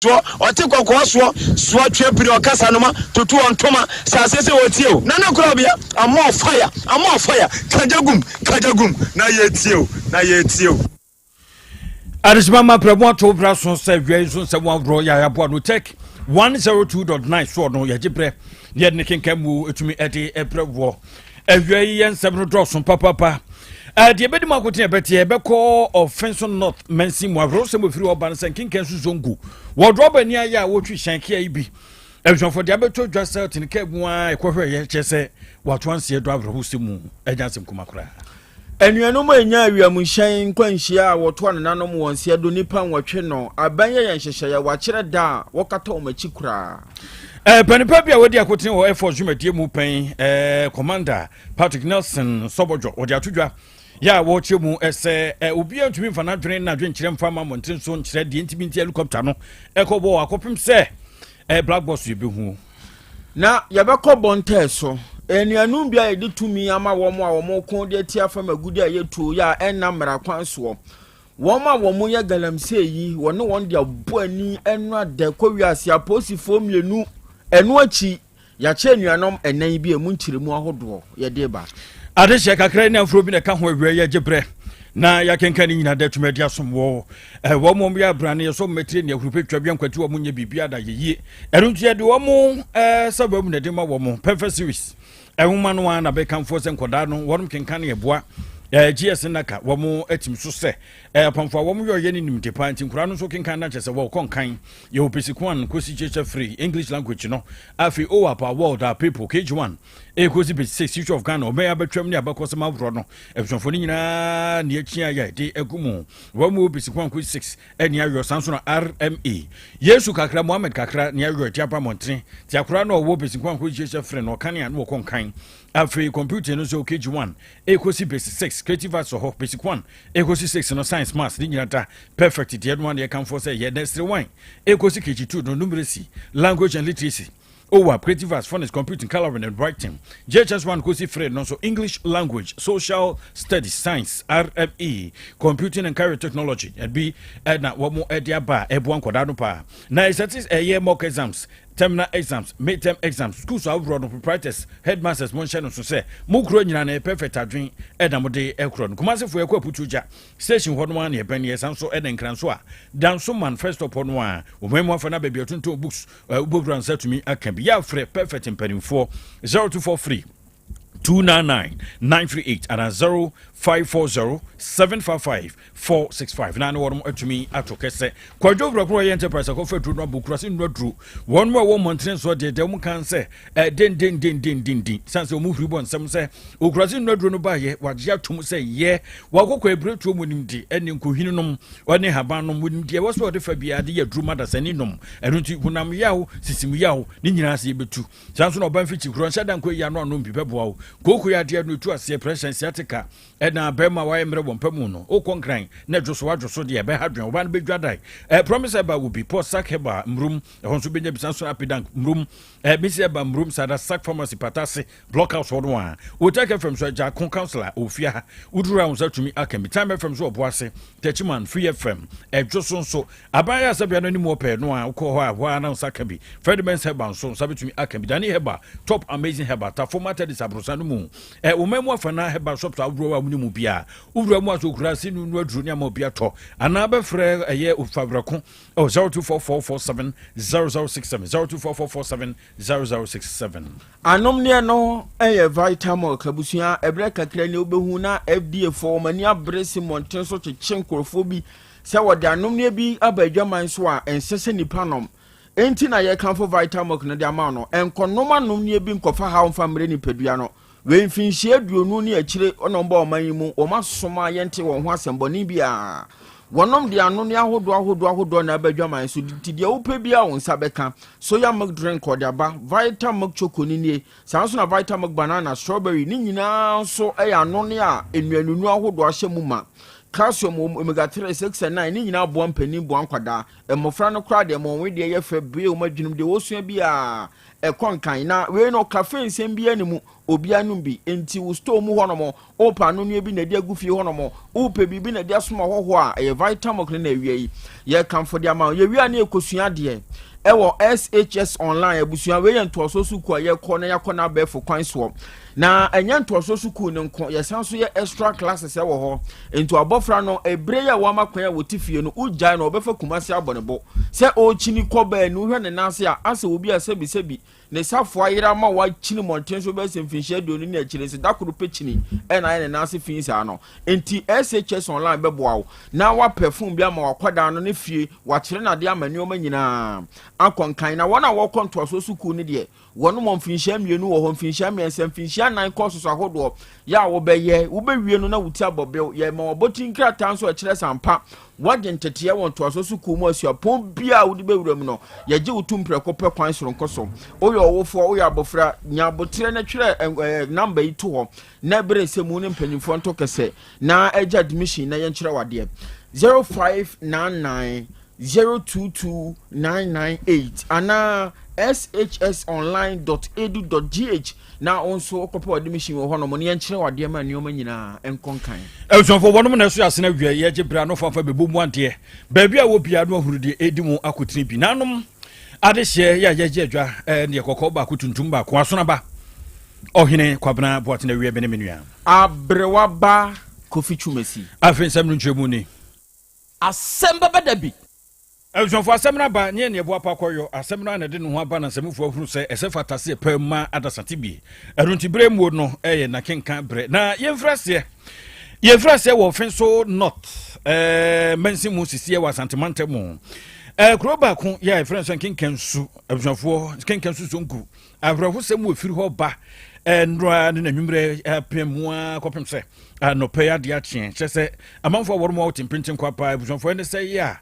so ɔte kɔkɔɔ so atwa piri ɔkasa no ma tutu ɔntoma sase se wɔtie na Krobea amɔ fire kajagum na yɛtie Arismama Premo to Brason said, Jason, someone bro, Yabono Tech 102.9 so no Yajibre, yet Nikin Kamu to me at the April war. Every and 7 drops from Papa. The Abedima Cotia Betty, Beko of Fenson North, Mensim, Rosem with Rio Bans and King Kansu Zongu. Wardrobe near Ya, what we shanky be. Everyone for the Abeto just out in Kebwa, Quaver, Chese, what once year driver who's the moon, a Jansen Kumakra. And you know, my we are Mushain, Quenchia, what one and another once here do Nipan watchino, a Banya and Shaya, watch it down, walk at home a chikra. Penipapia, what they are putting or efforts you may dear Mupain, Commander Patrick Nelson, Sobojo, or the Atuja. Ya, watch you say, Ubia to me for not draining a drink, Farmer Montinson said the intimate helicopter, Echo Boa, Copim say, a black boss you be who. Now, Yabako Bonteso. And you know, be did to me, ama woman or more cordial tear from a good year to ya and number a quanswam. Woma womoya galam say ye, were no one dear boy and not the Koreas ya posy form you knew, and watchy, ya chain your nom and nay be a munchiri more hodro, ya deba. I just check a crane and from a can't where ya jebre. Na ya can in a debt media some war. A woman be a brandy so material who picked a young quatu amunia bibia da ye. I don't yet do one more suburb in the demo woman, perfect series. A woman one a become force and Cordano, one can canny a bois, GS and Naka, one more etim so say, upon for one your yenim depart in Crown so can can't just a walk on kind, your Pisiquan, Cosi free, English language, you know, Afi O up our world, our people, cage 1, a Cosi 6 future of Ghana, or may I betray me about Cosama Rono, if Sonfonina near Chia, de Egumo, one more Pisiquan 6, and near your Samson RME. Yes, you Kakra Mohammed Kakra near your Tiapa Montre, Tiakrano or Pisiquan, which is a friend or Kanya and walk on kind. After computer no so cage 1, equals basic 6, creative arts or basic 1, equals 6 no science maths, linear perfect, the other one they come for say, yeah, that's the one, equals cage 2, no numeracy, language and literacy. Oh, creative arts, fun is computing, coloring and writing. JHS 1 cozy friend, also English language, social studies, science, RME, computing and career technology, and be at one more at the bar, everyone quadano pa. Now, it's a year mock exams. Terminal exams, midterm exams, schools are run proprietors, headmasters, Monshano so say, Mukron and a perfect drink, Edamode Ekron. Commander for a Putuja, Station 1 year, Penny, and so Eden Cranswa. Down some man first upon one, when one for another baby, 2 books, Ubran said to me, I can be out for a perfect in penny 4 0243 299 938 and 0540 755 465. Now, what to me at Okese. Quadro Enterprise, I offer to no book crossing no drew. One more woman trends what the demo can say, din. Sans you move ribbon, some say, O crossing no drew no by ye, what you have to say, ye, walk away break to winning and in Kuhinum, or ne habanum wouldn't dear was what if I be a dear drew mothers and inum, and don't you Hunam Yaw, Sissim Yaw, Nina Sibu too. Samson or Banfichi, Gronshadan Koya no people. Goku ya dia no tu ase presence yatika e na bema wa emre bom pamu no o konkran na dwoso wadwoso de be hadwen oba no bedwadai promise eba will be post sack heba mrum e honso benya bisanso apidank mrum misi eba mrum sada sack pharmacy patase blockhouse hodo a o take from so ja con counselor ofia udura on satumi akami time from so oboase techiman free fm dwoso so abaya sabia no ni mo pe no a uko ho a ho na sakabi fredmans heba so sabetumi akami dani heba top amazing heba ta formatted disabrosa no mu umemu afana heba shop to awro wa mu bia uvro mu aso kurasi nu adru ni amobia to ana be frɛ eye ufabrako 024447 0067 024447 0067 anomne no vitamin kabusia ebre kakra ne obehu na FDA for mani abresi monten so chechen korofo bi se wode anomne bi abadwaman so a ensese nipanom enti na ye kan for vitamin no de ama no enkonom anomne bi nkofa ha mfamre ni pedua no we mfinhie aduonu ni akire onomba oman mu o masoma yente won ho asemboni bia wonom de ano ne ahodo na abadwaman so tidie upe bia won sabeka soya milk drink or daba vitamin milk chocolate ni sanso na vitamin milk banana strawberry ni nyina so ano ne a enuanunu ahodo ahye mu ma calcium omega 3 6 and 9 ni nyina boan panin boan kwada emofra no kra de mo we de ye fa bie o madwinum de wosua bia konkan na we no cafe nsem bia ne mu obi anum bi enti wo store mu honomo o pa no ne bi na de agufie honomo o pe bibi na de asoma hoho a e vitamin na awie yi ye kan for dia ma ye wi na ekosua de ewo SHS online abusua we ye ntoso suku a ye kɔ na yakɔ na bɛfo kwan so na enya ntoso suku ne nko ye san so ye extra classes ewo ho ento abofra no ebre ya wa makwan a wotifie no ugya na obefa kumase abonebo se o chini kɔba nu hwɛ ne nase a ase obi a sebi ne safo ayira ma wa chini monten so be semfinhye do ni akire se dakoro pechini e na ye ne nase finsa no enti SHS online bɛboawo na wa perfume bia ma wakwada no ne fie wa kire na de amani o manyina akonkan na wona wo konto so suku ni de wono mo mfinhye mienu wo ho mfinhye miense mfinhye nan koso so ahodo ya wo beye wo bewie no na wuti abobel ye ma obotin krata nso akire sampa wagye ntete won to so suku mu asia pon bia wo de bewuram no ye gye wutum preko pe kwan soro nkoso o ye owofo o ye abofra nya abotre na twere number yi to ho na bere se mu ne mpanyimfo nto kese na agya admission na ye nkire wade 0599 022998 ana shsonline.edu.gh na onso okopo admission wo hono mo ne nkire wade ma neoma nyina enkonkan ewsonfo wonom na so asena wie ye gebra no fafa bebomu ante ba bia wo bia no ahurudi edimu akotini bi nanom ade hye ya ye adwa ne kokko ba kotuntum ba ko asona ba ohene kwabena boatena wie bene menua abrewa ba kofi chumesi afensam no ntwemu ni Asem Beba Dabi ewsonfo asem na ba nye ne ebo apakoyo asem na de no ho aba na semfo ahuru se esefata pema adasate bi erunti bremu no eye na kenka bre na yemfrase wo fenso not mensi mu sisi Yaw Asante mu Krobea ko ya friends kenkansu ewsonfo kenkansu sonku abrafo sem wo firi ho ba ndra ne nwumre apemua kopem se no pay ade achie chese amanfo wormo wotimpintin kwapa ewsonfo ne se ya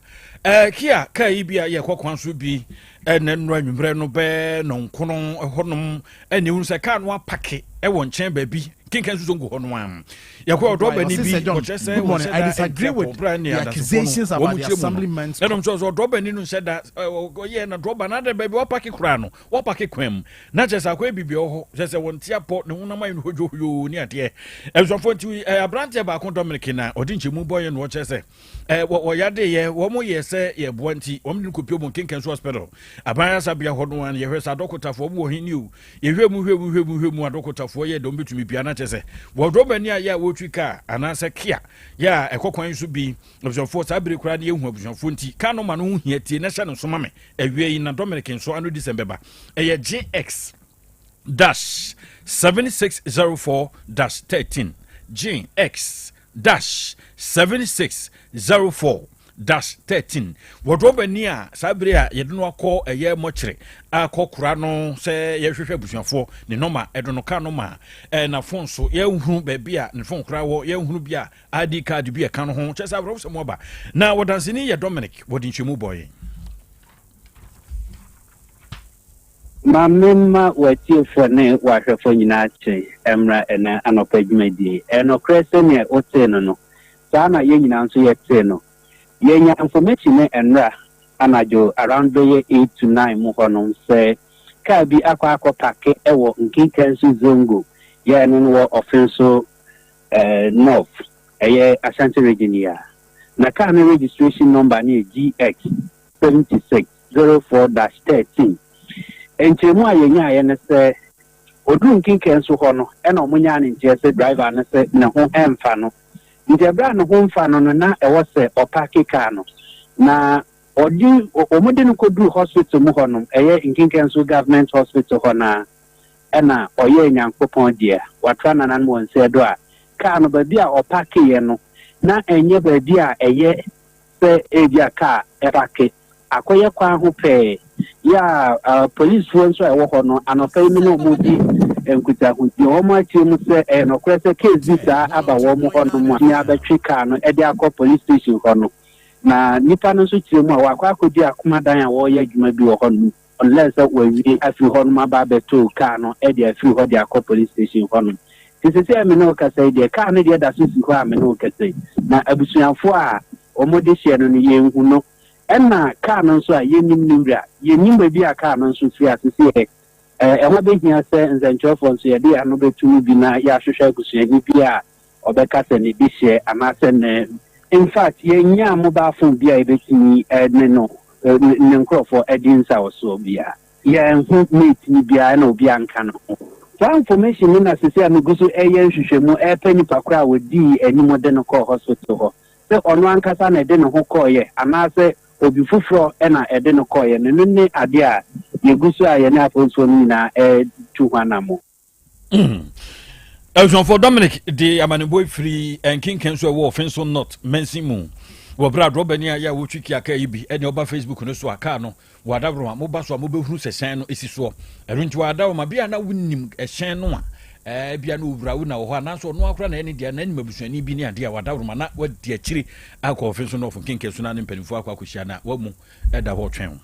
kia kai bia ye kwakwanso bi ene ndra nwumre no be no nkono honom ene hu se ka no apake ewo nchen ba bi kenkansu sonku hono am yakwa odoba ni bi ko chese I disagree with the accusations about the assemblymen. Let them so odoba ni no said that ye na droba na de baby wapake kura no wapake kwam na chese akwa bibi ho chese wontia po ne hunama yin hojo ni ade ewsonfo nti abrante ba ko Dominic na odinchemu boy no chese wo yade ye wo mo ye se ye boanti wo mni kopio mo kenkansu hospital abaya sabia hono an ye hwesa dokotafo mo hini o ye hwemu adokotafo ye do betumi bia na chese wo droba ni aya wo twika anase kia ya ekokwan so bi ewsonfo sabire kura na ehu ewsonfo nti ka no ma no hu hia tie na hye no so mame ewie yi na Dominic nso ano December ba eye GX dash 7604-13 GX dash 7604-13 wodroba ni a sabire a yede no akọ eye mochire akọkura no se ye hwehwe busuafo ne noma edo no ka noma na phone so ye hunu ba bia ne phone kura wo ye hunu bia ID card bia ka no ho chesa bro so mo ba na wodansini ye Dominic wodinchemu boy Mamma wati fone wa hwefo nyina che emra ena anopadwumadi eno krese ne oteno no sana ye nyina nso ye te no ye nya information enra anajo around the 8 to 9 mu hono se ka bi akwa pake ewo nkinkansu zongo ye no wo offenso north eye Asante region ya na ka me registration number ni GX 7604-13 enchemu ayenya ayene se odu nkinkansu hono ena omunya ne ntiese driver ne se ne ho emfa no ndebra ne ho mfa no na ewo se opake car no na odi omode no kodu hospital mu hono eye nkinkansu government hospital hona ena oye nyankopon dia watra nanan mo nse do a car no ba bia opake ye no na enye ba bia eye se ebia car epake akoye kwa ho pe ya police force ewo hono anofa imi no mudi enkuta huti o ma chi mu se no kwese case bisa aba wo mu hono mu ya batwi car no e de akọ police station hono na nipa no so chi mu a wakwa akodi akoma dan a wo ya adwuma bi wo hono unless we afi hono ma ba beto car no e de afi ho de akọ police station hono tisese me no ka say de car no de da so si ho a me no ka say na abusuafo a omode hye no ne yenhu no ena car no so a yenim niwra yenim ba bi a car no so fi asese ɛho behia sɛ nzɛnkyerɛfoɔ nso yɛde ano bɛtumi bi na yɛahwehwɛ abusuani bi a ɔbɛka sɛ ne bi hyɛ anaasɛ ne in fact yɛnya mobaafo bi a yɛbɛtumi ne no ne nkurɔfoɔ adi nsa wɔ soɔ bia yɛnho mate ni biara na obi anka no ho saa information no na sisi a megu so ɛyɛ nhwehwɛmu ɛpɛ nipa koro a wɔdii anim de no kɔɔ hospital hɔ sɛ ɔno ankasa na ɛde ne ho kɔɔyɛ anaasɛ obi foforɔ ɛna ɛde no kɔɔyɛ no ne adeɛ a yɛgu so a yɛne afɔnsuo no nyinaa ɛtu hɔ anamo for Dominic the amanebo free and king can so war fence not mensimu wo bra drobani ya wo twiki aka ibi ene oba Facebook no so aka no wada bro mo ba so mo be hunu sesen no esi so erunti wada ma bia na wonnim ehyen no a bia na obra wo na wo na so no akora na ene dia na nim abusuani bi ne ade a wada bro ma na wadi akiri aka fence no of king can so na ne mpanifo akwa akohia na wa mu eda ho twen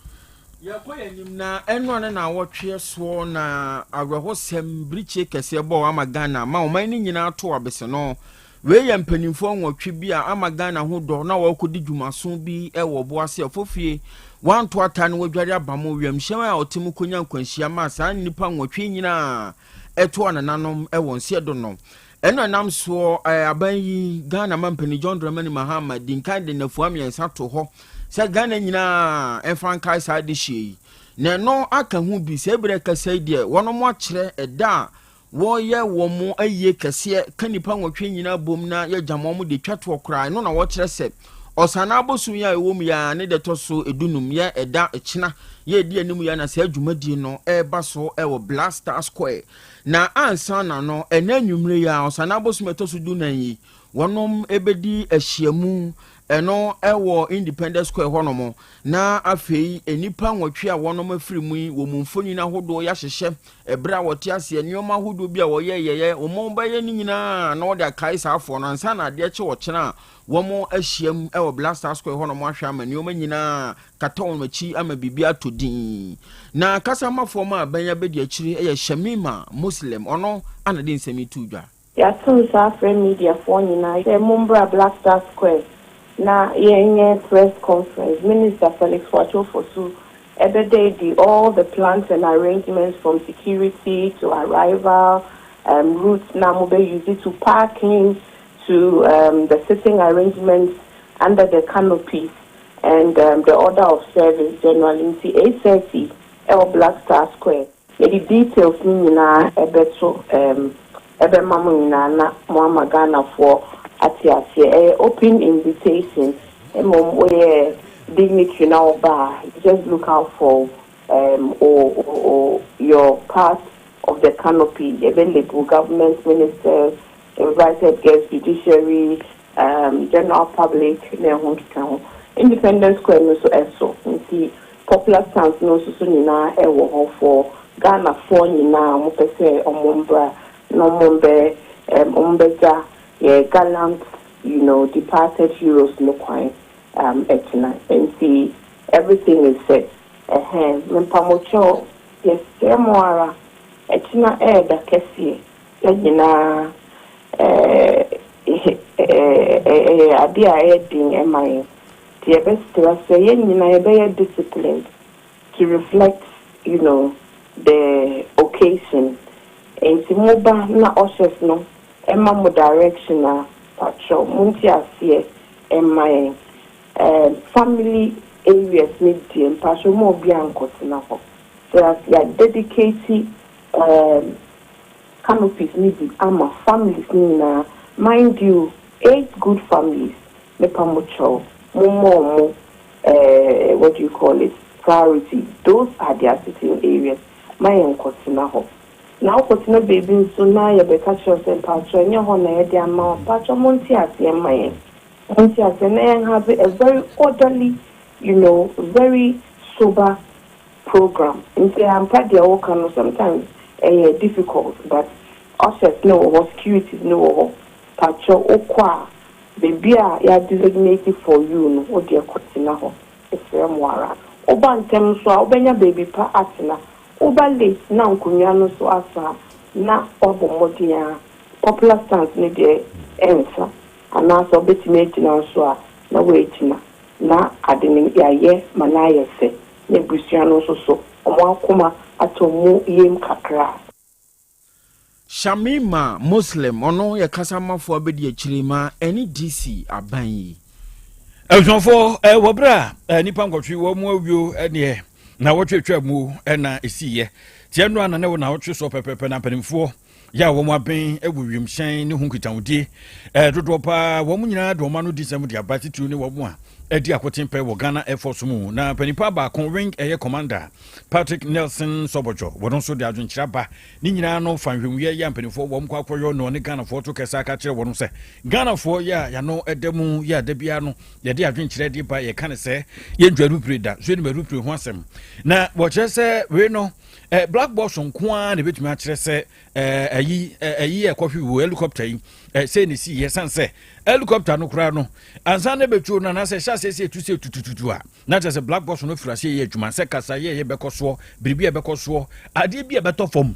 yakoyanim na eno ne na wotwe so na agreho sem briche kese bo amagana ma oman ni nyina to abese no we ya mpanimfo nwotwe bi a amagana ho do na wakodi dwumaso bi e wo bo ase afofie wanto ata ne wadware abamo wiam hyema a otimu konya nkwanhia ma saa nipa nwotwe nyina eto anananom e won se do no eno nam so aban yi Ghana mampani John Dramani Mahama dinkan de nafu amiensa to ho se Ghana nyina enfrankai sa de hye na no aka hu bi se bre kasa de wono mo akire eda wo ye wo mo aye kase kanipa nwotwe nyina bom na ye gyamo mo de twato okra no na wo kire se osana abosu ya ewo mu ya ne de to so edunum ye eda ekina ye di anim ya na se adwumadi no eba so wo Blaster Square na ansa na no enanwumre ya osana abosu meto so dunan yi wonom ebedi ahyiamu eno ewo Independence Square honomo na afei enipa nwotwe a wonom afiri mu wo mumfoni na hodo ya hyehye ebra wote ase enioma hodo bi a wo yeyeye wo mo ba ye nyina na wo de kai saafo no ansa na de che wo kyena wo mo ahyiam ewo Blaster Square honomo ahwe ama enioma nyina kata wo machi ama bibia todin na kasa mafo ma banya bedi akiri eye Shamima Muslim ono anade nsemi tudwa ya so sa friend media for nyina e mumbra Blaster Square na yenye press conference Minister Felix Wachofosu did all the plans and arrangements from security to arrival routes na mobe use it to parking to the sitting arrangements under the canopy and the order of service generally in 8:30 Blaster Square the details ni na ebeto mamu na Muhammad Ghana for open invitation where dignitary now bar just look out for or your part of the canopy available government ministers invited guests judiciary general public Independence Square no so see popular stance no so nyina ewo for Ghana for nyina mo pese omombra no mombe ombeja gallant, departed heroes no quite etina and see everything is set. Mempamocho yes moara etina da kesi yina adia edin emai the best to say yina be disciplined to reflect the occasion and to moba na ushers no Emma mo direction patrol munti asie emma family areas need the patrol mo bi ankosina ho so as ya dedicated canopies need ama families na mind you 8 good families me pamocho mo what do you call it priority those are their sitting areas my ankosina ho now continue baby so now you be catch yourself patch and your honor the amount patch monty as your mind monty as and have a very orderly very sober program and say I'm proud they all can sometimes difficult but ushers no or security no patch okwa baby ya designated for you no o dear continue ho efre moara obantem so obenya baby pa atina Obale na nkunya no so asa na obomodia popular stance ne de ensa ana so betime tina so a na wetina na adeni yaye manaye se ne busua no so akoma atomu yem kakra. Shamima Muslim ono ye kasamafo abedi achirima eni DC aban. Eljonfo wobra nipa ngotwe wo mu awio ene na wotwetwa mu na esiye tienu ana ne wo na wotwe so pepepe na panimfo ya wo mu aben ewuwim hyen ne hunkitawudi dodo pa wo mu nyina do ma no disem dia batitu ne wo mu a edi akotempe wo Ghana Air Force mu na panipa ba kon wing commander Patrick Nelson Sobojo wodon so de adwenkyira ba ni nyina no fanhwemwe ya mpanifo wo mkwa akoyo no ne Ghana fo to kesa aka kire wodon se Ghana fo ya no edemu ya dabia no ye de adwenkyira de ba ye kan se ye ndwaru preda so ni marupre ho asem na wo kire se we no black box nko a ne betumi a kire se ayi ekwohwe wo helicopter yi say ni si ye sanse helicopter no kura no ansa ne betu na na se sase tututu a na just black box no fura se ye adwuma se kasa ye bekoso biribi e bekoso ade bi e betofom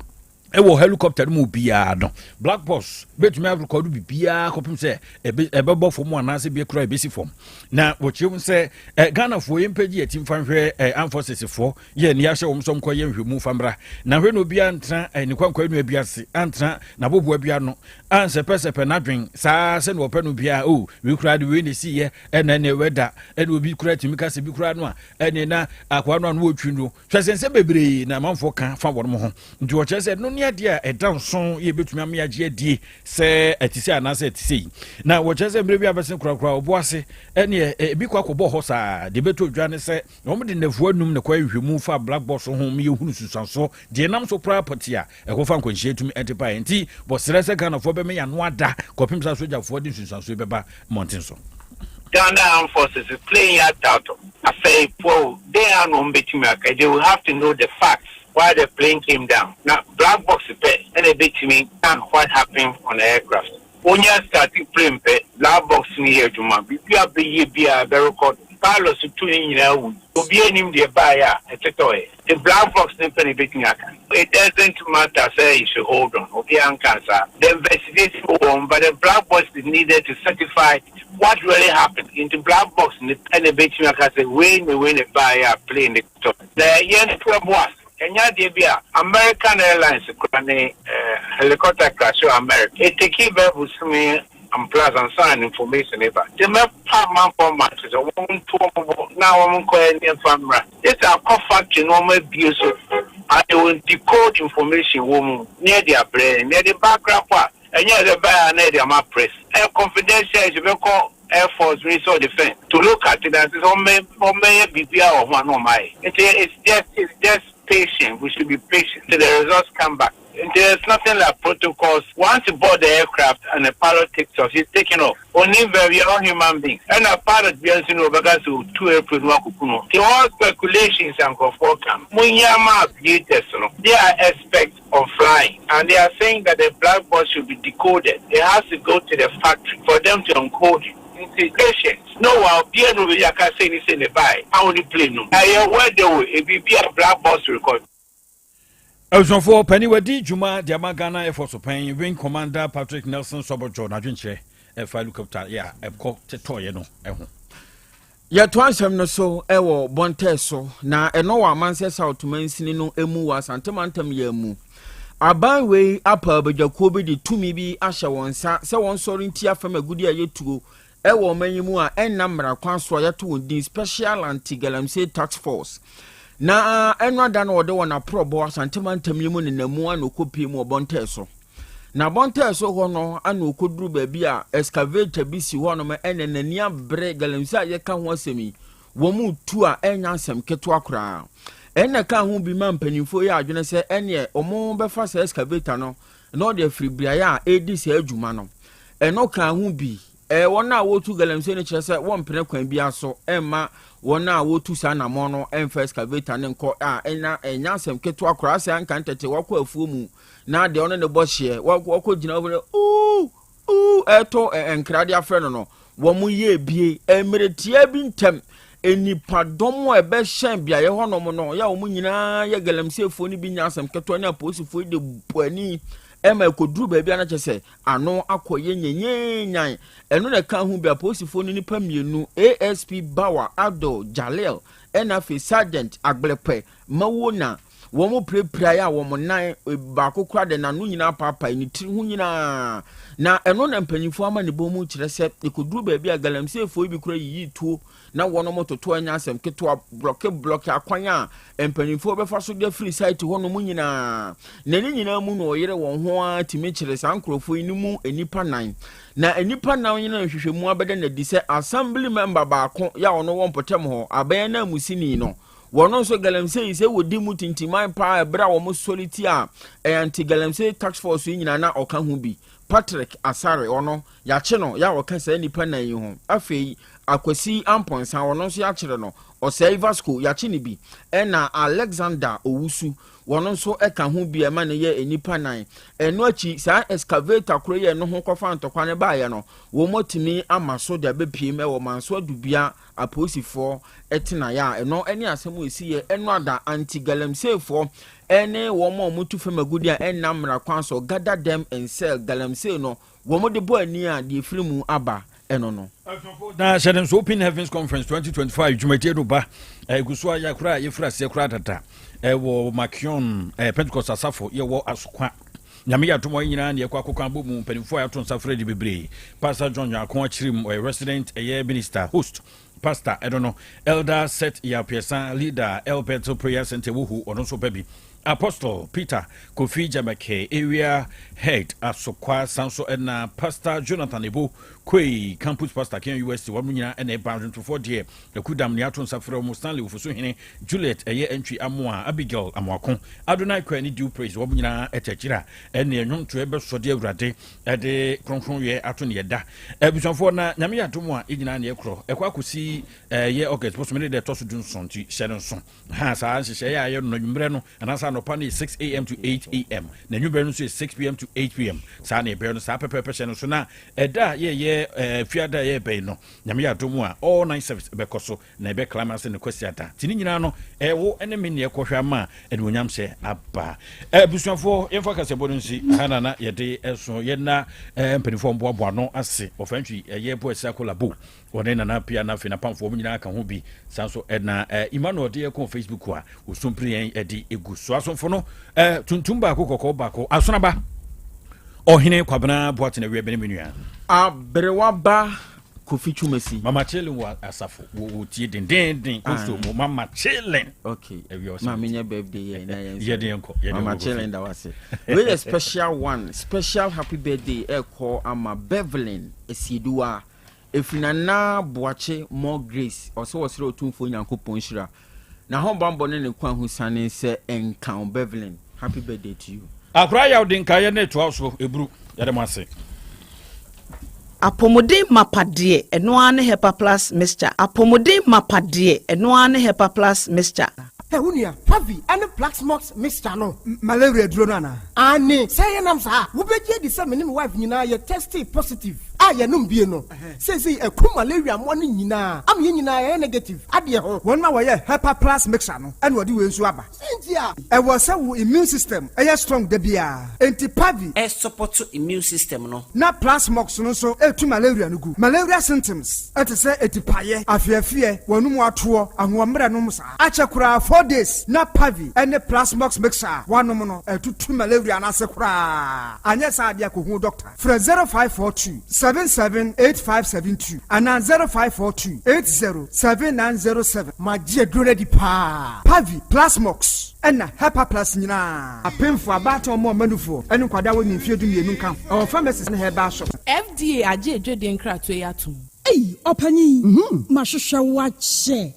ewo helicopter mu bia no black box betumi record bibia kopim se ebebo fom anase bi kura ebesi fom na wochim se Ghana fo yempagi atim fanhwe amforces fo ye ni ahye wom som koye nhwemu famra na hwe no bia ntra ni kwankwa nu abiase antra na bobo abia no anse pesepe na dwen saa se no ope no bia we kura de we ne si ye ena ne weda ena obi kura timi kase bi kura no a ena na akwa no wotwi no hwesense bebre na manfo kan fa won mo ho nti wo chese no ne dia edanson ye betumi am ya je die se etise anase etise na wo chese mbre bia bese kura obo ase ena bi kwa kobo ho saa de beto dwa ne se no de nefu anum ne kwa hwemu fa black box ho me yehunu susanso de nam so property a ekofa nkwanhie tumi enterprise enti bo serese Ghana fo be me ya no ada kopim sa soja fo de susanso beba mountain so Ghana Armed Forces is playing out. I say, well, they are no betting. They will have to know the facts why the plane came down. Now, black box pay and a bit to me and what happened on the aircraft. When you starting plane pay, black box in here to my be a very record. Pilots to 2 in to be any the buyer, etc. The black box never betting. It doesn't matter, say you should hold on, okay, and cancer. The investigation go on, but the black box is needed to certify what really happened in the black box and the betting. I say, when the buyer playing the top. The young problem was. Kenya Debia, American Airlines, helicopter crash to America. It take with me and plus and sign information about. The map man for matches, a woman now I'm calling your family. It's a coffee to normal abuse. I will decode information woman near their brain, near the background part, and near the buyer near their map press. A confidential is call Air Force Resource Defense to look at it as on may BPR or one or my. It's just patient. We should be patient till the results come back. There's nothing like protocols. Once you board the aircraft and the pilot takes off, he's taking off. Only we are all human beings. And a pilot because to 2 April the all speculations and forecast. They are aspects of flying. And they are saying that the black box should be decoded. It has to go to the factory for them to encode it. Patience. No, I'll be able to say this in the buy. I only play no. I where they will be a black box record. Eljonfo paniwadi juma de Ghana Air Force pen wing commander Patrick Nelson Sobojo na dwenche fa helicopter ya epko tetoye no eho ya to ansem no so ewo bonte so na eno wa manse south mansini no emu wa santemantam ya mu aban we apa badwako bi de tumi bi ahye wonsa se won sori ntia fam agudi ayetuo ewo manyimu a enamra kwan so ya to won special anti-galamsey task force na enwa da no wode wona probo asantemantam yemu ne namu an okopi mu obonte so na bonte so ho no an okoduru ba bi a excavator bi si ho no ma enenani abre galamsey ye ka ho asemi wo mu tu a enya asem keto akora enne ka ho bi ma mpanimfo ya adwene se enne omo befa se excavator no no de fribria ya edi se adwuma no eno ka ho bi wona wotu galamsey ne kire se won pene kwan bi aso emma wona wotu sana mono emfa excavator ne nko enya asem keto akora ase anka ntete wakọ afuo mu na de ono ne bohye wakọ gina over eto enkrade afre no wo mu ye bie emeretia bi ntem enipadom ebe hyen bia ye honom no ya wo mu nyina ye galamsey fo ni bi nya asem keto ne aposifo de buani ema ekoduru ba bia na chese ano akoye nyenyenyan eno na ka hu bia posifo ni nipa mienu ASP Bawa Ado Jalil ɛna fe sergeant agblepe mawona wɔn prepare ya wɔn nan baako kura de na no nyina papa ni tiri ho nyina na ɛno na mpanyinfo ama ne bɔ mu kyerɛ sɛ ekoduru baabi a galamseyfo bi kura yiyi tuo na wɔn mo toto anya asɛm ketewa block akwan a mpanyinfo bɛfa so de free site hɔ no mu nyina na ne nyina mu no ɔyere wɔn ho a timi kyerɛ saa nkrofo yi mu enipa nan na enipa nan nyina hwehwɛmu abɛda na di sɛ assembly member baako ya ɔno wɔn potem hɔ abɛn na musini no wɔno nso galamsey sɛ wodi mu tintiman pa ebra wɔn soliti a anti galamsey tax force yi nyina na ɔka ho bi Patrick Asare ɔno yache no ya wɔka sɛ nipa nan yi ho afei akwasi amponsa wɔno nso yakyere no ɔsɛe Vasco yache ne bi ɛna Alexander Owusu wɔno nso ɛka ho bi ɛma ne yɛ enipa nan ɛno akyi saa excavator koro yɛ no ho kɔfa ntɔkwa ne baayɛ no wɔn motimi ama so de abepie mɛ wɔ manso adubia apolisifoɔ ɛtena ya ɛno ɛne asɛm esi yɛ ɛno ada anti galamseyfoɔ ɛne wɔn a mutu fam agudi a ɛnam mrakwan so gather them and sell galamsey no wɔn de bɔ ani a de firi mu aba ɛno no na hyɛden so Open Heavens Conference 2025 dwumadie no ba egusua ya kura yefra se kura tata ɛwɔ Makion Pentecost asafo yɛwɔ asokwa nyame ya tomo nyina ne yakwa kokwan bo mu panimfo ya to nsafre de bebre Pastor John Yakon achirim resident minister host Pastor I don't know Elder Set ya Piesa leader El Peto Prayer Center wo ono so baby Apostle Peter Kofi Jamake area head asokwa sanso na Pastor Jonathan Ebo Kwei campus pastor Ken UST wa munyina na e bound to 4 year the kudam ne ato nsafre mu Stanley Ofuso hene Juliet eye entry amoa Abigail Amwakon Adonai Kwani due praise wa munyina etechira ene enwom to ebe so de awurade de kronkron ye ato ne yeda ebusanfo na nyame ya to mu a enyina ne ekro ekwa kosi ye August post me de to so dunson ti hyere nson ha saa hyehyɛ ya ye no nwumre no anasa no pa 6 a.m. to 8 a.m. na nwumre no so 6 p.m. to 8 p.m. saa na ebe no saa pepepe hyɛ no so na eda ye fiada ye be no nyame ya domu a all nine service be koso na be claimants ne kwasiata tini nyina no wo ene me ne ekohwa ma enwonyam hye aba busuafo yemfa kasebo nsi hana na ye de eso ye na mpanifo mboaboa no ase ofantwi ye bo esakola bo wone na pia na fe na pamfo nyina aka ho bi sanso na Emmanuel de ko Facebook a osumpri en edi egu so asomfo no tuntumba akokoko bako asonaba ohine kwabena boate na wiebe ne menua Abrewaba Kofi Chumesi Mama Chilling wa asafo wo tie den kosto mo Mama Chilling okay mama nya birthday na yenko Mama Chilling da wase we a special one special happy birthday call ama Bevelin Esiduwa efinana boache more grace also was otumfo nyankopon hira na ho bambo ne kwa husane se enkan Bevelin happy birthday to you akra ya odinka ye ne to aso ebru yade mo ase Apomode mapade eno ane hepa plus mixture apomode mapade eno ane hepa plus mixture Unia, Pavi, and the Black Smokes Mr. No, malaria dronana. Anne, say an answer. Who bet ye the same wife, you know, you're tested positive. I am no. Says he a cool malaria morning, you know. I'm in negative. Adia, one my way, Hepa plus mixture, and what do you swabber? Cynthia, I was so immune system, a strong debia. Anti Pavi, a support to immune system, no. Not plus smokes, no so, to malaria no good. Malaria symptoms, at a say, a tipaye, I fear, one more tour, and one meranomsa. Achakura 4 days, not Pavi, and the plasmox mixer, one nominal, to malaria and asakura. And yes, I dear Kuhu doctor. For 0542 778572 and 0542 807907. My dear Grady Pa Pavi Plasmox. And Hepa Plus Nina. A pin for a battle more manufo, and Quadawa in Field in Nunca. Our pharmacist in her bar shop. FDA, I did dreading crack to Yatum. Hey, Opani, Mashusha watch, sir.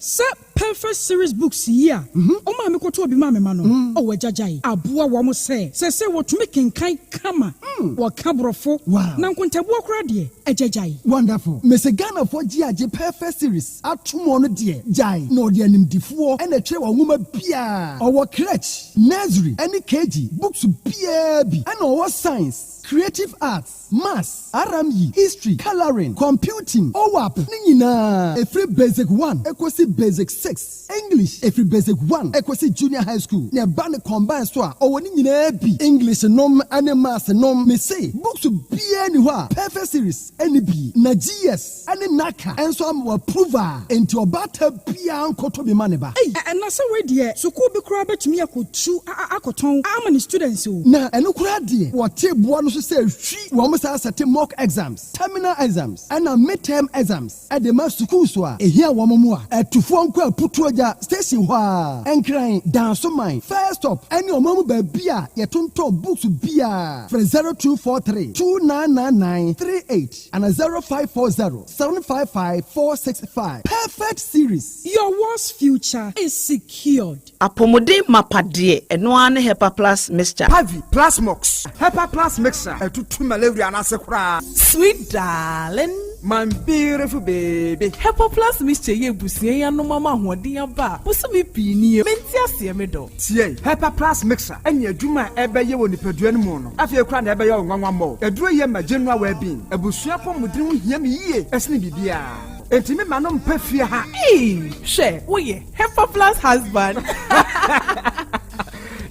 Perfect series books here. Oh, mammy, go to be mammy, mano. Oh, Jajai. Abua wamo say what making kind kama. What cabrofo. Wow. Now, conta walk ready. A Jajai. Wonderful. Miss Gana for GIJ Perfect series. At 2 months, dear. Jai. No, dear, name D4 and a chair woman Pia. Our crutch. Nursery. Any KG. Books PAB. And our science. Creative arts. Maths. RME. History. Coloring. Computing. OWAP. Nina. A free basic 1. Equasi basic 6. 6 English every basic 1 equity junior high school ne ba ne combine so a owoni nyina bi English nom ane maths nom me say books bia ni ho a perfect series any bi na GS ane naka enso am approval enti obata bia nkoto bi maneba na say we de school bi kura betumi akotu akoton amani students o na eno kura de wote boa no so say hwi wo mo sa set mock exams terminal exams and midterm exams at the mass school so a ehia wo mo a atufo nko aputu oja station ho a enkran dance mine first stop any omamu ba bia yetonto books bia from 0243 299938 and 0540 755 465 perfect series. Your world's future is secured. Apomode mapade eno ane Hepa Plus mixture. Pavi Plus Mox. Hepa Plus mixture. Etutu malaria na sekura. Sweet darling. My beautiful baby. Hepa Plus mixture ye busie ya no mama hoden aba. Busumi pini menti ase me do. Tie Hepa Plus mixture. Enya adwuma ebeye wo nipadua no mu no. Afie kura na ebeye wo nwanwa mo. Eduro ye ma general well-being. Ebusua pomudin hia me yie. Esne bibia. Entimi manom pafia ha. She, oye, Hepa Plus husband.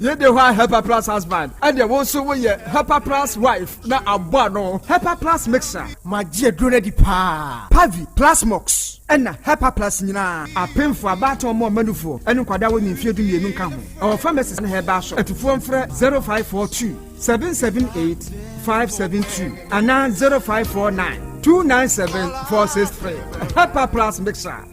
Ye de wa Hepa Plus husband. And there also we Hepa Plus wife na abwa no. Hepa Plus mixer. Ma je dure di pa. Pavi Plus Mox. Ena Hepa Plus nyina. Apemfo abato mo manufo. Enu kwada wo ni mfie dumienu nka ho. Our pharmacist na heba shop. Etufo mfre 0542 778 572 ana 0549 297-463. Hepa Plus mixer.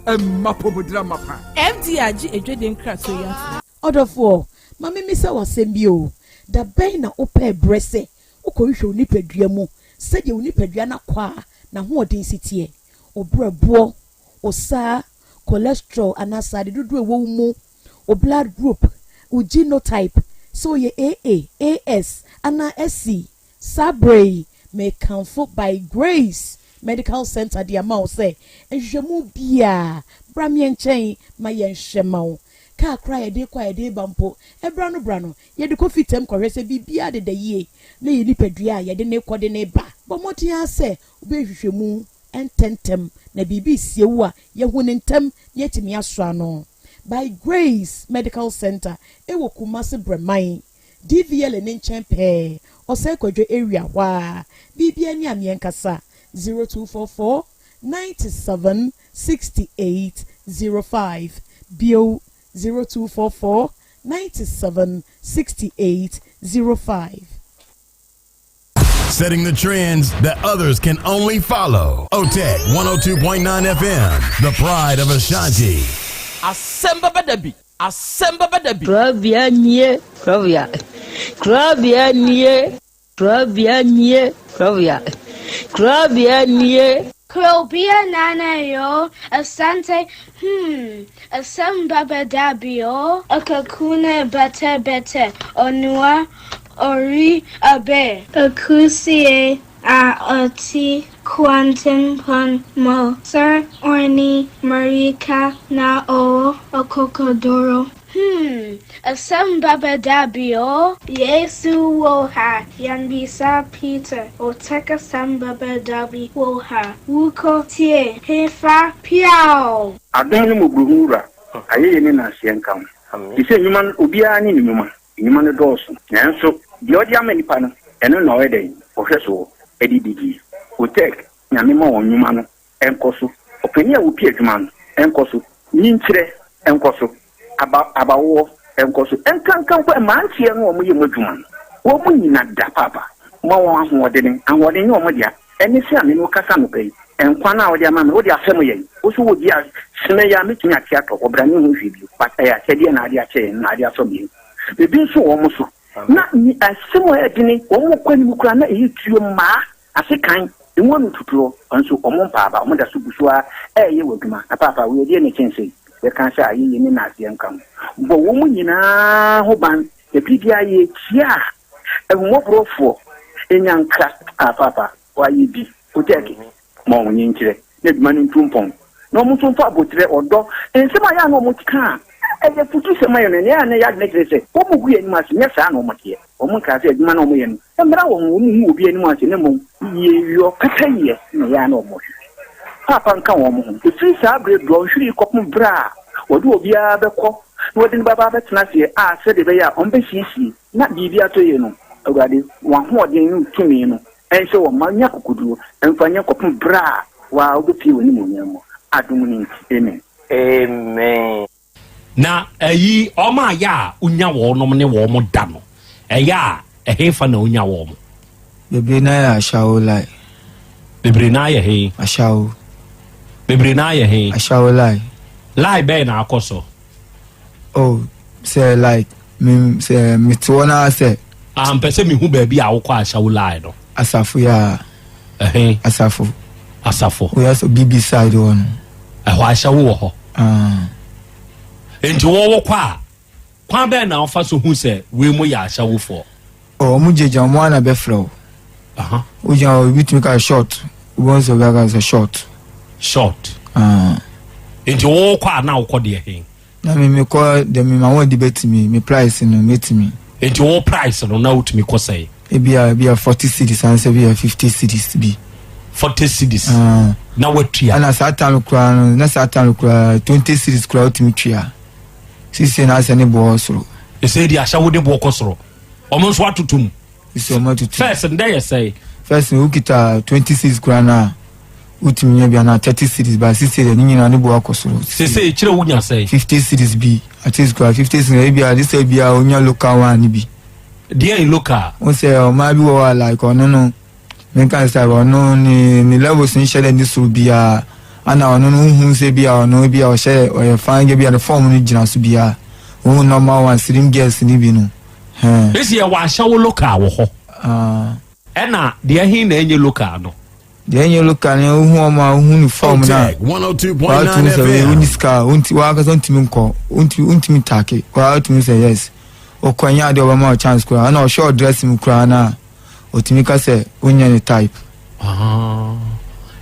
Mapobudra mapa. MDRG ejwede nkra so ya. Odofo, mama mi se wasem o. Da ben na ope brese. Ukohwe onipadua mu. Sede onipadua na kwa na ho odin sitie. Obrabo, osa, cholesterol anasade dudu ewo mu. O blood group, o genotype. So ye AA, AS, ana SC, Sabre. May comfort by Grace Medical Center the amount say enjemu bia bramien chain my yen shemau ka cry de kwa de bampo brano ye de coffee tem korese bibia de ye na ye nipadua ye de ne kode ne ba bomoti ya se obehwehwemu ententem na bibi siewu a ye hunentem ye timi aso no by Grace Medical Center ewo Kumasi Bremai DVL ne nchen pe Osekodwe area wa bibia ni amienkasa 0244 97 68 05 bio 0244 97 68 05. Setting the trends that others can only follow. OTEC 102.9 FM, the pride of Ashanti. Asem Beba Dabi. Asem Beba Dabi. Krobea nie, Krobea. Krobea nie, Krobea nie, Krobea. Krobea nie. Krobea nana yo, Asante, Asem Beba Dabi yo, Akakune bete, Onua, Ori abe, Akusie, Ati, Quantum pon mo, Sir Orni, Marika, na o, Okokodoro. Asem Beba Dabi yo, Yesu woha, Yanbisa Peter, Oteka Asem Beba Dabi woha, Wuko tie, Hefa piao. Adonu mubuhura, ayeye ni na sienka. Ise nyuma ubia ni nyuma ne doso. Nanso de odi amanipa no, eno na wede, ohweso edidigi. Otek nyame ma wonyuma no enkoso. Opani a wopi adwuma no enkoso. Nyinkyire enkoso. Abawo enkoso. Enkankan kwa mantie no omo yemu adwuma no. Wo mu nyina da papa. Ma won ahoɔden ahoɔden ne omo dia. Eni se ame no kasa no kai. Enkwa na odi ama me odi asɛm yɛ. Wo so wodi a sene ya metumi ate atɔ obrani ho hwibio. Pata ya kyɛde na ade akyɛ na ade asɔ bi. Ebi nso wo mo so. Na ni asɛm yɛ dini wo mo kwani mu kura na eyi tuo ma asekan emu no tuturo nso omo paaba omo da so busua ɛyɛ waduma na papa wo yɛ ne kyɛnse yɛ kan sɛ ayi ne na ase nkam bo wo mu nyinaa ho ban ebi bia yɛ tia ehumɔborofo enyanka papa wa yi bi oteki ma wo nyinkyire na duma ne ntumpɔn na omo tumfa abotre ɔdɔ nsɛm aya na omo tika ɛyɛ futu sɛm ayɛ ne ya ne ya ne kyerɛ wo mu gu yɛ ni ma se nyɛ saa na omo tie omo ka sɛ adwuma na omo yɛ no mbra wo mu obi ani mu ase ne mo ye yo kata ye na ya na omo papa nka wo mo ho efi saa bre do hwiri kopum bra wɔde obiara bɛkɔ na wɔde ne baba bɛtena aseɛ a sɛde bɛyɛ a ɔmbɛsiesie na biribi atɔ yɛ no awurade wɔahoɔden no tumi no ɛnhyɛ wɔ ma nya kokoduro ɛmfa nyɛ kɔpem berɛ a waa wobɛpie wɔ nimonyam mu adom no nti amen. Na ɛyi ɔma ayɛ a wonya wɔnom ne wɔ mo da no ɛyɛ a ɛhefa na wonya wɔ mo bebree na yɛ ahyawo lai bebree na yɛ he ahyawo bebree na yɛ he ahyawo lai bɛɛ na akɔ so oh say like me say me to na say ampɛ sɛ mehu baabi a wokɔ ahyawo lai no asafo ya asafo we also BB side one ɛhɔ ahyawo wɔ hɔ enti wɔwɔ kɔ a kwan bɛɛ na wofa so hu sɛ wei mu yɛ ahyawofoɔ mu gyegya mo ana bɛfrɛ wo wogya wobɛtumi ka short wobɛhu sɛ wobɛka sɛ short enti wɔwɔ kɔ a na wokɔ deɛ he na mekɔ dɛ mema wɔde bɛtumi me price no mɛtumi enti wɔwɔ price no na wotumi kɔ sɛ ebia 40 cities ansɛ bia 50 cities bi 40 cities na watua ana saa time kura no na saa time kura 20 cities kura wotumi tua sisi na asɛ ne bɔ soro ɛsɛ di ahyawo de bɔ kɔ soro ɔmo nso atotom sisi ɔmo atotom first ndɛ yɛ sɛ first no ukita 20 cities kura na wotumi nya bia na 30 cities ba sisi de nyina ne bɔ kɔ soro sisi kyerɛ wonya sɛ 50 cities bi at least kura 50 cities bia this bia onya local one bi deɛ in local o sɛ ɔma bi wɔ like ɔno no menka sɛ ɔno ni levels ni hyɛ ni soro bia ana ɔno no hu sɛ bia ɔno bia ɔhyɛ ɔyɛ fan bia the form no gyina so bia wo normal one slim girls ni bi no esi yɛ wahyawo local wɔ hɔ ɛna deɛ hin na enye local no deɛ enye local no hu ɔma hu ni form na 102.9 FM woni ska wonti wa ka ntimi nkɔ wonti take wa wotimi sɛ yes okwanya de obama chance kura ana o show dress mu kura na otimi ka se onya ni type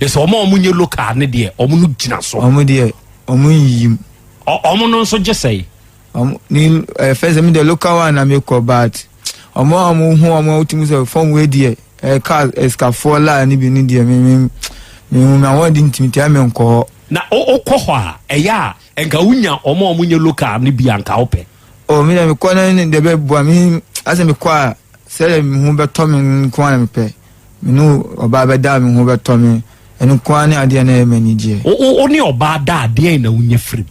eso omo nye local ne de omo no gina so omo de omo yim omo no so je say omo ni first me the local one na me ko bad omo hu omo otimi se form we de car escafo la ni bi ni de me na wodi ntimi ti ame nko na o kɔ hɔ a ɛya enka unya omo nye local ne bi anka opɛ o mi na me kwa na de be bo mi ase me kwa sele mi hu be to mi kwa na me pe mi no oba be da mi hu be to mi enu kwa ne ade na me ni je o ni oba da ade na unye free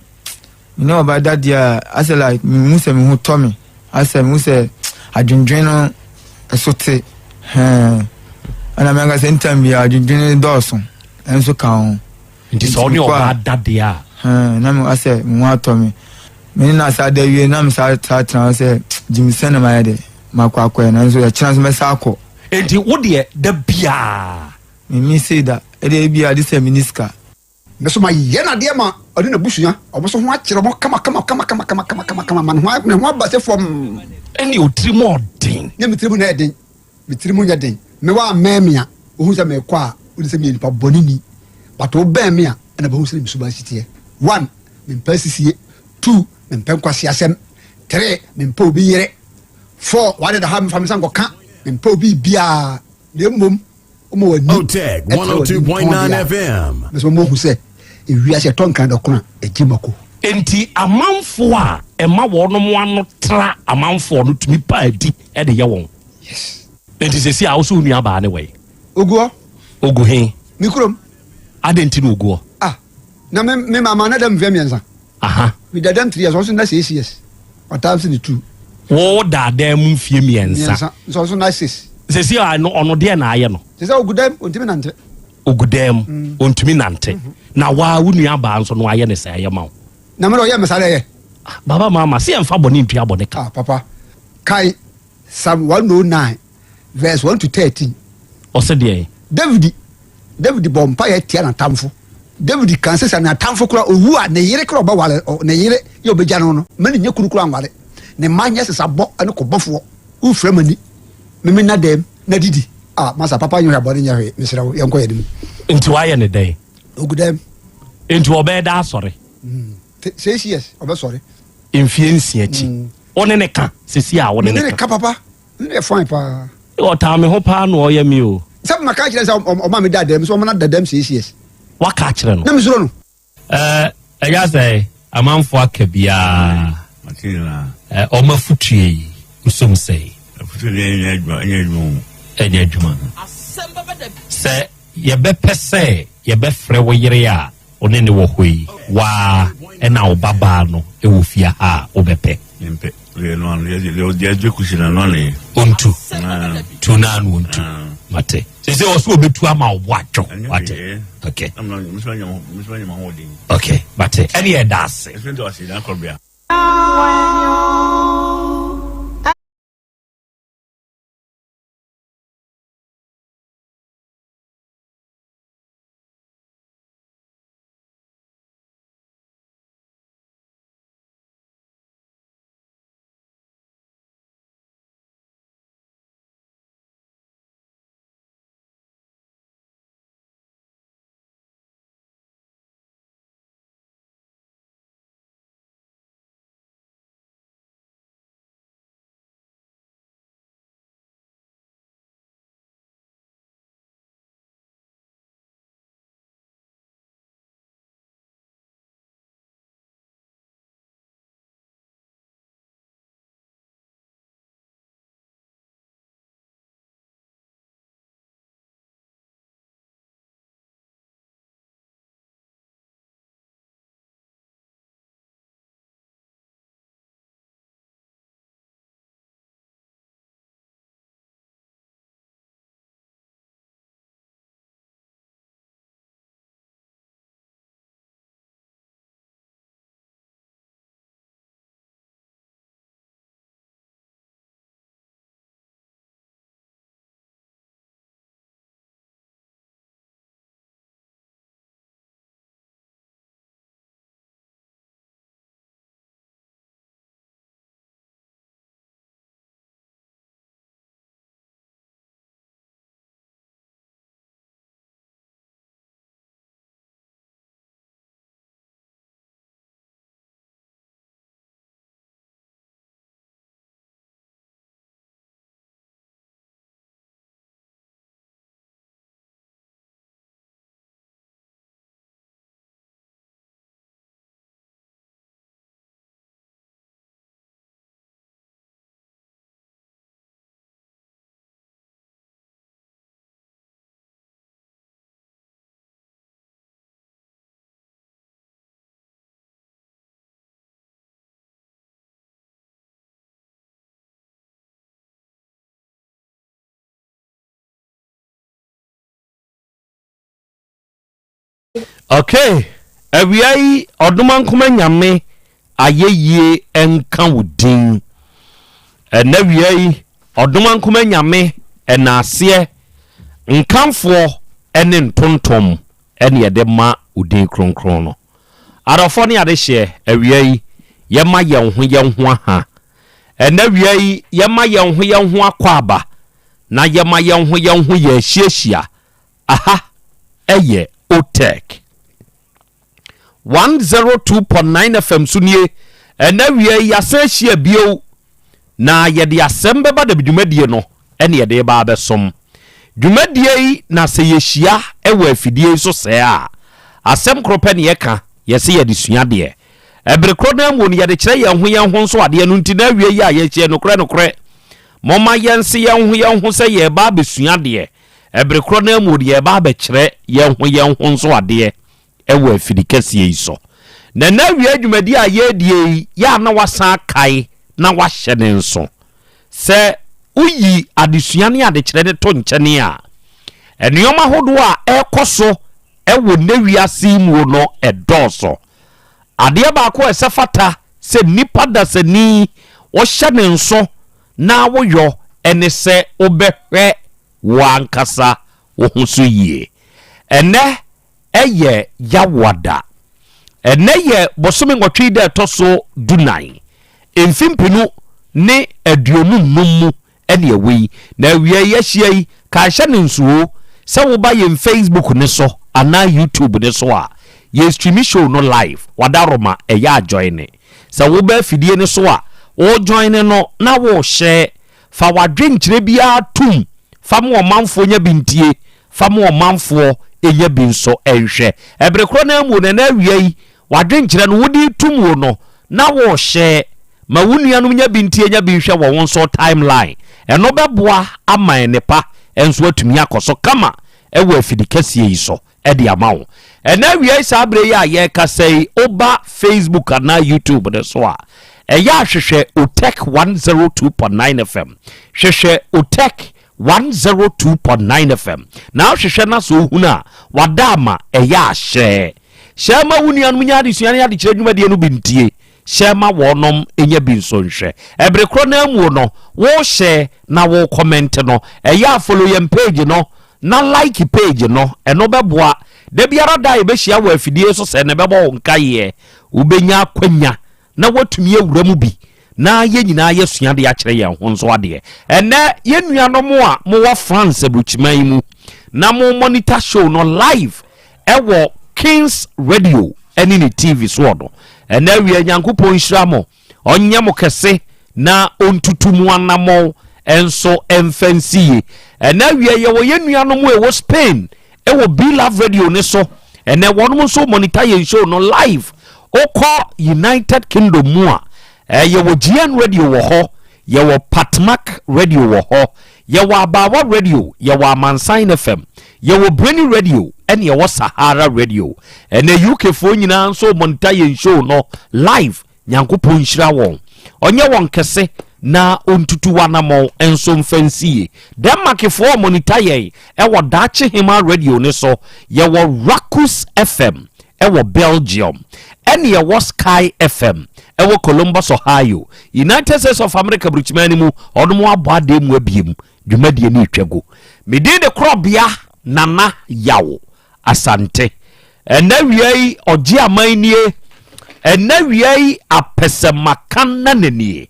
mi no oba da dia ase like mi hu se mi hu to mi ase mi hu se adwendwen no esote ana me ga se ntam bia adwendwen do so enso ka ho nti so ni oba da dia na mi ase mi hu ato mi me na sa da wie na me sa tra se jimisen na ma de makwa na nso ya chance me sa akọ enti wo de da bia me say da e de bia this minister me so ma ye na de ma odi na busua obo so ho akire mo kama man ho ba se from eni otrimo den ne mitrimu na den mitrimu nya den me wa memia ohun se me kwa odi se me nipa bonini but o ben me a na ba hu se me so ba sitie 1 me mpasisie 2 me mpenkwase asem 3 me mpa obi yere 4 wade da ha me famisa ngoka me mpa obi bia ne mmom omo wani Oteg 102.9 FM me so mo hu se ewia se tonkan da kona ejimako enti amanfo a ema wono mo ano tra amanfo no tumi pa adi e de ye won yes enti se si a wo so nua ba ne we ogu he mikrom adenti no ogu na me mama na dem vemienza we da dem 3 years also na 6 years otamsi ni 2 wo da dem mfie miensa so na 6 se si a no ono de na aye no se ogudem ontimi nante ogudem ontimi nante na wa wo nua ba nso no aye ne se aye ma na me ro ye mesale ye baba mama se emfa boni ntua boni ka papa kai Psalm 109 verse 1 to 13 o se de David bompa ye tia na tamfo David kan se na tamfo kura owu a ne yire kura ba wale ne yire ye obegya no mani nye kuru kura nwale ne manya sesa bo ane ko bofo u framani meme na dem na didi masa papa nyo abode nya hwe mesira wo yenko yedim nti wa ye ne dai ogudem nti obeda asore 6 years obe sorry emfie nsiachi one ne ka sesi a one ne ka papa ne fine pa o ta me ho pa no oye mi o sab maka kire sa o ma me dadem so o ma na dadem 6 years waka kire no na misuro no eya say amanfo aka bia oma futue usum say enya adwuma se ye be pese ye be frɛ wo yere a one ne wo hoi wa na wo baba no e wo fia ha wo bepe mpe le no le odiaje kushina no le ontu tunan ontu mate se oso obetu ama wo atwo mate okay okay mate any edase Krobea. Okay, awiai oduman kuma nyame ayeye enka wudin. Na wiai oduman kuma nyame enase nkanfo ene ntontom ene yede ma udin kronkron no. Arafo ne ade hye awiai yema yenho aha. Na wiai yema yenho akwaba na yema yenho ye hyiehia. Aha eye otek 102.9 FM sunie ena wie yasehia bio na yede Asem Beba Dabi dwumadie no ene yede ba abesom dwumadie yi na se yehia ewa afidie so se a asem krope ne yeka yese yede suade ebrekro na mu ne yede kire ye ho so ade no nti na wie yi a ye no kre moma yense ye ho se ye ba besuade ebrekro na mu ye ba be kire ye ho so ade ewa afidikasie iso na wie adwumadi a ye die ya na wasan kai na wahye ne nso se uyi adesua ne ade kire ne to nkyene a enuoma hodo a ekoso ewo na wiase mu no edoso ade ba ko esefata se nipa dasani wo hye ne nso na woyo ene se obehwe wankasa wo huso yie ene eye yawada ene ye bosome ngotwi de toso dunai emfimpinu ne aduonu numu ene ewi na wie yehia ka hye ne nsuo se wo ba ye Facebook ne so ana YouTube ne so a ye stream show no live wadaroma eya join se wo ba fidie ne so a wo join no na wo share fa wadwen kire bia tum fa mo manfo nya bintie fa mo manfo enya binso enhwe ebrekro na mu na wie wadwen kyerɛ no wodi tum no na wo hye ma wunua no nya bintie nya bi hwɛ wo nso timeline eno bɛboa ama nepa enso atumi akoso kama ewo afidi kɛseɛ yi so ɛde ama wo ɛna wiai saa bre ya ye ka sei oba Facebook na YouTube de so a ɛyɛ ahwehwɛ Otek 102.9 FM hwehwɛ Otek 102.9 FM na hwehwɛ na so huna wadama ɛyɛ ahye shema wunua no nya adesuane ade kyerɛ dwuma de no bintie shema wonom enya binso nhwɛ ebre kro na amu no wo share na wo comment no ɛyɛ follow yam page no na like page no eno bɛboa da biara da be hia wo afidie so sɛ ne bɛbɔ wo nkaye ubenya kwanya na watumi awura mu bi na ye nyina ye sua de akyerɛ yɛn ho nso ade ɛnɛ ye nuanom a mo wa France abuchiman mu na mo monitor show no live ɛwɔ Kings Radio ɛne ne TV so do ɛnɛ wi nyankopɔn hyira mo ɔnyɛ mo kɛse na ontutumu anamo enso emfansiye ɛnɛ wi ye wo ye nuanom ɛwɔ Spain ɛwɔ Be Love Radio ne so ɛnɛ wɔnom so monitor yɛn show no live okɔ United Kingdom mu a yɛwɔ GN Radio wɔ hɔ yɛwɔ Patmac Radio wɔ hɔ yɛwɔ Abawa Radio yɛwɔ Amansan FM yɛwɔ Breni Radio ɛne yɛwɔ Sahara Radio ɛnɛ UK fo nyina nso monitor yɛn show no live nyankopɔn hyira wɔn ɔnyɛ wɔn kɛse na ontutu wanamo enso mfansie Denmark fo monitor yɛn ɛwɔ Dachi Hima Radio ne so yɛwɔ Rakus FM ɛwɔ Belgium ɛne yɛwɔ Sky FM ɛwɔ Columbus Ohio United States of America bruchimani mu ɔno abo ade mu abiem dwumadie ne twago mede de Krobea Nana Yaw Asante ɛna wiai ɔgye amanie ɛna wiai apɛsɛmakan na nanie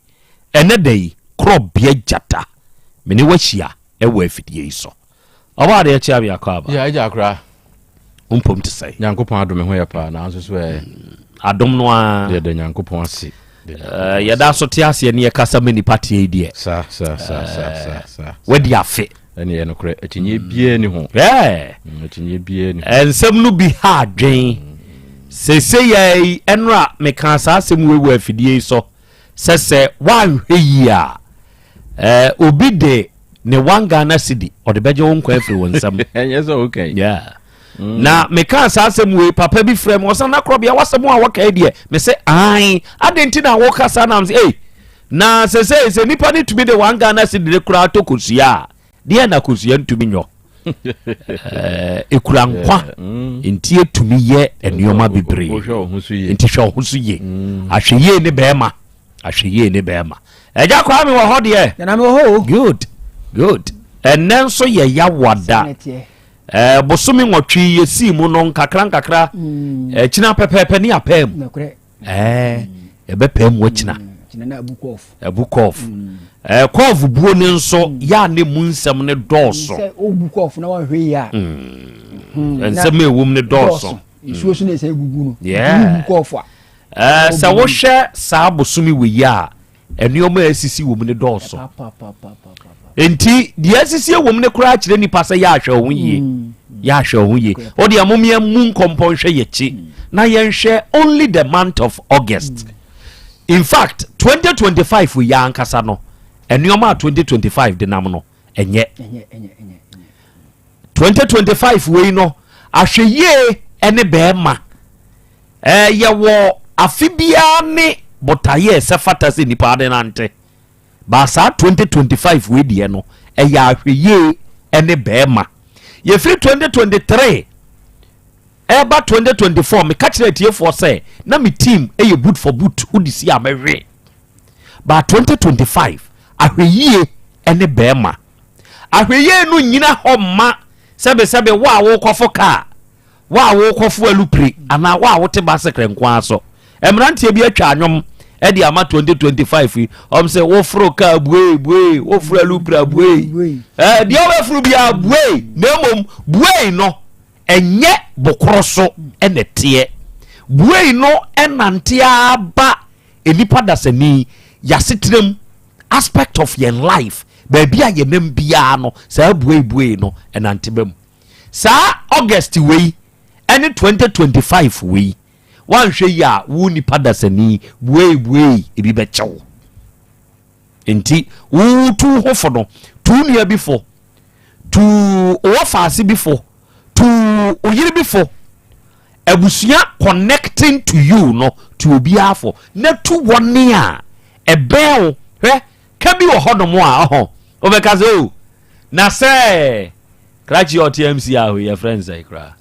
ɛna dai Krobea jata mene wahia ɛwɔ afidie so ɔba de akya bi akaba ya agya akra umpom te sɛ nyankopɔn adome ho yɛ pa na nso so adom no a de nyankopɔn ase yɛda so te ase ne yɛkasa mani patie die sa wadi afe ɛne yɛ no korɛ atinye bie ni ho atinye bie ni ensɛm no bi ha adwen sese yɛ enra meka saa asɛm wewu afidie so sɛ wanhwɛ yi a obi de ne wanga na sidi ɔde bɛgye wo nkwa afiri wo nsɛm ɛnyɛ sɛ okay na meka saa asɛm we papa bi frɛ me ɔsan na Krobea wasɛm a wɔka die me sɛ ai adenti na wo kasa na me sɛ na sɛ nipa ne tumi de wanga na sidi de kura to kosua de na kosua ntumi nyo ekura nkwa ntie tumi ye enuoma bebre nti hwɛ ho so ye ahweye ne bɛɛma ɛgya kwa me wɔ hɔ deɛ na me wɔ hɔ good ɛnɛ nso yɛ yawada bosome nwɔtwe yɛsii mu no nkakra kyina pɛpɛpɛ ne apam ɛbɛpam wakyina abukof kof buo ne nso ya ne mu nsɛm ne dɔɔso nsɛm ɛwom ne dɔɔso sɛ wohwɛ saa bosome wɔ yi a ɛnneɔma asisi wɔ mu ne dɔɔso enti deɛ asisi wɔ mu ne koraa kyerɛ nipa sɛ yɛahwɛ ho yie ɔde amomia mu nkɔmpɔ nhwɛ yɛkyi na yɛnhwɛ only the month of August in fact 2025 wɔ yɛ ankasa no ɛnneɔma a 2025 de nam no ɛnyɛ 2025 wei no ahwɛ yie ɛne bɛɛma yɛwɔ afe biara ne bɔtayɛ sɛ fata sɛ nipa de nante ba saa 2025 wei deɛ no ɛyɛ ahwɛ yie ɛne bɛɛma yɛfiri 2023 ɛba 2024 meka kyerɛ atiefoɔ sɛ na me team ɛyɛ boot for boot wode si a mɛhwe ba 2025 ahwɛ yie ɛne bɛɛma ahwɛ yie no nyina hɔ ma sɛbesɛbe wo a wokɔfo kaa wo a wokɔfo alupire anaa wo a wote basekre nkoa so mmeranteɛ bi atwa anwom ɛde ama 2025 sɛ woforo kaa buei woforo alupire buei deɛ wobɛforo bia buei na mmom buei no ɛnyɛ bokoro so ɛna teɛ buei no ɛnante aba enipa dasani yasetrem aspect of your life baabi a yɛnam biara no saa buei no ɛnante bam saa August wei ɛne 2025 wei wan hwe ya wo nipa dasani buei ebi be chew enti wo tu hofo no tu nua bi fo tu wo faase bi fo tu oyire bi fo abusua connecting to you no to obi afo na tu woni a ebeo hwe ka bi wo hodomo a ho obeka ze o na se krachi o TMC aho your friends ai kra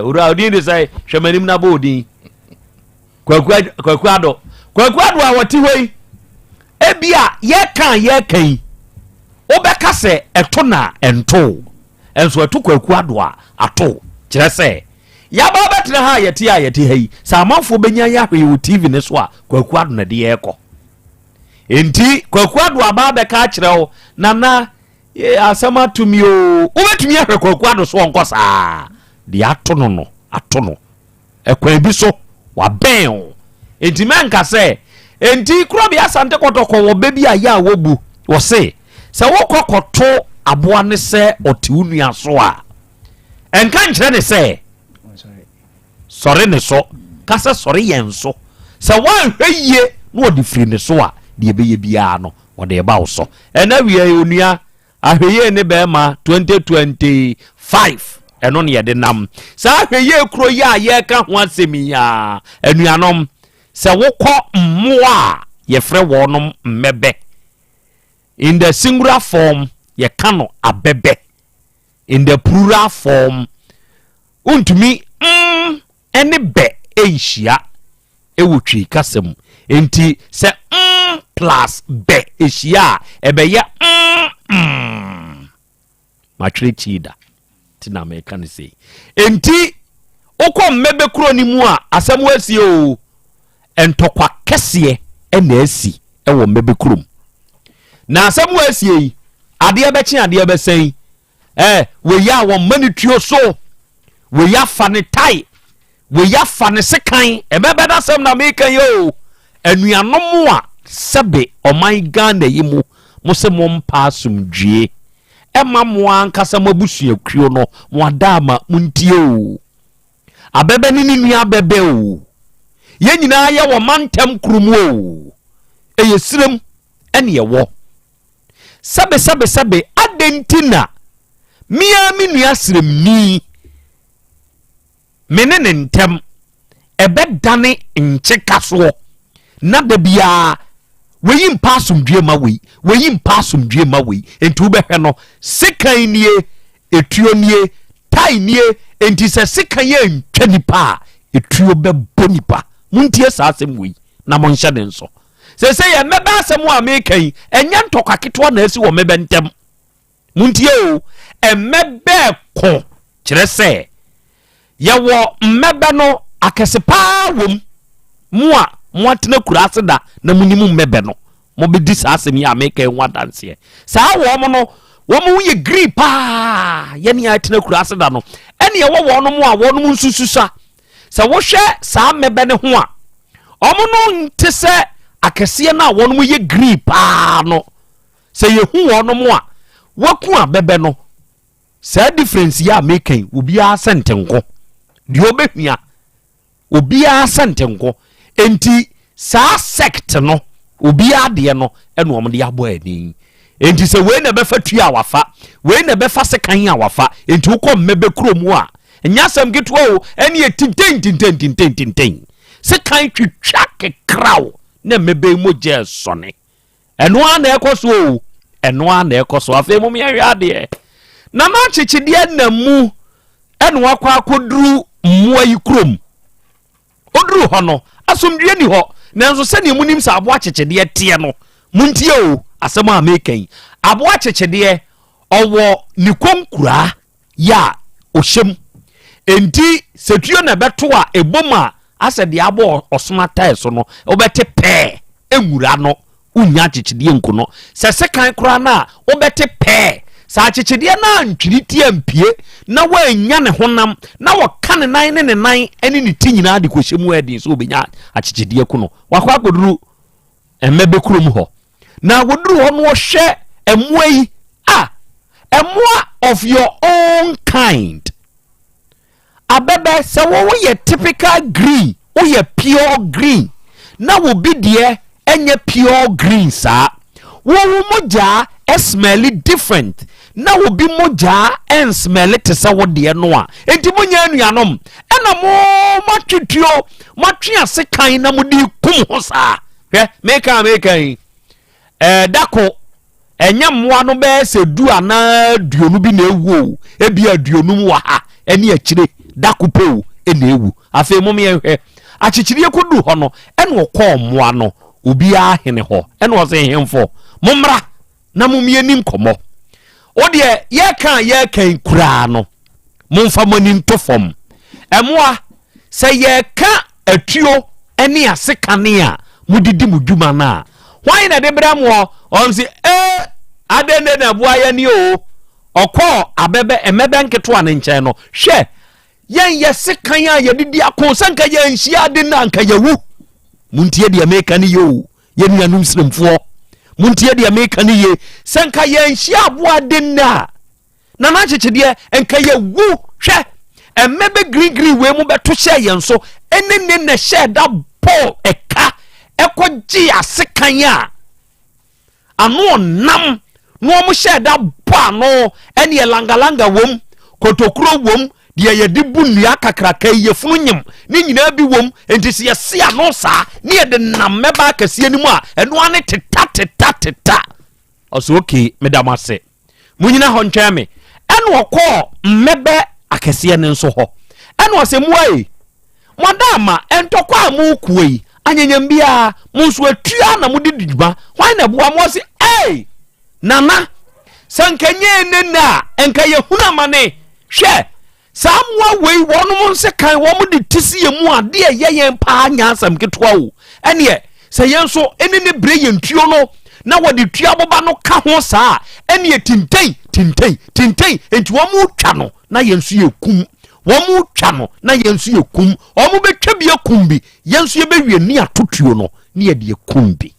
ura odin de sai hwemanim na bodin kwakwado a wati hoi ebia ye kan obeka se eto na ento enso eto kwakwado a ato kire se ya ba betre ha yeti hai samanfo benya ya hwe wo TV ne so a kwakwado na de yeko enti kwakwado aba beka kire wo na asama tumi o obetumi ahwe kwakwado so onko saa de ato no ekwan bi so wa ben enti menka se enti Krobea Asante kotoko wo bebi aya wobu wo se wo kokoto aboa ne se otiunu aso a enka nkyere ne se sorry ne so kasa sorry yen so se wan hweye no odi firi ne so a de ebeye bia no wo de ba wo so ena wie onua ahweye ne be ma 2025 eno ne yede nam sa ahweye kro ya ye ka ho asemi ya anuanom se wokọ mmoa ye frɛ wonom mmebe in the singular form ye kano abebe in the plural form untumi ene be ehia ewotwi kasem enti se plus be ehia ebeye matwe chida tina me kan say enti okọ mmebe kro ni mu a asem wasi o entokwa kese ena asi ewo mmebe krom na asem wasi yi ade bechi ade besen we ya wo manituo so we ya fa ne tai we ya fa ne sekan emebe da sem na me kan yo anuanom a sebe oman Ghana yi mu mo se mo mpa asumdwie ema mo ankasa mabusua kuo no mo adama muntie o abebe ni nua abebe o ye nyina ye wo mantem krumu o eye sirem ene ye wo sabe adentina mia mi nua sirem ni menene ntem ebe dane ncheka so na da bia weyi mpasumdue ma we entu be hwe no sekan nie etuo nie tai nie enti se sekan ye ntwa nipa etuo be bonipa muntie sa asem we na monhye den so se ye meba asem a mekan enya ntoka ketwa na asi wo mebe ntem muntie o emebe ko kire se ye wo mebe no akesepa wom mua mwatena kurase da na munimu mebe no mo be di sa asem ya mekan wadanse sa wo mo no wo mo ye gree pa ye ne atena kurase da no ene ye wo no mo a wo no nsususa sa wo hwe sa mebe ne ho a omo no nte se akese na wo no ye gree pa no se ye hu wo no mo a waku abebe no sa difference ya mekan obi a sentenko di obehua obi a sentenko enti sa sect no obi ade no eno omde abo ani enti se we na befa tua wafa we na befa sekan a wafa enti ukọ mmebe kromu a nyasam getwo o ene tinten sekan twitwa kekraw na mmebe moje sone eno ana ekoso o eno ana ekoso afa mu me ade na ma chichide na mu eno akwa akoduru mmoa yi krom oduru ho no asomdue ni ho nanso se ne munim sa abo achechede tie no muntie o asem a mekan abo achechede owo ni konkura ya ohyem enti setuo na beto a eboma asede abo osomata so no obete pe enwura no unya achechede nkuno se sekan kura na obete pe sa achechede na ntwiri tie mpie na wanya ne honam na waka ne nan ne nan ene ne ti nyina de kohyemu edi so obenya achechede ku no wakwa goduru emmebe kurom ho na woduru ho no hwe emoi emwa of your own kind abebe se wo ye typical green woyɛ pure green na wo bi deɛ ɛnyɛ pure green saa wo mogya smell different na wo bi mogya smell te sɛ wo deɛ no a enti monya anuanom ɛna mo matwetwio matwe ase kan na modi kum ho saa hwɛ meka dako ɛnyɛ mmoa no bɛɛ sɛ du anaa duonu bi na ewu ebi aduonum wɔ ha ɛne akyire dako pew ɛna ewu afei mom yɛhwɛ akyekyere kodu hɔ no ɛna ɔkɔɔ mmoa no obi ahene hɔ ɛna ɔsɛ hemfo mommra na momie nim kɔmɔ o deɛ yɛka kuraa no momfa mani nto fam ɛmoa sɛ yɛka atuo ɛne ase kane a modidi mo dwuma no a hwan na de brɛ mo ɔn sɛ adɛnde na boa yɛ ne o ɔkɔɔ abɛbɛ ɛmɛbɛ nketewa ne nkyɛn no hwɛ yɛn yɛ sekan a yɛdidi ako sɛ nka yɛnhyia ade na nka yɛwu montie deɛ meka ne yɛ o yɛnuanom sremfoɔ montie deɛ meka ne yɛ sɛ nka yɛnhyia aboa ade na nakyekyedeɛ nka yɛwu hwɛ ɛmɛbɛ green wei mu bɛto hyɛ yɛn so ɛne ne na hyɛ da bɔɔ ɛka ɛkɔgye asekan a ano nam na ɔmo hyɛ da bɔ ano ɛne yɛ langalanga wom kotokuro wom deɛ yɛde bu nnua kakraka yɛfunu nyim ne nyinaa bi wom enti sɛ yɛse ano saa ne yɛde nam mɛba akɛseɛ no mu a ɛno ane teta ɔsɛ okay medam ase munyina hɔ ntwɛn me ɛne ɔkɔɔ mmɛbɛ akɛseɛ ne nso hɔ ɛne ɔsɛ muae modama ɛntɔkɔ a mokua yi anyanyam bia mo nso atua na mode didwuma hwan na boa mo ɔsɛ ei nana sɛ nka nyɛ ne na nka yɛhunu amane hwɛ saa mmoa wei wɔnom nse kan wɔn de tisi yɛ mu ade ɛyɛ yɛn paa nya asɛm ketewa o ɛneɛ sɛ yɛn nso ɛne ne bere yɛn tuo no na wɔde tua boba no ka ho saa ɛneɛ tinten enti wɔn twa no na yɛn nso yɛ kum wɔn twa no na yɛn nso yɛ kum wɔn bɛtwa bi akum bi yɛn nso yɛbɛwie ne atotuo no ne yɛde akum bi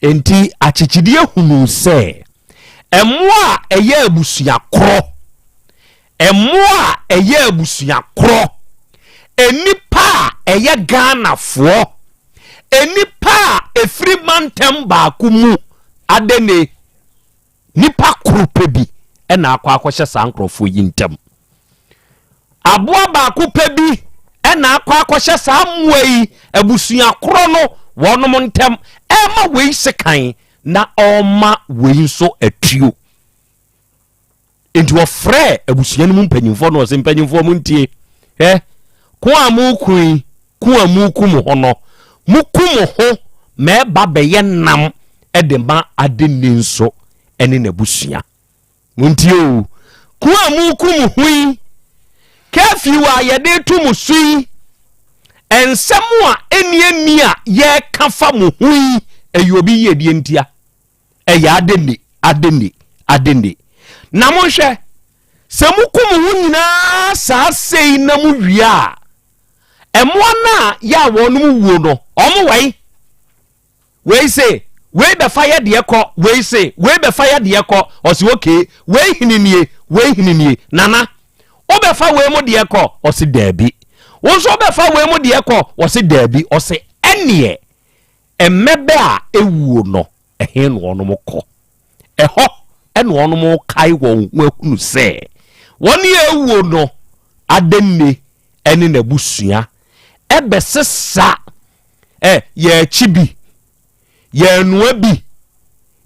enti akyekyedeɛ hunu sɛ ɛmmoa a ɛyɛ abusua korɔ ɛmmoa a ɛyɛ abusua korɔ enipa a ɛyɛ Ghanafoɔ enipa a efiri mantam baako mu adene nipa korope bi ɛna akɔhyɛ saa nkorɔfoɔ yi ntam aboa baako pɛ bi ɛna akɔhyɛ saa mmoa yi abusua korɔ no wɔnom ntam ɛma wei sekan na ɔma wei nso atuo enti wɔfrɛ abusua no mu mpanyimfoɔ no ɔsɛ mpanyimfoɔ mu ntie ko a mukui ko a mukum ho no mukum ho mɛba bɛyɛ nam ɛde ma ade ne nso ɛne n'abusua muntie o ko a mukum ho yi kafi wa yɛde to mu so yi ensɛm a eni a yɛka fa mu ho yi ɛyɛ obi yɛ die ntia ɛyɛ adenne na mo hwɛ sɛ mukum ho nyinaa saa sei na mu wia ɛmoa na ya wɔnom wuo no ɔmo wei se wei bɛfa yɛ deɛ kɔ wei se wei bɛfa yɛ deɛ kɔ ɔse okay wei hinnie nana wo bɛfa wei mu deɛ kɔ ɔse daabi wo nso bɛfa wei mu deɛ kɔ ɔse daabi ɔse ɛneɛ ɛmɛbɛ a ewuo no ɛhe no ɔnom kɔ ɛhɔ ɛna ɔnom kai wɔn ho ahunu sɛ wɔn yɛ ewuo no adenne ɛne n'abusua ɛbɛsesa yɛ akyi bi yɛ noa bi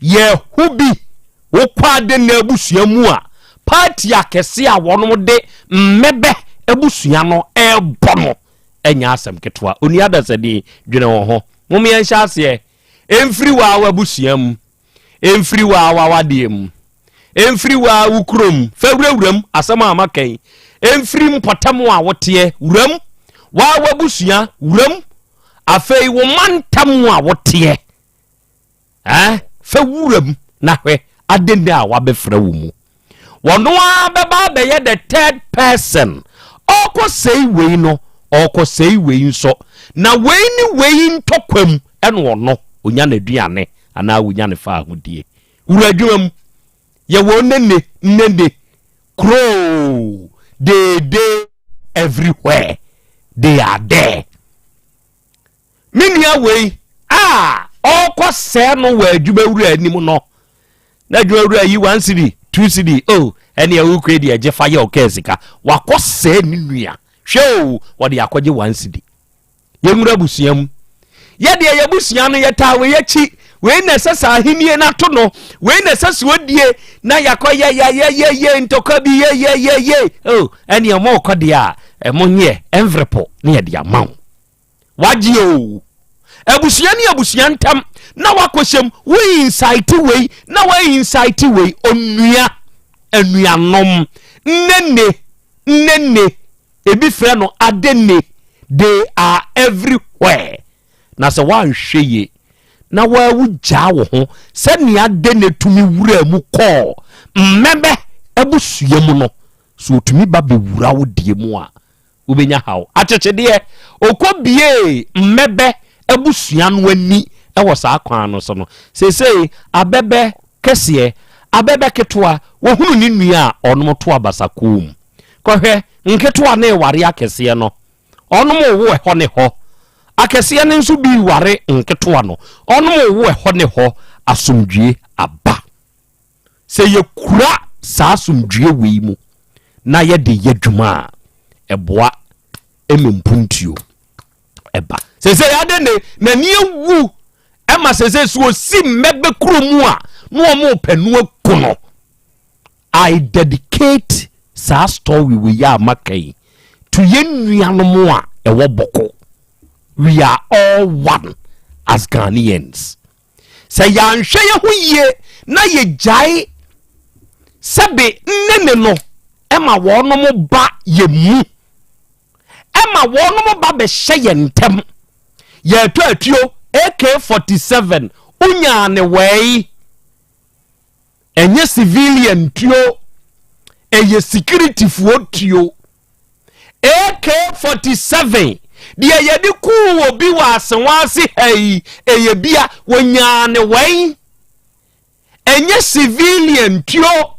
yɛ hu bi wokɔ adenne abusua mu a party akɛse a wɔnom de mmɛbɛ abusua no ɛbɔ no ɛnya asɛm ketewa oni adasɛde dwene wɔn ho mom yɛn hyɛ aseɛ emfiri wa abusua mu emfiri wa wadeɛ mu emfiri wa wukurom fawuram asɛm a makan emfiri mpɔtam a woteɛ wuram wa abusua wuram afei wo mantam a woteɛ fawuram na hwɛ adende a wabɛfrɛ wo mu wɔno a bɛba bɛyɛ the third person ɔkɔ sei wei no ɔkɔ sei wei nso na wei ni wei ntɔkwam ɛno ɔno onya na aduane anaa onya ne fa ahodie wura adwuma mu ye wo nene crow they everywhere they are there minia wei okọ se no wa adwuma wura anim no na adwuma wura yi 1 cedi 2 cedi ene awu kredi eje fa ye okesika wakọ se ni nua hwe wo de akọje 1 cedi yemura busuam ye de ye busua no ye ta we yachi we na sasa ahenie na to no we na sasa odie na yakọ ye ntoka bi ye ene mo okọ de a emonye envelope ne ye de amaw waji o abusia ni abusia ntam na wakohyem we insight we na we insight we onua anuanom nnenne ebi frɛ no adenne they are everywhere na se wan hweye na wa wugya wo ho sɛ ne adenne tumi wura mu kɔ mmebe abusua mu no so tumi ba be wura wo die mu a wobenya hawo akyekyedeɛ okobie mmebe abusua no ani ɛwɔ saa kwan no so no sesei abebe kɛseɛ abebe ketewa wo hunu ni nua a ɔnom to abasakom kɔhwɛ nketewa na ware akɛseɛ no ɔnom wo ɛhɔ ne hɔ akɛseɛ ne nso bi ware nketewa no ɔnom wo ɛhɔ ne hɔ asomdwie aba sɛ yɛkura saa asomdwie wei mu na yɛde yɛdwuma a ɛboa emempuntuo eba sese ade ne na nie wu ema sese so si mmebe kromu a no omo panu akuno I dedicate sa story we ya makai to yenuanom a ewo boko we are all one as Ghanaians say yanhwe ye ho ye na ye jai sebe nnene no ema wonom ba ye mu ema wonom ba be hye ye ntem ye to atuo AK-47 unya ne wei enye civilian tuo eye security fuo tuo AK-47 dia ye di ku obi wa asenwase hai eye bia wonya ne wei enye civilian tuo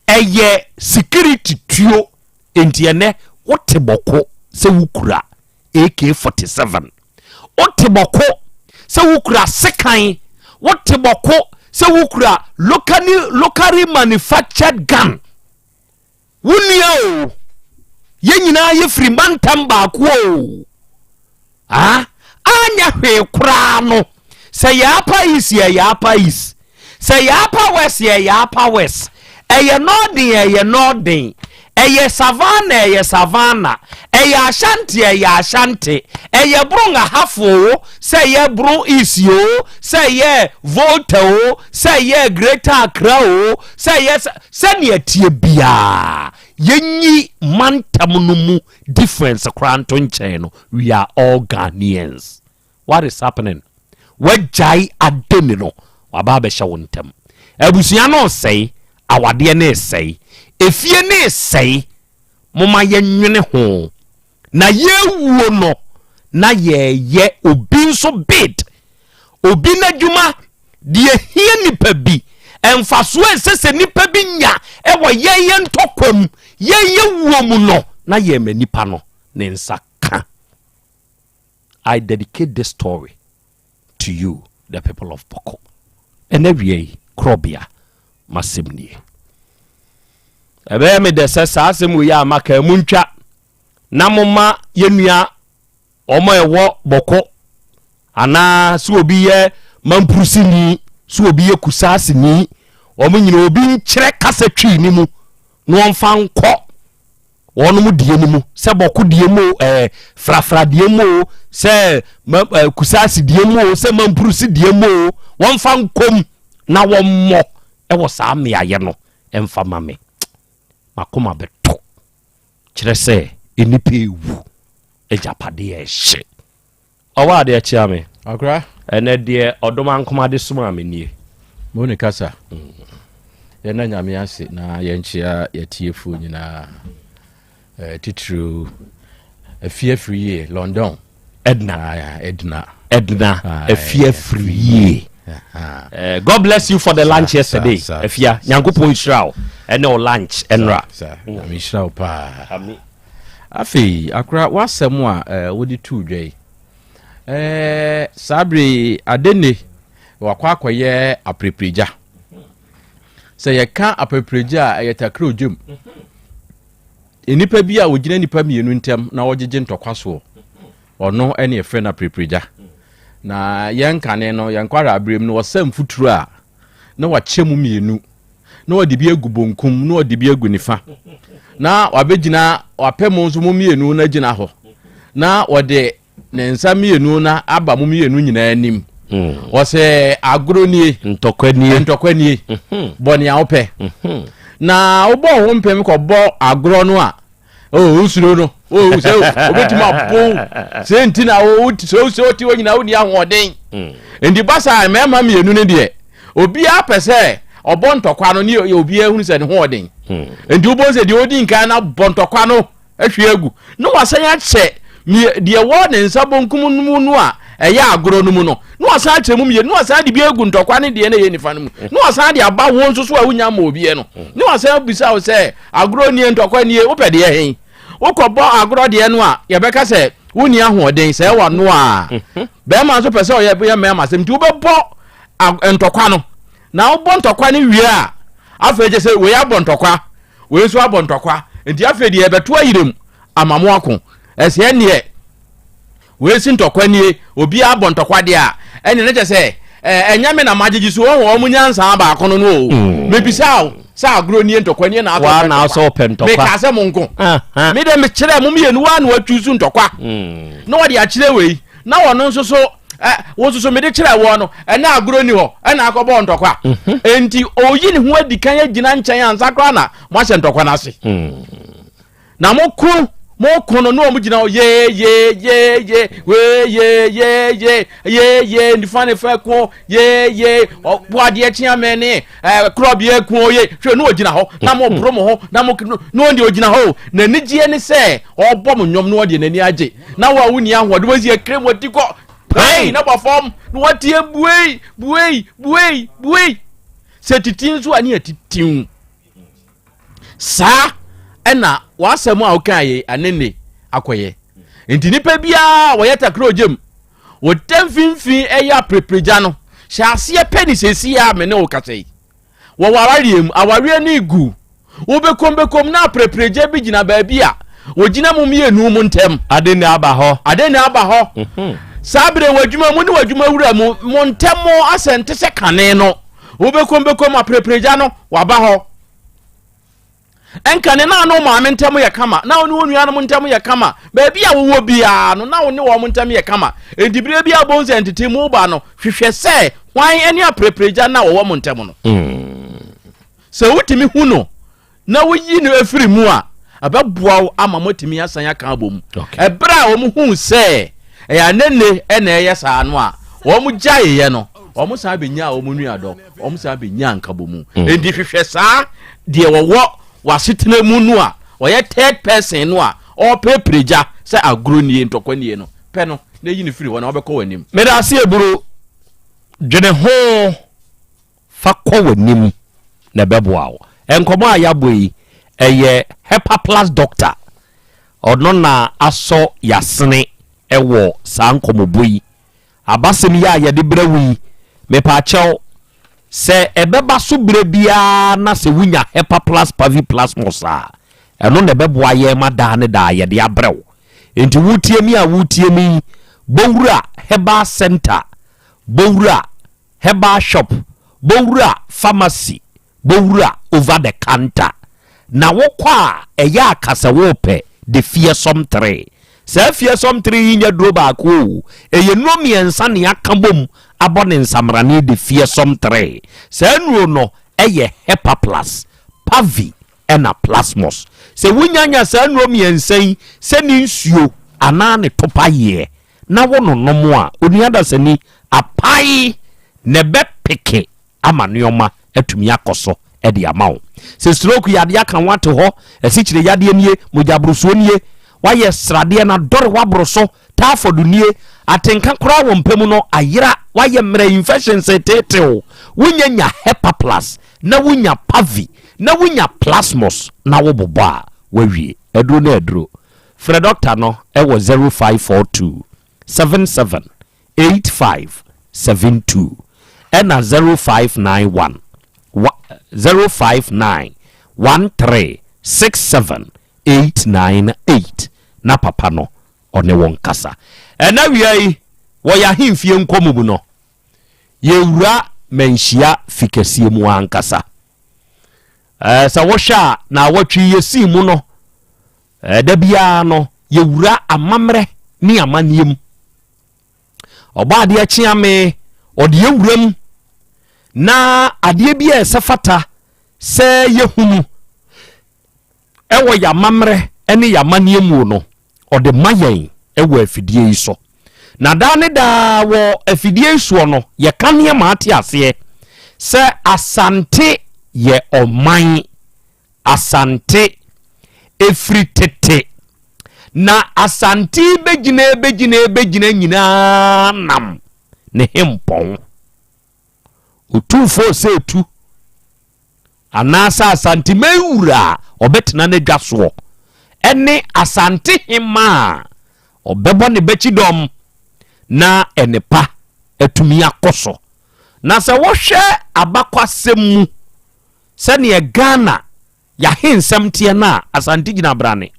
eye security tuo entiene woteboko se wukura AK-47 woteboko se wukura sekan woteboko se wukura locally manufactured gun wunia o yenyina ye free mantam ba ko o anya hwe kura no se ya pa is ya pa is se ya pa west ya pa west eye northern eye savannah eye ashanti eye brunga hafo say ye bru isio say ye volta o say ye greater accra o say ye sene atie bia yenyi mantam no mu difference kranto nchen no we are all Ghanaians. What is happening? Wajai adeni no wababa hye wontem abusua no say awade ne say efie ne say moma yenwene ho na yewuo no na ye obi nso bid obi na dwuma de hie nipa bi emfaso esese nipa bi nya ewo ye ntokwam ye wuo mu no na ye manipa no ne nsaka. I dedicate this story to you, the people of Boko. And every Krobea masimni ebe me de sesa asem we ya maka muntwa na moma yenua omo ewo Boko ana so obi ye mampurusini so obi ye kusasini omo nyina obi nkyere kasa twi ni mu no mfa nkọ wono mu die ni mu se Boko die mu frafra die mu se kusasi die mu se mampurusi die mu won fa nkom na won mo ewo saa me aye no emfa mame makoma beto kire se enipa ewu ejapade e hye owa de chia me akra ene de odoma nkoma de suma me nie moni kasa ye na nyame ase na ye nchia ye tiefu nyina titru afie free London Edna afie free. God bless you for the lunch yesterday. Afia nyankopon israel ene o lunch enra ami israel pa ami afi akra wasem a wodi tu dwei Sabri adene wakwa akoye aprepreja se yeka aprepreja ayatakro dwem enipa bi a wogina nipa mienu ntem na wogege ntokwaso ono ene efe na aprepreja na yenkane no yankwara abrem no wasam futuru a na wachemu mienu na wadibi agubonkum na wadibi agunifa na wabegina wapemu nso mu mienu na gina ho na wode ne nsa mienu na aba mu mienu nyina anim wose agronie ntokwanie boni a ope na obo ho mpem ko bo agro no a usuro no se obetima po se ntina so ti wonyina woni ahoden ndi basa mema mienu ne de obi apese obo ntokwa no ne obi ehunu se ne hoden ndi obo se de odi nkan na bontokwa no ahwe no wasan ya che de wo ne nsabonkum no a eya agro no mu no wasan atremu mie no wasan de bi egu ntokwa ne de na ye nifa no mu no wasan de aba wo nso so a wonya ma obi no wasan bisa wo se agro nie ntokwa nie wo pede hen wokobo agro de no a ye beka se woni ahoden se wa no a be ma so pese o ye me ma sem ti wo be bo ntokwa no na wo bo ntokwa ne wie a afeje se we ya bo ntokwa we so abo ntokwa enti afedi e beto ayirem amamo ako ese ne we si ntokwa nie obi abo ntokwa de a ene ne je se enyame na magigi so wo mu nyansa ba akono no mebisa sa agro nie ntokwa nie na wa na so pentokwa me ka se monko me de me kire mu mienu wa na watuzu ntokwa no wo de a kire we na wono nso so wo so me de kire wo no na agro ni ho na akobo ntokwa enti oyi ni ho adikan agina nchen ansa kra na mo ahye ntokwa na ase na mo kono no mo gina ye ndi fane fa ko ye boade atia mene Krobea ku ye hwe no ogina ho na mo promo ho na mo no ndi ogina ho na nigie ni se obom nyom no de nani age na wa wuni ahode wazi akrem wadiko pai na perform no watie buei se titin so ani atitin sa ena wasemu a ukaye anene akoye enti nipa bia woyeta krojem wo temfinfin eya prepreja no hyase peni sesi ya me ne okasei wo warariem aware ni gu wo bekom na prepreja bi gina ba bia wo gina mu mienu mu ntem adene aba ho sabre wadwuma mu ni wadwuma wura mu ntemo asente se kane no wo bekom a prepreja no waba ho enkane na no ma mentemu ye kama na oni wonu anu mentemu ye kama ba bia wo bia no na oni wo mentemu ye kama endibire bia bonze entitemu ba no hwehwe se hwan eni aprepreja na wo mentemu no se wutimi hu no na woyi no afiri mu a ababoa ama motimi asan aka abom ebra wo mu hu se ya nene ena ye sa no a wo mu jaye ye no wo mu sa benya wo mu nuado wo mu sa benya nkabomu endi hwehwe sa de wo wasitene mu no a oye third person no a o prepreja se agro nie ntokwa nie no pe no na yi ne firi wona obekọ wanim me da se eburu dwene ho fa kọ wanim na beboa wo enkomo ayaboi eye hepa plus doctor ono na aso yasene ewo sa nkomoboi abasem ya ye de brawi me pa chew se ebeba so bire bia na se wunya hepa plus pavi plus mosa eno ne beboa ye mada ne da ye de abrew enti wutie mi bowura heba center bowura heba shop bowura pharmacy bowura over the counter na wokwa eya akase wope de fearsome 3 se fearsome 3 nya dro ba ko eye no miensa ne akabom abone nsamrani de fearsome 3 se nuo no eye hepa plus pavi ena plasmos se wunyanya se nuo miensan se ni nsuo ana ne topa ye na wono nomo a oniada sani apai ne be peke amanioma atumi akoso e de amawo se stroke yade aka wate ho esichire yade nie mojabruso nie waye srade na dore wabroso ta fodunie atenka kora wo mpemu no ayira waye mra infection setetew wunyanya hepa plus na wunya pavi na wunya plasmos na wo boba wawie edro na edro fre doctor no e wo 0542 778572 ɛna 0591 059136788 na papa no ɔne wɔn kasa ɛna wia yi wɔyɛ ahemfie nkɔmu mu no yɛwura manhyia fikasie mu ankasa sɛ wɔhwɛ na wɔtwe yɛsii mu no da biara no yɛwura amammerɛ ne amanneɛm ɔba adeɛ kyea me ɔde yɛwuram na adeɛ bi a ɛsɛ fata sɛ yɛhunu ɛwɔ yɛ amammerɛ ne yɛ amanneɛm mu no ɔde ma yɛn ɛwɔ afidie yi so na daa ne daa wɔ afidie yi soɔ no yɛka nneɛma ate aseɛ sɛ asante yɛ ɔman asante efiri tete na asante begyina nyinaa nam ne hempɔn otufo sɛ etu anasa asante mewura ɔbɛtena ne dwa soɔ ɛne asante hema ɔbɛbɔ ne bɛkyi dɔm na ɛnepa atumi akɔso na sɛ wɔhwɛ abakwasɛm mu sɛnea Ghana yɛahensɛm teɛ na asante gyina brane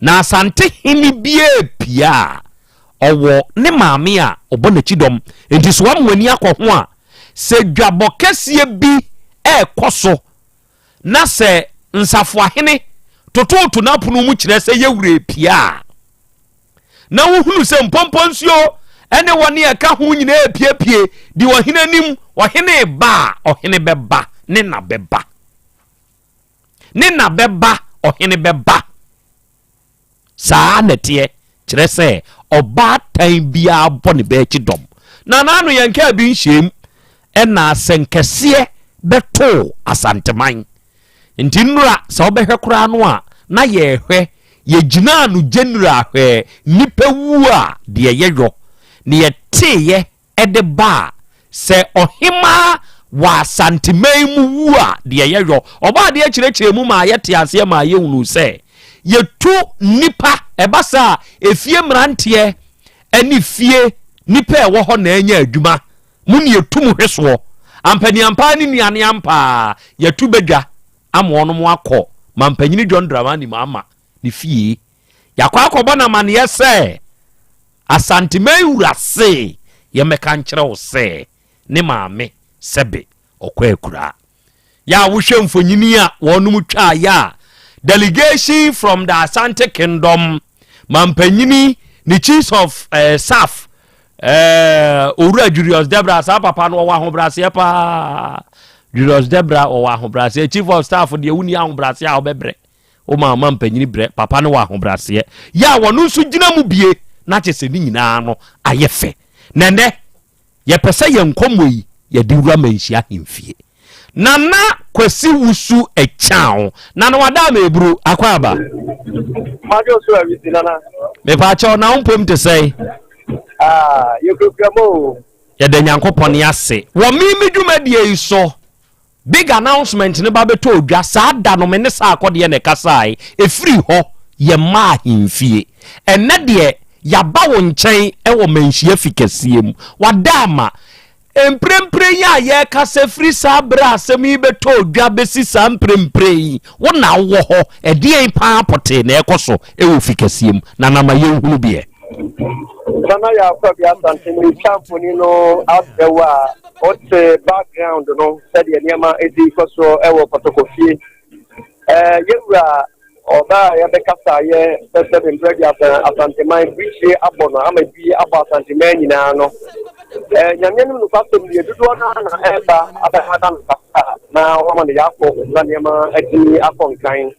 na asante hene bie pia ɔwɔ ne maame a ɔbɔ n'akyi dɔm enti so wam wani akɔ ho a sɛ dwabɔ kɛseɛ bi ɛkɔ so na sɛ nsafoahene tototo na pono mu kyerɛ sɛ yɛwure pia na wohunu sɛ mpɔmpɔ nsuo ɛne wɔne ɛka ho nyina epiepie di wɔhene anim wɔhene ba ɔhene bɛba ne na bɛba ɔhene bɛba saa neteɛ kyerɛ sɛ ɔba tan bia bɔ ne bɛakyi dɔm na naano yɛnka bi nhyɛm ɛna sɛnkɛseɛ bɛto asanteman nti nnura sɛ wobɛhwɛ koraa no a na yɛhwɛ yɛgyina no general hwɛ nipa wu a deɛ yɛyɔ ne yɛteeɛ ɛde ba sɛ ɔhema wɔ asanteman mu wu a deɛ yɛyɔ ɔba deɛ kyerɛkyerɛ mu ma yɛte aseɛ ma yɛhunu sɛ yɛtu nipa ɛba saa efie mmeranteɛ ɛne fie nipa ɛwɔ hɔ na ɛnyɛ adwuma mu ne yɛtu mu hwesoɔ ampaniampa ne nuaneampa yɛtu badwa ama ɔno mu akɔ mampanyini John Dramani mama ne fie yakɔ akɔbɔ na maneɛ sɛ asanteman wura se yɛmɛka nkyerɛ wo sɛ ne maame sɛbe ɔkɔ akura ya wohwɛ mfonyini a wɔnom twa ya delegation from the Asante Kingdom mampanyini the chief of staff Owura Julius Debra sa papa no wɔ ahobrase pa Julius Debra wɔ ahobrase chief of staff de wuni ahobrase a obɛbrɛ o ma mampanyini brɛ papa no wɔ ahobrase ya wɔno nso gyina mu bie na kyese ni nyinaa no ayɛ fɛ nɛnɛ yɛpɛ sɛ yɛnkɔmmɔ yi yɛde wura manhyia hemfie nana kwasi wusu echao nana wada mebru akwaba majo so awisi nana me pa cho na umpom te sei yekogramo ya de nyankopon ase wo mi dwumadie yi so big announcement ne ba beto odwa saa da no me ne saa akode ne kasai efiri ho ye ma hemfie enne de ya ba wo nkyɛn ɛwɔ manhyia fikasiem wada ama emprempre ya ye kasa firi sa bra asɛm yi beto dwa besi sa emprempre yi wona wo ho ɛdeɛn pa apote na ɛkɔso ɛwɔ fikasiem na nama ye hunu bie sana ya Krobea Asante ni champoni no abewa ote background no said ye niama edi koso ɛwɔ protocol yewura oba ya bekasa ye sɛbɛn Krobea Asante man biche abono ama bi abo Asante man nyina no nyamenu no pastor mi dodo na eba abahada na wama ne yakɔ na niama edi akɔnkan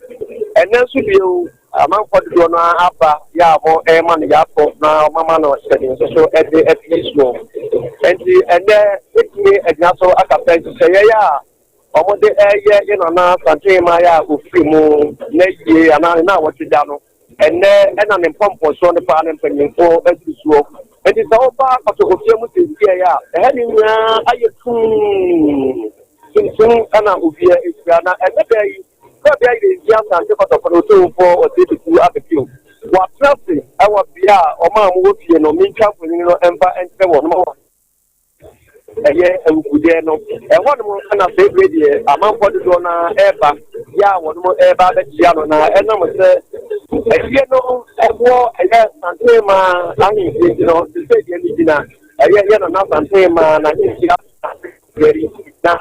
enenso bio amanfo dodo na aba ya mo ema ne yakɔ na mama no sɛdin so edi so enti ene etimi egyina so akapɛ sɛ ye ya ɔmode ɛyɛ inana santema ya ofiri mu na yie ana na wɔtida no ene ɛna ne mpɔmpɔ so ne pa ne mpanyinfo asusuo enti sɛ ɔba patokofie mu sɛ ya ɛhɛ ne nyinaa ayɛ tum ana ovie ekura na ɛbɛbɛ yi Krobea yi Asante patokofo otumfo ɔtɛtutu abɛpio wato traffic our bia or ma mo fie no me twa for no emba ente wo no eye enkude no e ho no na se be die amanfo do na eba ya wo no eba be tia no na enam se eye no ewo eye sante ma ahi no se die ni dina eye no na sante ma na ni very na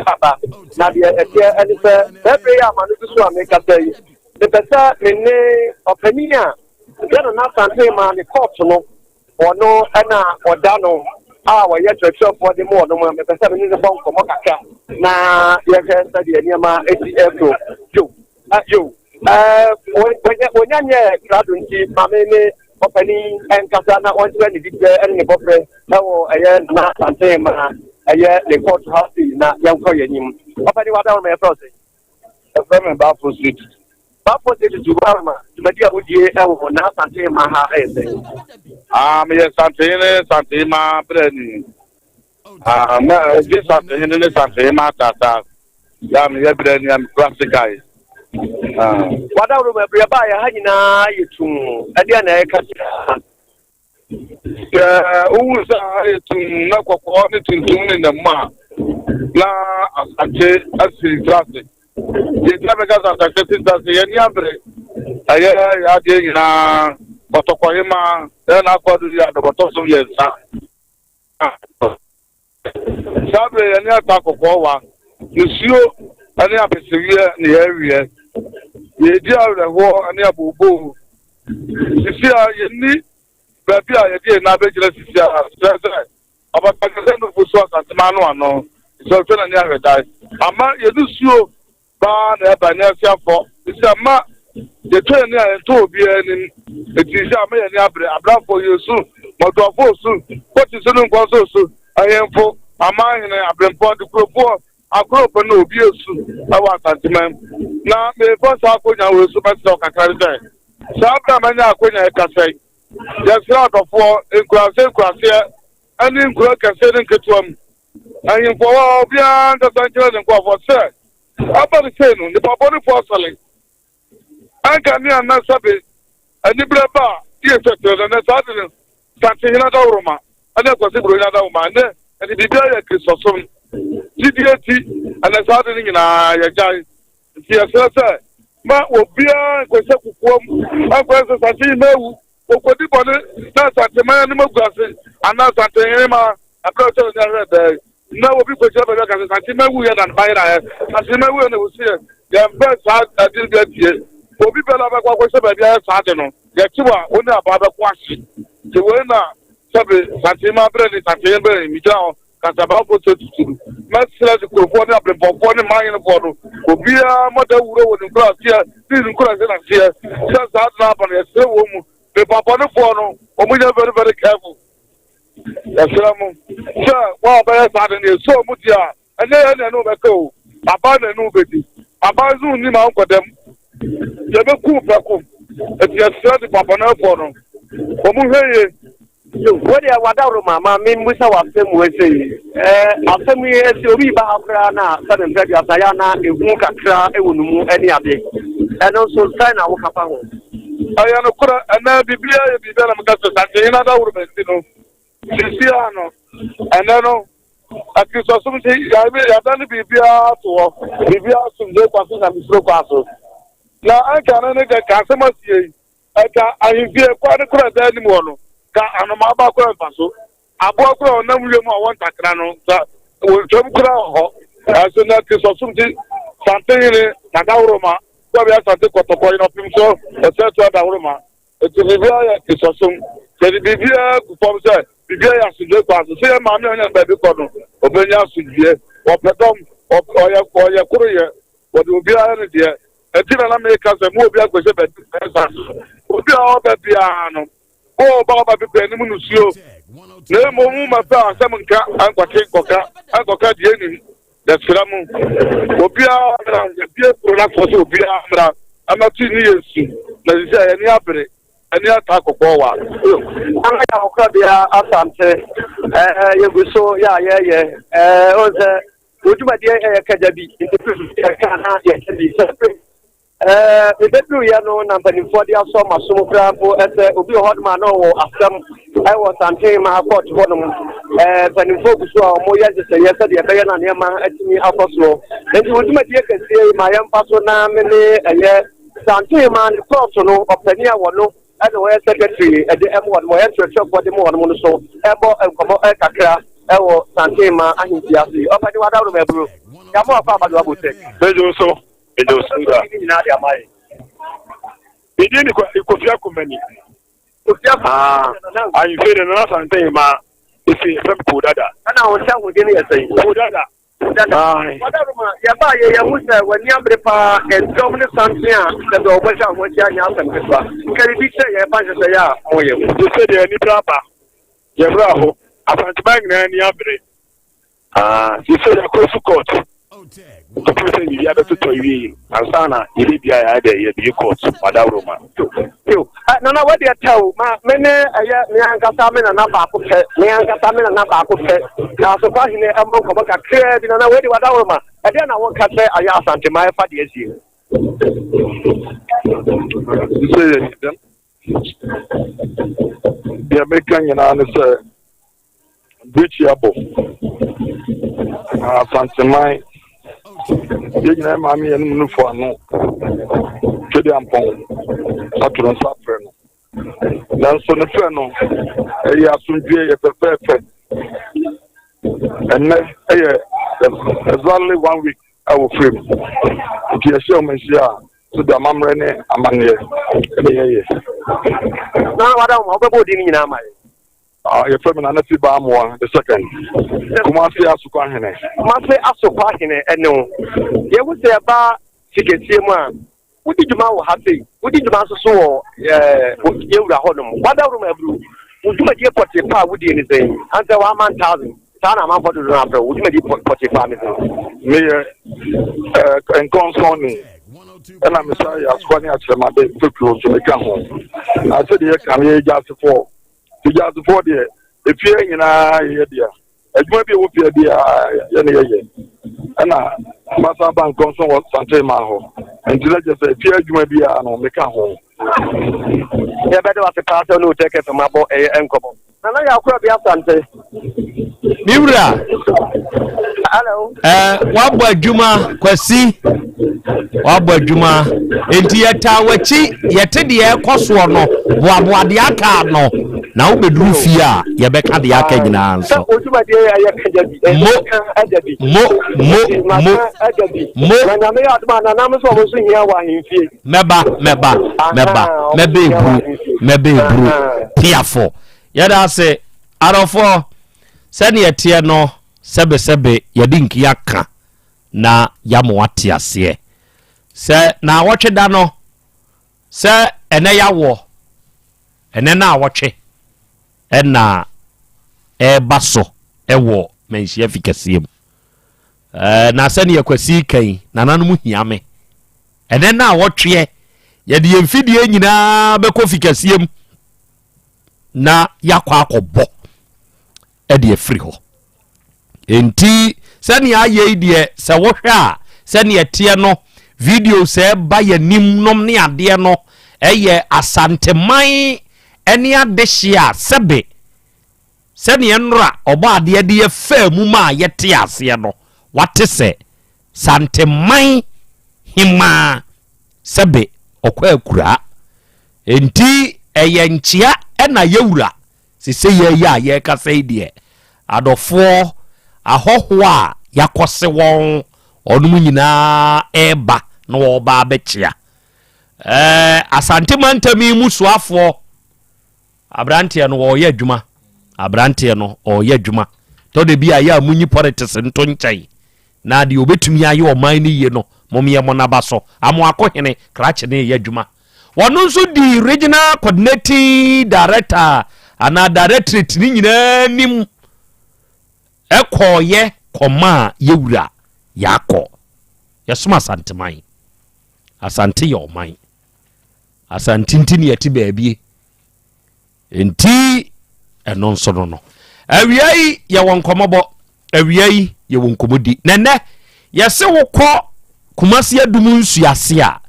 aba na de ene se every year man so ameka say the better mene opinion ya no na sante ma ni court no ono na odano we yet to show for the more no me pesa me ni bon komo kaka na ye ke study ani ma ATF yo wonyanye gradu nti mame ne opani enkasa na onto ni bibbe ene bofre na wo eye na sante ma eye the court house na yanko yanim opani wada me process e ba for street Papa said to Rama, to Madia Udi, na Sante Maha. Me Sante Ma Brenny. This Sante Ma Tata. Yam Yabren and classic guys. What out of a Briabaya Hanina, you to Adiana Katia. Who's to Nako in the Ma? La Asante classic. The Tabacas are accepted as the Yabre. I had Botokoima, then I got the Botoso years. Sabre and Yatakoa, you see, and Yapisia in the area. The idea of the war and Yabu. You see, I need Baby, I did not be just about Pakistan of Buswas and Manuano. So, and Yavadai. Ama, you do so. Ban Ebenezer for it's a ma the train and two be in it is a man abra for you soon, but for soon. What is the so I am for a mine and I've been born to grow for a group and no be soon. I want that man. Now, the first half when I was so much talk I can't say. Sometimes I when I can say, there's a lot of war in class here and in Gurk and saying to him. I am for all beyond the Sancho and go for sir. About the same, the Papa for selling. I can near Nasabi, and the Braba, yes, and the Southern Santina Roma, and that was the Bruna man, and the Biblia Christopher, GDT, and the Southern in Yajai. Yes, sir. Ma will be a question for my presence. I see no, what the body, not at the man, no glasses, and not at the Emma, a person that no people say about that. I see my way and buy it. I see my way and will see it. The best I did get here. For people have a question about the Sardino. The Chua, only about the question. The winner, Santima Bread, Santima, Mijao, Casabao, Master, the California, the mine of water, will be a mother who in class here, this in class here, just that up on a still woman, the Papa Fono, or we are very, very careful. Yes, sir. Well, but is so much, and then I know that go about the nobody. About Zoom, you know, for them. You have a cool vacuum. If you are studying Papa no for them. What are Wadaro, Mamma, mean with our same way say, after me, as you read about Grana, Southern Pedia, Diana, in Mukakra, any other. And also sign our Capano. I am a cura, and now be beer, be done, because another woman, you know. Cristiano, and then I can so something. I done the Bibia to Bibia some day passes and slow passes. Now I can't get customers here. I hear quite a crowd anymore. And I'm about to pass. I bought on them. We want a crano that will jump crowd. As soon as it's something, Roma, so we have to take a point of himself, etc. Roma. It's a Bibia, it's awesome. The Bibia, from there. Bibia has to do pass. Say, Mammy, and baby corner, or Benya Sudia, or Pedom, or your courier, or the Ubia idea. And then I make us a movie like we said, Ubia all that piano. Oh, Baba, the Munusio. No more, my father, some cat, and got take coca, and got cat the that's Ramu. Ubia, the beer product for Ubia. I'm not 2 years. Let's say any opera. Any attack of power. I'm Krobea Asante. You so, yeah. Was would you my dear Kadabi in the prison? I can't be separate. Bedru ya no na mpanimfo de aso masom krampo ese obi hodma no wo asem I was antin ma court honum mpanimfo guso a mo ye se yesa de be na ne ma atimi akoso enti woduma de kase ma yampa so na me ne eye santin ma court no opania wo no and we secretary e de M1 mo ye church for de mo no so ebo enkomo kakra e wo santin ma ahimti ase opani wada ro mebru ya mo afa amadu abote bejo so Edosunga. Idini ikofia kumeni. Kofia ayi fere na Asante ma isi fempo dada. Ana woncha hodini yesai. Dada. Wadaruma ya ba ye musa wani ambrepa endomne santia da obasha woncha nya Asem Beba. Nkari biche ye ba se ya moye. Se de ni braba. Ye braho. Asante bang na ni abre. Se de ko court. The person you have to you and Sana, you did the idea, you court, Madame Roma. No, what they tell many Yankasamin and Nabaco, Yankasamin and Nabaco, now so far in the Amboka cleared in another way to Roma. And then I won't catch Yaw Asante my 5 years here. The American, you know, British Apple. Asante my. Yegina mami enu no fo ano twede ampon aturo nsa frɛ no nanso ne frɛ no ɛyɛ asundue yɛ pɛpɛpɛ ɛnɛ ɛyɛ exactly 1 week awo frame nti yɛhyɛ ɔmo nhyia so da mamrɛ ne amanneɛ ɛne yɛyɛ na wada ɔmo ɔbɛbɔ di nyina ama your feminine na ba mo the second Kumasi asukwa hene Kumasi asukwa hene eno ye wo se ba siketie mu a wodi djuma wo hafe wodi djuma so wo ye wura hodom wada rum abru woduma die pote pa wodi ni zen anta 1000 sana man fodo na afro woduma die pote pa me enkonsoni ena me say asukwa ni achema de fekuro so me ka ho na se de kan ye jasefo just for the if you in a year, as maybe would be a year. And Massa Bank Consul was Sante Maho. And to just say, Pierre, you may be on make a home. You better have a person who take it from my boy and couple. And I have Krobea Sante. Mibra. Hello. Wabwa Juma Kwesi. Wabwa Juma. Enti yeta wachi yete de koswo no. Wabwa de aka no. Na wo bedru fi a ye beka de aka nyina nso. Ojuma de ya kajabi. Na me aduma na nam so mo so hia wa hemfie. Mebe ebru. Piafo. Yada se arofo sene yetie no sebe yedi nkia ka na yamo ate ase se na wotwe da no se ene yawo ene na wotwe ena baso ewo menhia fikasiem na sene yakwasi kan na nanom hiame ene na wotwe yedi yemfidie nyina beko fikasiem na yakwa akobo ede afiri ho enti sani aye die se wohwe a sani etie no video se ba yanim nom ne ade no eye asanteman ene adehia sebe sani enra oba ade de fa mu ma yete ase no wate se santeman hima sebe okwa akura enti eye nchia ena yewura sise ye kase die adofo ahoho a yakose won onum nyina eba na oba abechia asante mantami musuafo abrante no wo ye adwuma abrante no o ye adwuma to de bia ya munyi politics nto nchai na de obetumi aye oman ni ye no momye mo nabaso amo akohene krache ne ye adwuma wonu nso di regional coordinating director ana directorate ni nyina nim ekoye koma yewura yako yesoma santeman asante yo man asante ntini yati baabie enti eno nso no awiai ye wonkomobo awiai ye wonkomodi nene yese wokọ kumasi adum nsuase a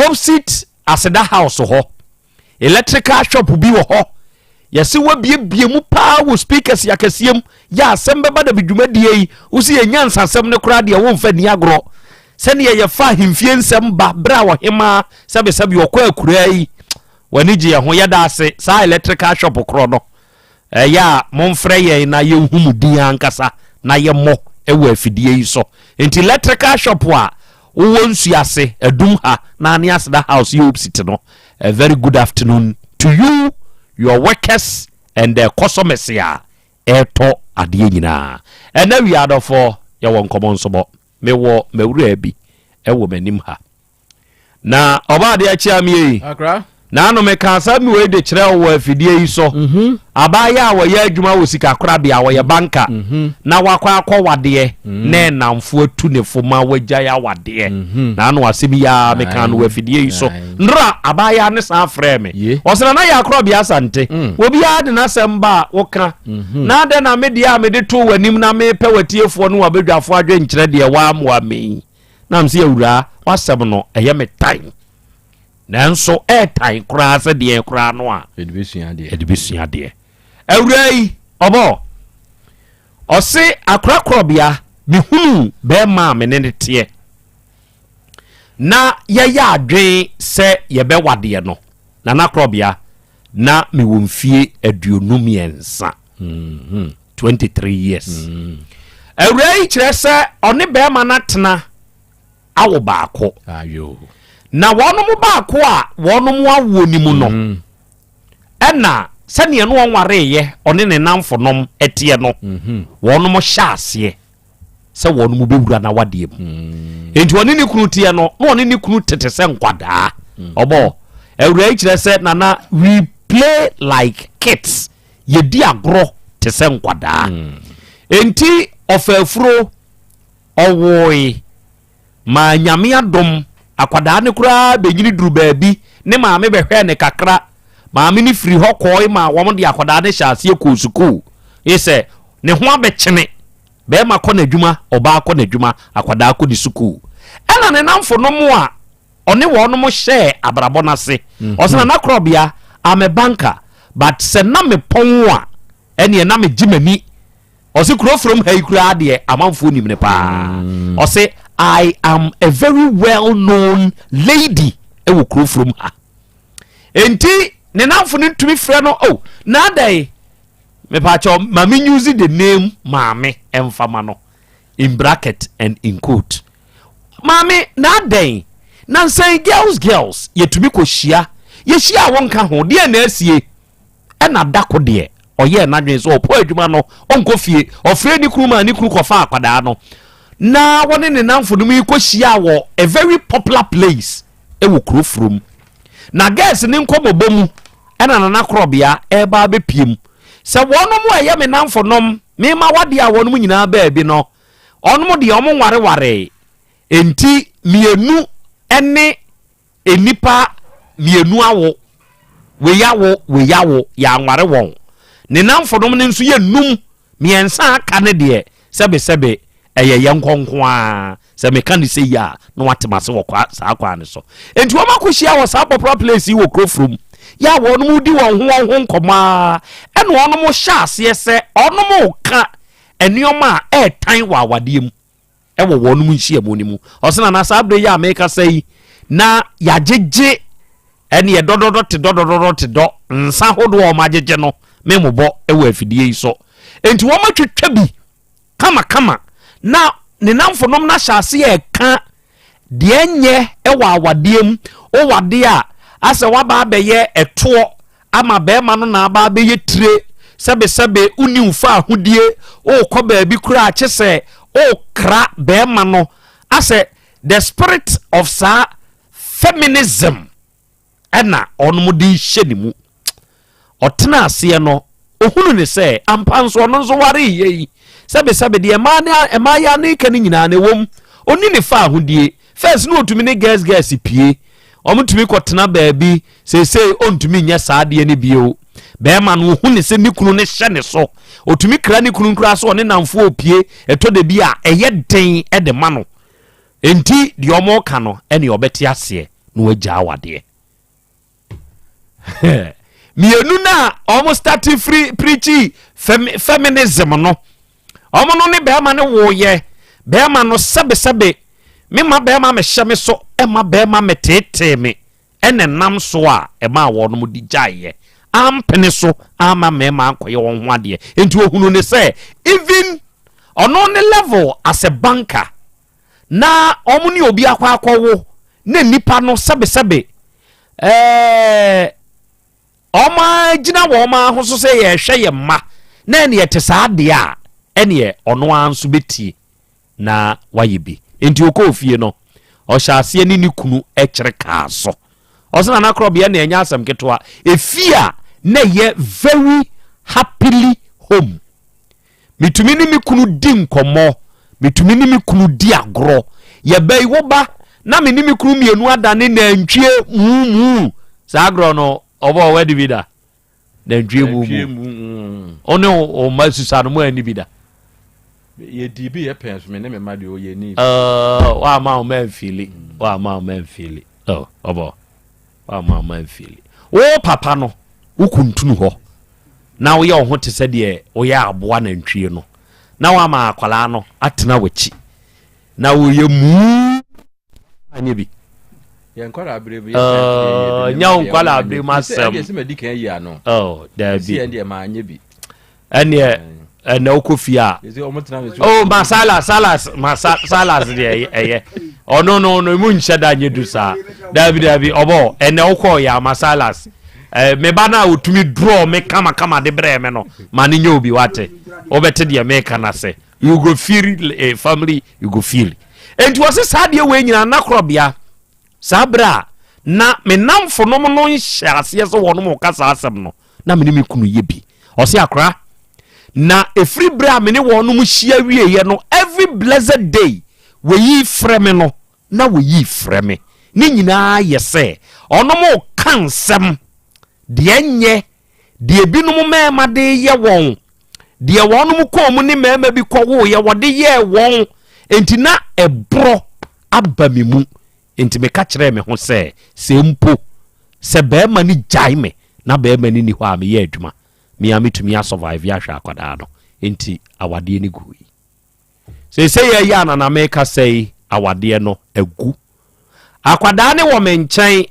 opposite aseda house ho electrical shop bi wo ho yesi wa bie mu pa wo speakers yakasiem ya Asem Beba Dabi dwumadie yi usi ye nyansa asem ne kura de wo mfa ni agro se ne ye fa himfie nsem ba bra wo hema sabe okwa akura yi wani je ho yeda ase sa electrical shop kro no ya momfrɛ ye na ye humu din ankasa na ye mo ewo afidie yi so enti electrical shop a wo nsu ase adum ha na ne aseda house you sit no. A very good afternoon to you, your workers and the customers here. Eto adie nyina. And now we are for ya won common sobo. Me wura bi ewo manim ha. Na oba de achia mi Akra. Na no me kan sa mi we de kire wo afidie yi so. Abaya wo ya adwuma wo sika kora bia wo ya banka. Na wakwa akọ na namfo atu ne foma wagya ya wade. Na no asemi ya me kan wo afidie yi so. Nra abaya ne sa frɛ me. Osena na ya Krobea Asante. Obi ya de na semba wo ka. Na de na me dia me de to wanim na me pɛ watiefo no wabedwafo adwe nkyerɛ de wa amwa me. Na mse awura wasɛm no ɛyɛ me time. Nanso airtime kura se de kura no a edibesua de awurai obo ose akra Krobea mihunu be ma me ne te na ye adwen se ye be wade no na Krobea na me womfie aduonum yensa 23 years awurai kire se one be ma na tena awo baako ayo na wonu mu baako a wonu mu awo ni mu no ɛna sɛne no wɔnware ye ɔne ne namfonom etie no wonu mu hyase sɛ wonu mu bewura na wade mu enti woni ne kunu tie no na woni ne kunu tete sɛ nkwadaa ɔbɔ awura kyerɛ sɛ nana we play like kids ye di agro te sɛ nkwadaa enti ɔfafuro ɔwoi ma nyame adom akwada ne kura benyini duru baabi ne maame behwe ne kakra maame ni firi hokoi ma wom de akwada ne hyase ko suku ese ne ho abekene be ma kɔ n'adwuma oba kɔ n'adwuma akwada kɔ di suku ɛna ne namfo no mo a ɔne wɔn mo hyɛ abrabɔ nase ɔsena na Krobea am a banker but se na me pon a ɛne na me gimani ɔse kuro from ha ikura de amanfo nim ne pa ɔse I am a very well-known lady. Ewo kuro from her. Enti ne namfo ne tumi frɛ no oh na dai me pa cho mami use the name maame emfama no in bracket and in quote. Maame na dai na say girls ye tumi ko hia ye hia won ka ho de na asie na dako de oye na dwen so opo adwuma no onko fie ofre ni kuru ma ni kuru kofa akwada no na wone ne namfo no mi ko hia wo a very popular place e wo kuro from na guys ni nkomobo mu ena na Krobea e ba be piem se wono mu eye me namfo nom me ma wade a wono mu nyina ba bi no ono mu de omo ware enti mienu ene enipa mienu awo we yawo ya nware won ne namfo nom ne nso ye num miensa aka ne de sebe eye yenkonko a se me kan se ya no watemase wo kwa sa kwa ne so enti wo makohia wo sa popular place wo kro from ya wo no mu di won ho nkoma ene wo no mu hya ase se ono mu ka enioma a tan wa wadiem e wo wo no mu nhia mu ni mu osena na sa abre ya make say na ya jeje ene ye dododo te do nsa hodo o majeje no me mobɔ e wo afidie yi so enti wo matwetwa bi kama na ne namfo nom na hyase e ka de enye e wa awadiem o wade a ase waba abeye eto ama be ma no na aba abeye tire sebe uni ufa ahudie o kɔ baabi kura a kyese o kra be ma no ase the spirit of sa feminism ena onum di hyeni mu otena ase no ohunu ne se ampanso no nso ware yi sebe de ema ya ne kan nyina ne wom oni ne fa ahudie first no otumi ne girls pie omutumi kotena baabi se ontumi nya saade ne bio be ma no ohunu se ne kunu ne hye ne so otumi kra ne kunu kra so one namfo opie eto de bi a eye den de ma no enti de omo ka no ene obeti ase no wagya awade mienu na almost start free preachy feminism no omo no ne be ma ne wo ye be ma no sebe me ma be ma me hye me so e ma be ma me tete me ene nam so a e ma wo no di gyaye ampene so ama me ma akoye won ho ade enti ohunu ne say even ono ne level as a banker na omo ni obi akwa na nipa no sebe ọma gina wo ma ho so se ye hwe ye ma na ne yete saade a ene ono anso beti na wayibi enti okofie no o hyase ni ni kunu ekere ka so o se na Krobea na enya asem ketwa efia na ye very happily home mitumi ni mi kunu di nkomo mitumi ni mi kunu di agro ye bai wo ba na me ni mi kunu mienu adane na ntwie mu sa agro no obo we di bida na ntwie mu ono o masusa no mu ani bida ye di bi ye pens me ne me ma de o ye ni wa ma o man feel oh obo wa ma o man feel wo papa no wo kuntunu ho na wo ye ho te se de wo ye aboa na ntwie no na wa ma akwala no atena wachi na wo ye mu anye bi ye nkwala abrebe nya nkwala abrebe ma sem ye se me di kan yi ano da bi se ende ma anye bi ene na okofia oh masala de eye oh no mu nhyeda anye du sa da bi obo ene okọ ya masalas me ba na otumi draw me kama de bre me no ma ne nya obi wate obete de me kana se you go feel a family you go feel enti wose saade we nyina na Krobea sabra na me namfo no no nhyase so wono mo kasa asem no na me ni kunu ye bi o se akra na every bra me ne wono mu hia wie ye no every blessed day we yi freme no na we yi freme ni nyina ye se ono mo kansem de nye de binum mema de ye won de wono mu kom ni mema bi kwo wo ye wode ye won enti na ebro abamimu enti me ka kire me ho se sempo se be ma ni jai me na be ma ni ho a me ye adwuma me ametumi a survive ya hwa akwada no enti awade ni gui se ye ya na me ka sei awade no agu akwada ne wo me nchen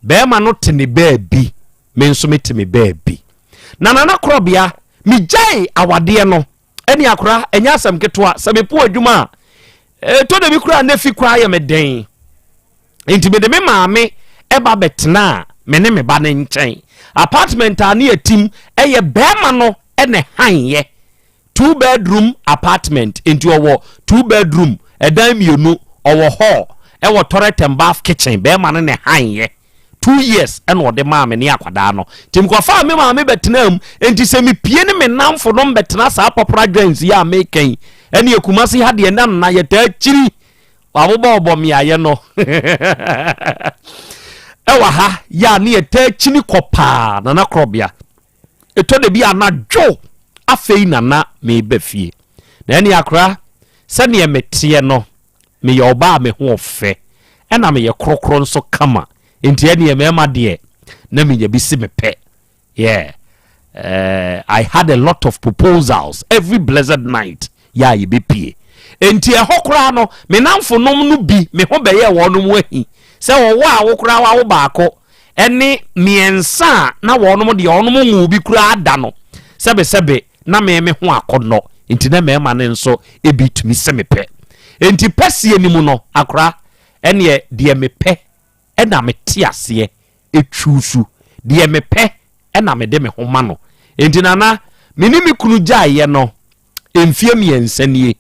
be ma no tene baabi me nso meteme baabi na Krobea mi jai awade no eni akora enya asem ketwa se me po adwuma to de bi kura na fi kwa ya me den enti me de me maame eba betena me ne me ba ne nchen apartment ani etim eye bema no ene hanye 2 bedroom apartment enti owo 2 bedroom edan mienu owo hall ewo toilet and bath kitchen bema no ne hanye 2 years ene ode maame ne akwada no tim ko fa me maame betenam enti se me pie ne me namfo no betena sa popra dwans ya meken ene ekumasi ha de na ye ta chiri wabobo obom ya ye no ewa ha ya ne ta chini kopa na Krobea eto de bi anadwo afei na me bafie na ene akra se ne metie no me ye oba me ho ofe ena me ye krokro nso kama enti ene me ma de na me ye bi si me pe yeah I had a lot of proposals every blessed night ya ye be pie enti e hokra no me namfo nom no bi me ho be ye wonom wahi se wo wa wo kra wa wo baako ene miensa na wonom de onom nwu bi kura ada no sebe na me ho akono enti na me ma ne nso ebi tumi se me pe enti pasie ni mu no akra ene de me pe ena me tiase etwusu de me pe ena me de me ho ma no enti nana me ni me kunu gyaye no emfie miensanie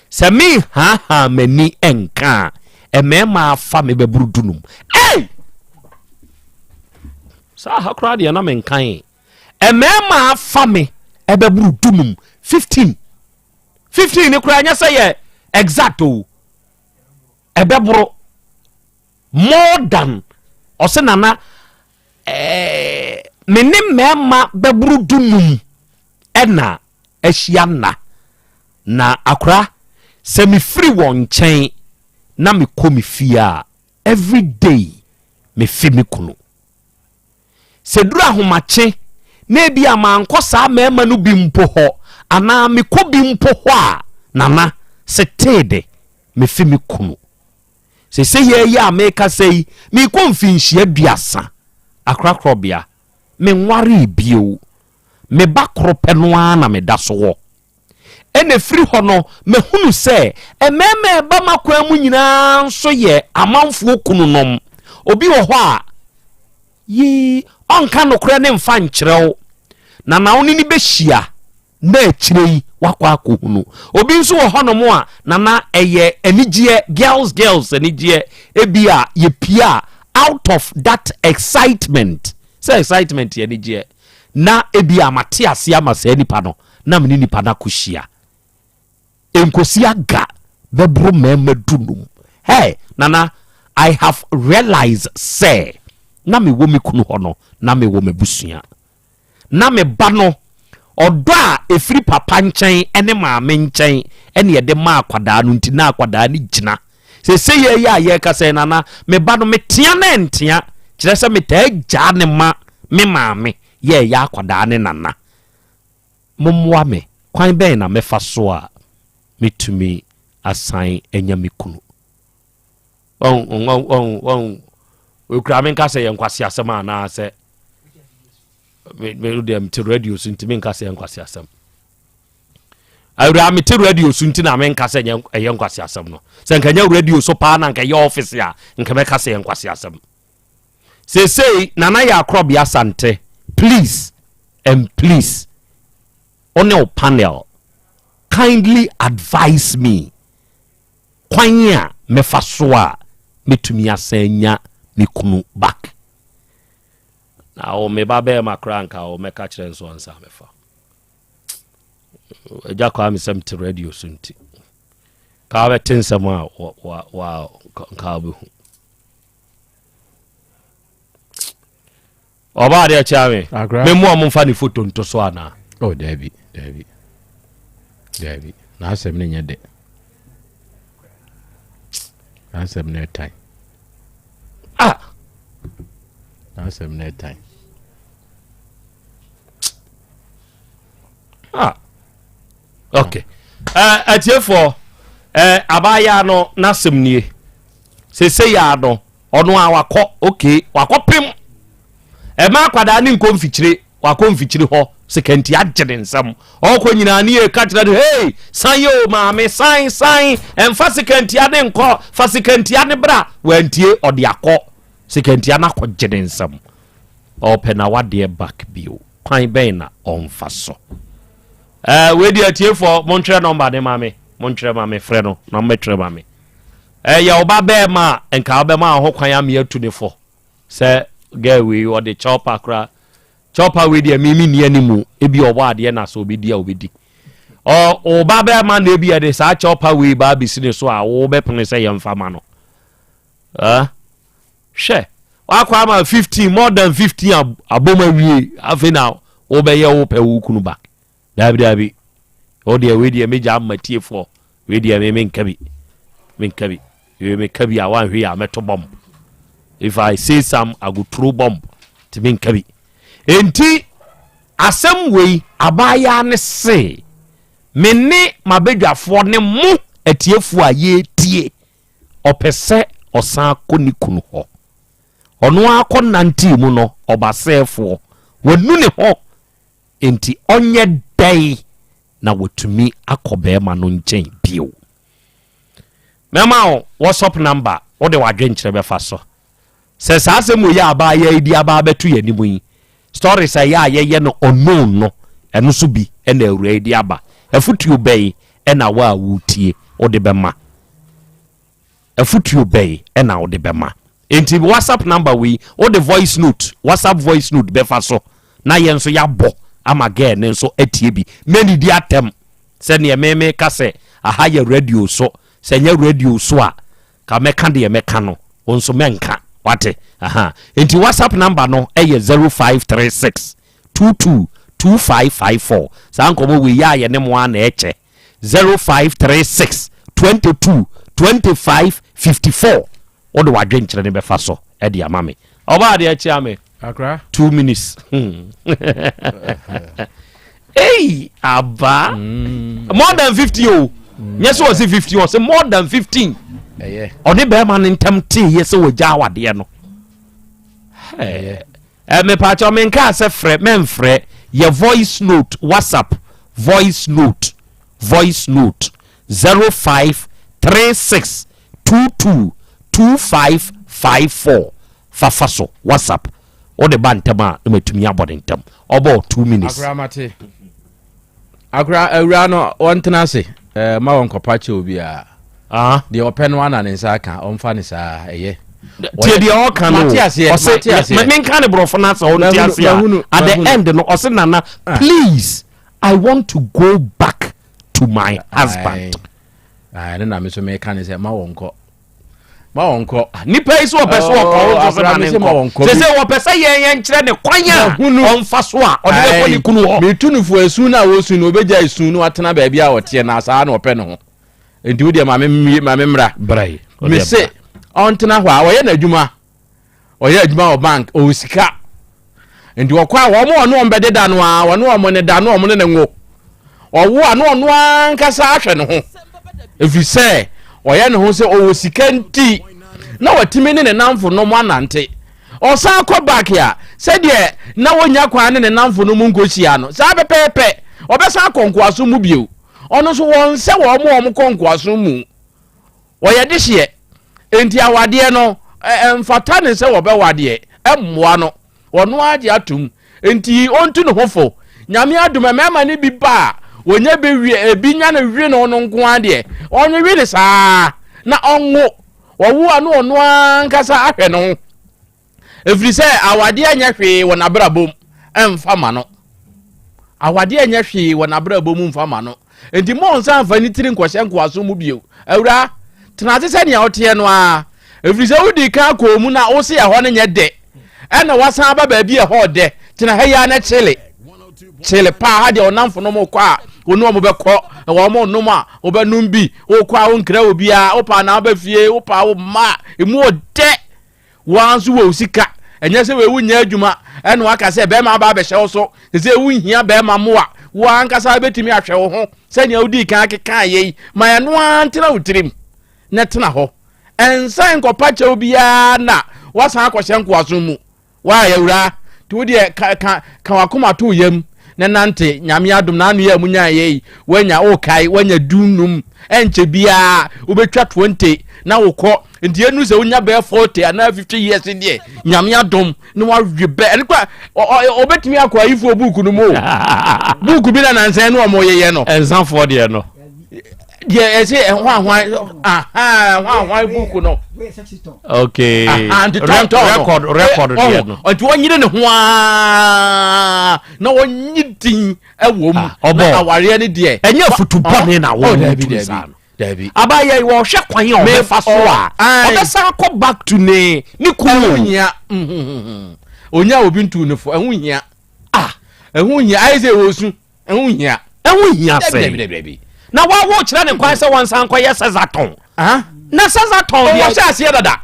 se mi ha mani enka emema afa me bebrudunum sa hakra de na me nkan emema afa me ebebrudunum 15 ni kura nya say ye exacto ebebro more than osenana menim mema bebrudunum ena ahia na akra se me free won chen na me komi fia every day me fi me kunu se dura homache na bi amanko saa mema no bi mpo ho ana me ko bi mpo ho a nana se tede me fi me kunu se ye ya meka sei me ko mfinhia duasa akra Krobea me nware bio me bakro penoa na me da so wo ene firi ho no me hunu se ememe ba makwa mu nyina so ye amanfo kunu nom obi wo ho a yi onka no kra ne mfa nkyerɛw na nawo ni behia na akyirei wakwa akohunu obi nso wo ho no mo a na eye anigye girls anigye ebia ye pia out of that excitement say excitement ye anigye na ebia mate ase amasa nipa no na mni nipa na kohyia enkosi aga bebro mema dunum hey nana I have realized say na me wo me kunu ho no na me wo mabusua na me ba no odo a efiri papa nkyɛn ene maame nkyɛn ene yede ma akwadaa no nti na akwadaa ni gina se ye ya ye ka say nana me ba no metia na ntia kyerɛ sɛ meta gya ne ma me maame ye ya akwadaa ne nana momwa me kwan bɛn na mefa so a metumi asan enya me kunu we kramen ka say enkwase asem ana se me dem te radio so ntimi nka say enkwase asem awura me te radio so ntina men ka say enkwase asem no se nka nya radio so pa na nka ye office ya nka me ka say enkwase asem say nana ya Krobea Asante please on your panel kindly advise me kwanya mefa so a metumi asanya me kunu back na o me ba be makranka o me ka kire nso ansa mefa eja kwa mi sem te radio sunti ka be tensam a wa ka be hu oba de chame me mu amfa ni photo nto so ana oh David na asem ne nyede asem ne time asem ne time okay atiefo abaya no nasem nie se ya no ono a wakọ okay wakọ pim ma kwada ni nkomfikyire wakọ mfikyire ho sekanti agye nsam okọ nyina ni e ka kire hey san yo maame san emfa sekanti ade nkọ fa sekanti ade bra wantie ode akọ sekanti ana akọ gye nsam open na wade back bio kwan ben na onfa so we di atiefo montre number de maame montre maame frɛ no na metre maame ya oba be ma enka oba ma ho kwan am ya tu ne fo se get we or the chopper kra chopper we dia mimi ni animu ebi obo ade na so obi dia obedi oba be ma na ebi ya de sa chopper we ba bi sine so a wo be pene se yemfa ma no she wakwa ma 15 more than 15 aboma wie afi now wo be ye wo pe wo kunu back dabi o dia we dia meja amatie fo we dia me nkabi you me kabi a wan hwe a meto bomb if I say some I go throw bomb to me nkabi enti asem we abaya ne se me ne mabedwafo ne mu atiefu a ye tie opese osan koni kunu ho ono akọ nanti mu no obasefo wonu ne ho enti onye dai na wotumi akọbe ma no nchen bio mema WhatsApp number o de wadwe nkyere befa so se saase mu ya aba ya idi aba betu ya nimu yi story say ya ye no unknown no eno so bi ena awura idi aba afutu obey ena wa wutie o de bema afutu obey ena o de bema enti WhatsApp number we o de voice note WhatsApp voice note befa so na ye nso ya bo ama ge ne nso atie bi many di atem se ne meme ka se aha ya radio so se nya radio so a ka meka de meka no onso menka wate aha enti WhatsApp number no eye 0536 222554 sa nkomo we ya ye ne mo ana eche 0536 222554 odo wadwe nkyere ne befa so edi amame oba de achi ame akra 2 minutes hey aba more than 50 oh yes was 50 was more than 15 oni be man ntem te yes wo ja awade no me pa cho men ka se frɛ men frɛ your voice note WhatsApp voice note 0536222554 fafaso WhatsApp o de bantama no matumi abode ntem obo 2 minutes akra awura no wontena se ma won kopa che obi a de open one and nsa ka omfa ne sa eye tie de o kan no men kan brofo na so on tiase at the end no o se nana please I want to go back to my husband na me so me kan se ma wonko nipa iso opeso okọ so na nko se wo pese yen nkyere ne kwanya onfa so a ode be koni kunu ho me tunufu asu na wo su no obeja asu no atena ba bia wote na asa na ope no ho enti wo de ma me mra brai me se ontena ho a wo ye na adwuma o bank o sika enti wo kwa wo mo no ombede da no a wo no omo ne da no omo ne ngo owo a no ono ankasa ahwe ne ho efi se oye ne ho se o sika nti na watimi ne namfo no mo anante o san ko back ya se de na wonya kwa ne namfo no mu nkohia no sa pepepe obesan konkoaso mu bio ono so won se wo mo konkoaso mu oye de hye enti awade no emfata ne se wo be wade emmoa no ono age atum enti ontu ne hofo nyame aduma mema ne bi ba wonya be ebi nya na wi no no nko ade onye wi ne saa na onwo wowu anu ono ankasa ahwe no efiri se awade anya hwe wona brabom emfa ma no awade anya hwe wona brabom emfa ma no enti mo nsa amfa ni tiri nkwahye nkwaso mu bio awura tenase se ne ote no a efiri se wudi ka ko mu na wo se ya ho ne nye de ena wasan ba ba bi e ho de tena ha ya na chile pa ha de onamfo no mo kwa onu omo be ko wo mo no ma obenum bi o kwa o nkra obi a o pa na ba fie o pa o ma emu ode wanzu wo sika enye se we wunya adwuma ena waka se be ma ba be hye wo so se wu hia be ma mo a wo ankasa betimi ahwe wo ho se ne odi kan keka ye ma ya no antena utirim na tena ho ensan kopa che obi a na wasan akwhye nkwaso mu wa ya wura tu de ka wakoma to yam na nante nyame adom na anu ya munya ye wanya okai wanya dunum enche bia obetwa 20 na wokọ ndi enu se unya be 40 ana 50 years die nyame adom na wawe be enekwa obetimi akwa ifu buku no mo buku bi na nansan no omo ye no ensan for de no ye ese hwan buku no okay record de no onti wonyire ne ho na wonyidin ewo mu na aware ne de enye futubone na wo Dabi abaye wo hwe kwan o me fa so a obesan ko back to ne kunu nya onya obi ntu ne fo ehun hia aize wosu ehun hia se na wa wo kire ne kwan se wonsan ko ye sezaton na sezaton dia wo sha se dada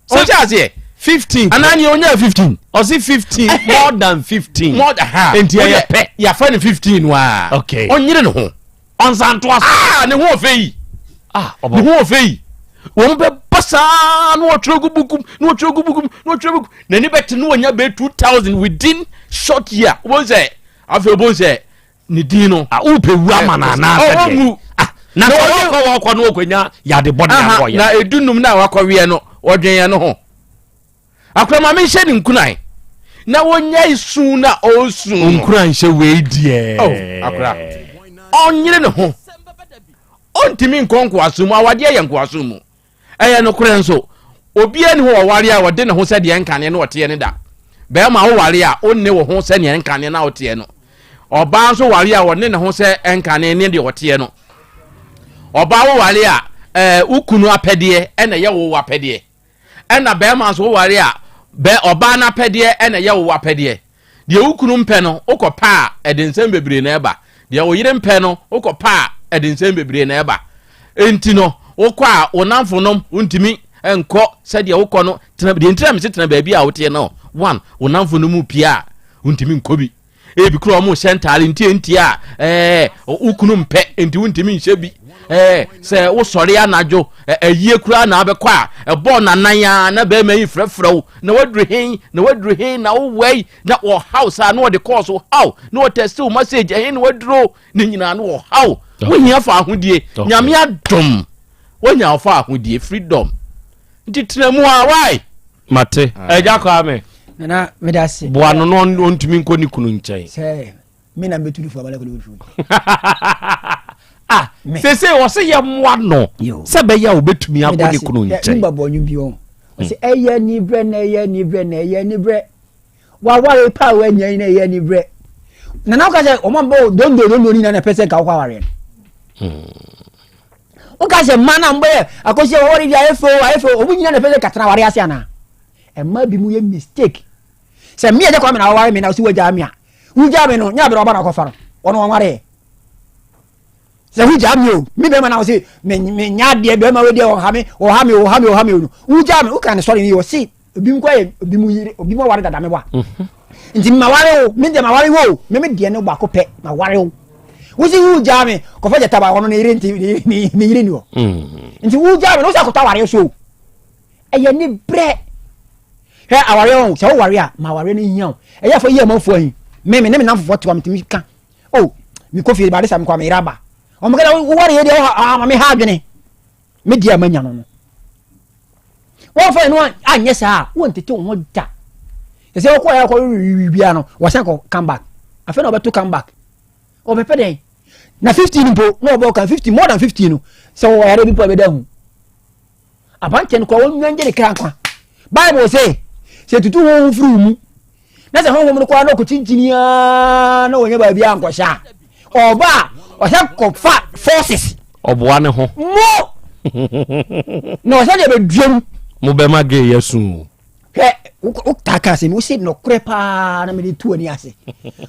o sha se 15 anani onya 15 o si 15 more than 15 more than enti ya pe ya fa ne 15 wa okay onyire ne ho onsanto ne ho ofei ne ho ofei won be basa no otrogu bukum na ni bet no onya be 2000 within short year wonse afi obonse ni din no upe wu amana na afede na ko no okonya ya de body na boy na edunum na wakɔwe no odwen no ho akrama me hye ni nkunai na wonya isu na osu nkuran hye we die akra onyire ne ho ontimi nkonko asum awade ye nko asum eye no kure nso obi ani ho waware a wode ne ho sɛ de nkane no wote ne da be ma wo ware a onne wo ho sɛ ne nkane na wote no oba nso ware a wonne ne ho sɛ nkane ne de wote no oba wo ware a ukunu apɛde ena ye wo apɛde ena be ma nso wo ware a be oba na apɛde ena ye wo apɛde de ukunu mpɛ no ukopa edensem bebre na eba de wo yire mpɛ no ukopa edensem bebre na eba enti no wokwa onamfonom untimi enko said ya wokɔ no tena de ntira me tena baabi a wote no one wonamfo no mu pia untimi nkobi ebi kro mo sentale ntie a ukunu mpe enti untimi nhye bi se wo sɔre anajo ayie kura na abekɔ a ɛbɔ nanan ya na be mai frɛfrɛw na wadru hen na wo wei na wo house a na wo de course how na wo test wo message hen na wadru ne nyina na wo how wo hia fa ahodie nyame adom wo nya fa ahodie freedom nti tremu a why mate eja ko ame na medase bo ano no ontumi nko ni kunu nkyɛn sɛ me na betuli fo abala ko le fu sese wo se ye moa no se be ya obetumi akɔ ni kunu nkyɛn me babo nyu bi on se eye ni bre na eye ni bre wa ware pa wa nya na eye ni bre na ka se o mo bo dondo ni na pese ka kwa ware o ka se mana mbe akosi o wori dia efo o nyina na pese ka tra ware ase ana e ma bi mu ye mistake se me je kwa me na ware me na si waja me a wuja me no nya be oba na ko faro ono ware se wuja me o mi be ma na o si me nya de be ma we de o ha me no wuja me o kan sorry ni o si obi mu kwa ye obi mu yire obi mu ware dada me wa nti ma ware o mi de ma ware wo me de ne ba ko pe ma ware o wusi wuja me ko fa je taba wono ne yire nti ni yire ni o nti wuja me no sa ko ta ware so eye ni bre he aware on se wo ware a ma ware ni hian e ya fo ye ma fo hin me ne me na fo to am timi ka oh mi ko fi ba de sam kwa me raba o mo ga wo ware ye de ma me ha adwene me dia manya no wo fo no anye sa wo ntete wo da e se wo ko ya ko bia no wo san ko come back afa na obeto come back o be pede na 15 mpo no obo kan 50 more than 15 no se wo yare bi po be da hu abanten ko wo nwange de kran kwa bible say se tutu ho furu mu na se ho ho ko na ko chinchinia na wonye ba bia nkosha oba o se ko fa forces oboa ne ho mo no se de be duam mo be ma ge yesu he o taka se mi o se no krepa na me de tu ani ase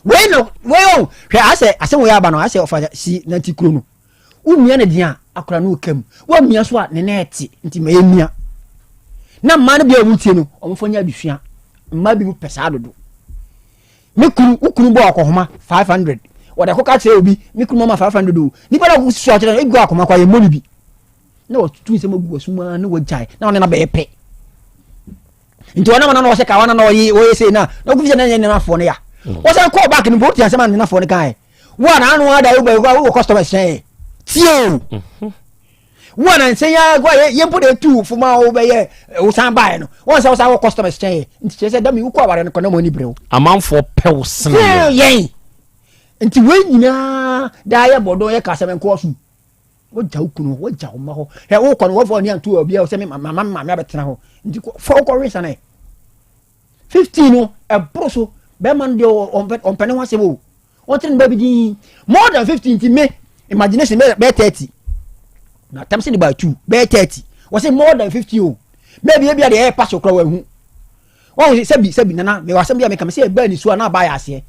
we o he ase wo ya ba no ase ofa si na ti kuro no unua na dia akora no kam wa mia so a ne na eti nti ma emia na mma no bia mutie no omfonya bihua mma bi mu pesa dodo ukunu bo akohoma 500 wada ko ka che obi mikunu ma 500 do ni bada ku so achira egu akoma kwa ye moni bi na otu se magu asuma na wajai na one na be pe nti wana na se ka wana na oye se na ku fi na nye na fo ne ya o se ko back ni bo ti asema na fo ne kai wana anu ada yu ba wo customer say tio wana nsenya kwa ye mpo de tu fuma o be ye o san bae no won sa wo customer say nti se da mi ku aware no ko na mo ni breo amanfo pew ye nti we nyina da ye bodo ye ka semen ko su wo ja ukunu wo ja o ma ho he wo ko no wo fo ni antu obi e o se me mama me abetena ho nti fo ko reason e 15 no e broso be man de on pene wa se wo won tin ba bi di more than 15 nti me imagination be 30 na tam se ni ba 2 be 30 wo se more than 50 o maybe e bia de e pass okra wa hu wo se bi nana me wa se bia me kam se e ba ni su na ba ya ase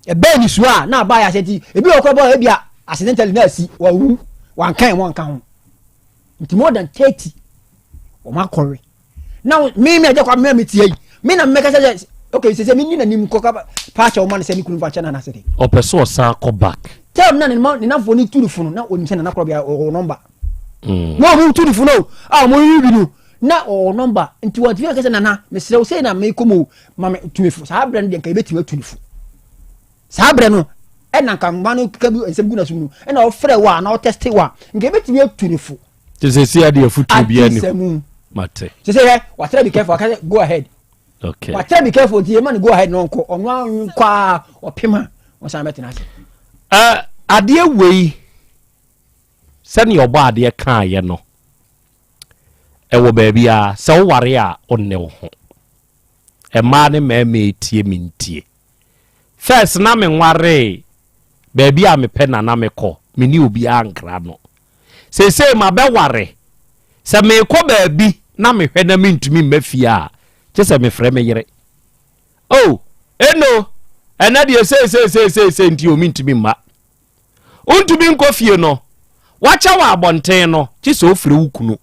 e ba ni su na ba ya ase ti e bi okra ba e bia accidentally na si wa hu wan kan ho nti more than 30 o ma kore now me aje kwa me tie me na me ka se okay se me ni na nim ko ka patch o man se ni kunu va chana na se de o person sa ko back tell na ni na fo ni turufu no na oni se na Krobea o number no mo turufu no mo yibi no na o number nti wa tia ka se na me se o se na me komo ma me turufu sa brand de ka betima turufu sa brand no e na kan ma no ka bi ensem guna sunu e na o frɛ wa na o test wa nke betima turufu se se ade afutu bia ni mate se wa try be careful ka go ahead okay wa try be careful ti man go ahead no nko onu kwa opema o san betina se ade wei sani obo ade kan ye no ewo baabi a se wo ware a onne wo ho e ma ne ma etie mintie first na me nware baabi a me pe na me kɔ me ni obi ankra no se ma be ware se me kɔ baabi na me hwɛ na me ntumi mafia che se me frɛ me yere oh eno ena de se nti o mi ntumi ma untumi nkɔ fie no wacha wa abonten no che se ofire wukunu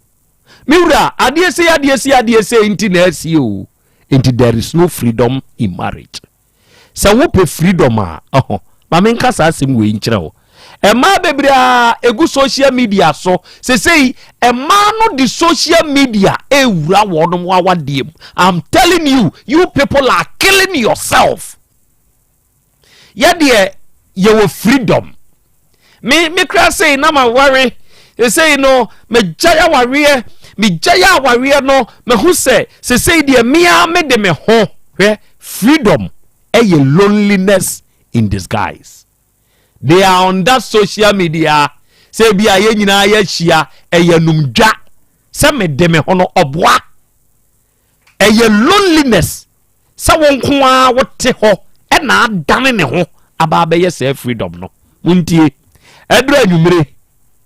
miura adie say inti na asi o inti there is no freedom in marriage so wo pe freedom a ma me nka sa asem we nkyere wo ema bebria egu social media so say ema no the social media ewura wo no mo awadiem. I'm telling you people are killing yourself. Yade your freedom me kra say na ma worry say no me jaya warrior no me hu say de me de me ho freedom loneliness in disguise. They are on that social media say bia ye nyina ya hia numdwa say me de me ho no obwa loneliness sa wonko a wote ho e na adane ne ho aba be ye say freedom no muntie edru anwumre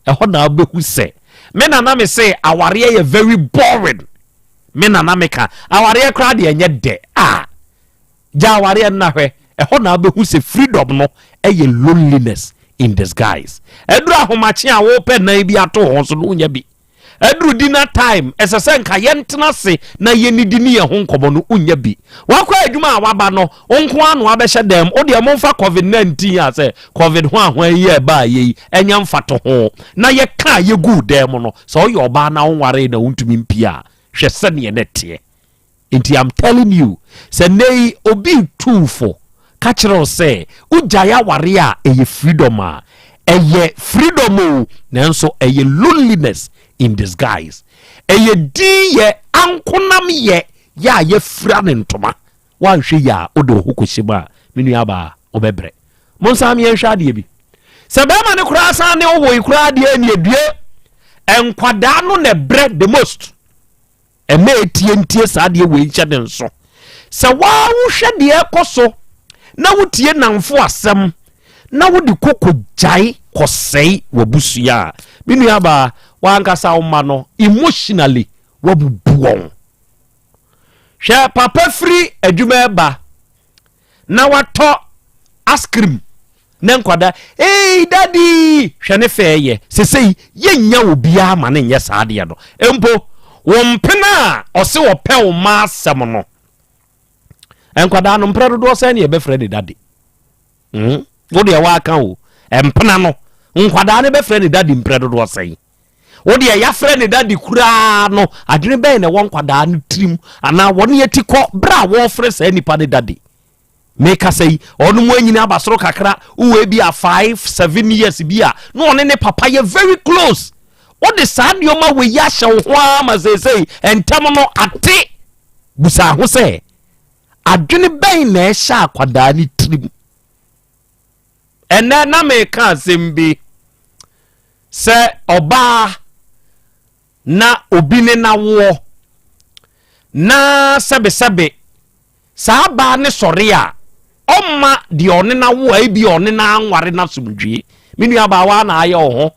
e ho na abehu say me na me say aware ye very boring. Me na me ka aware kra de enye de ja aware na hwe e ho na abehu say freedom no loneliness in disguise. Edru ahomache a wo pe na bi ato ho so no nya bi. Edru dinner time esese nka yentena se na yenidi ni ye ho nkobo no unya bi. Wakwa adwuma a waba no onko anu abehye dem o de momfa covid-19 a se covid ho ahwan ye ba ye enya mfato ho na ye ka ye good dem no so ye oba na wonware na untumi mpia hwe se ne nete. Inti I'm telling you se nei obi tufo kachiro say ujaya ware a eye freedom a eye freedom o nanso eye loneliness in disguise. Eye di ye ankonam ye ya ye fra ne ntoma wan hwe ya odo hokoshima menu aba obebre monsa me hwa de bi se be ma ne kura san ne wo ikura de ne adue enkwada no ne bread the most eme etie sa de we nche de nso se wa wo hwe de ekoso na wotie namfo asem na wodi koko jai kosei wabusuya menu aba wankasa oma no emotionally wabubuon hwe papa free adwuma eba na wato ice cream na nkwada daddy hwe ne feye sesei yenya obia ma ne nye saade no empo wompena ose wo pe wo ma asem no enkwada no mpredo do se ne ye be fredi daddy wo de wa kan o empena no nkwada ne be fredi daddy mpredo do se wo de ya fredi daddy kura no adwene be ne won kwada no trim ana won ye tikọ bra wo fre se nipa de daddy make say onu mu anyina abasoro kakra uwe bi a 5-7 years bi a no one ne papa ye very close wo de sadio ma we ya hye ho ama say entam no ate busa ho say adwene ben na ehya akwada ni trim ene na me ka sembi se oba na obi ne na wo na sebe sa ba ne sore a oma di one na wo ai bi one na anware na sumdwe minu aba wa na aye ho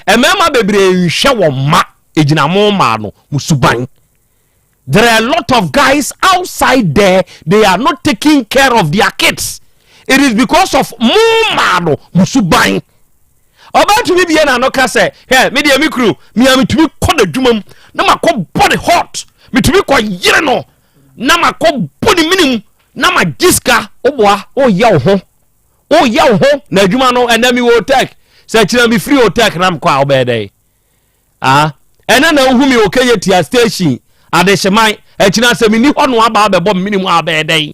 emema bebre nhwe wo ma ejina mo ma no musuban. There are a lot of guys outside there, they are not taking care of their kids. It is because of mumano musuban. Oba to be na no ka say, hey, me dey me crew, me am to be call the dwumam, na makọ body hot, me to be call yire no, na makọ body minimum, na ma giska, oboa, yaw ho. Na dwuma no and me wo take. Say chira me free o take na mkwa obede. And na hu me okay tia station. Adeshemai echina se mini hono aba bebo minimum abedai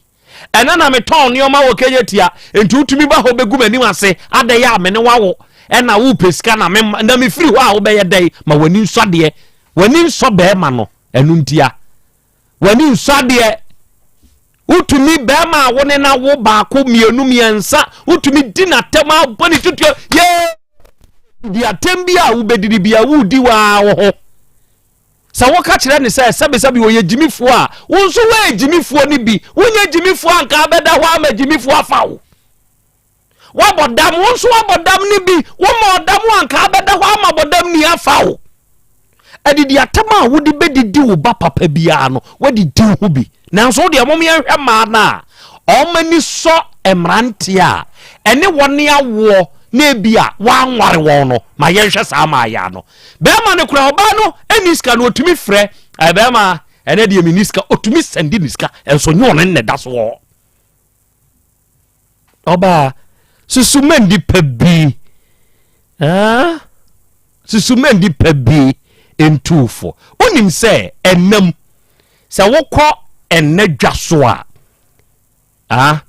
ena me ton nioma wo keyetia entu utumi ba ho begu manim ase ade ya me ne wawo ena wo peska na me free ho a wo be yedai ma wani nsode be ma no enu ntia wani nsode utumi be ma wo ne na wo ba ko mienu miensa utumi di na tema boni tutu ye di atembi a wo bedidi bia wo di wa wo sa woka kire ne say sebe wo ye jimifo a wonso we jimifo ni bi wonye jimifo anka abeda ho ama jimifo afawo wabodam wonso wabodam ni bi wo ma odam anka abeda ho ama bodam ni afawo adidi atama wodi bedidi wo ba papa bia no wadi di ho bi nanso de mom ye hwe ma na o mani so emrante a ene wone awo na bia wa nware won no ma yenhwe sa ma ya no be ma ne kura oba no eniska no otumi frɛ be ma ene de miniska otumi sendi niska enso nyo ne ne da so oba susumendi pabi susumendi pabi entufo onim se enam se wokɔ enne dwaso a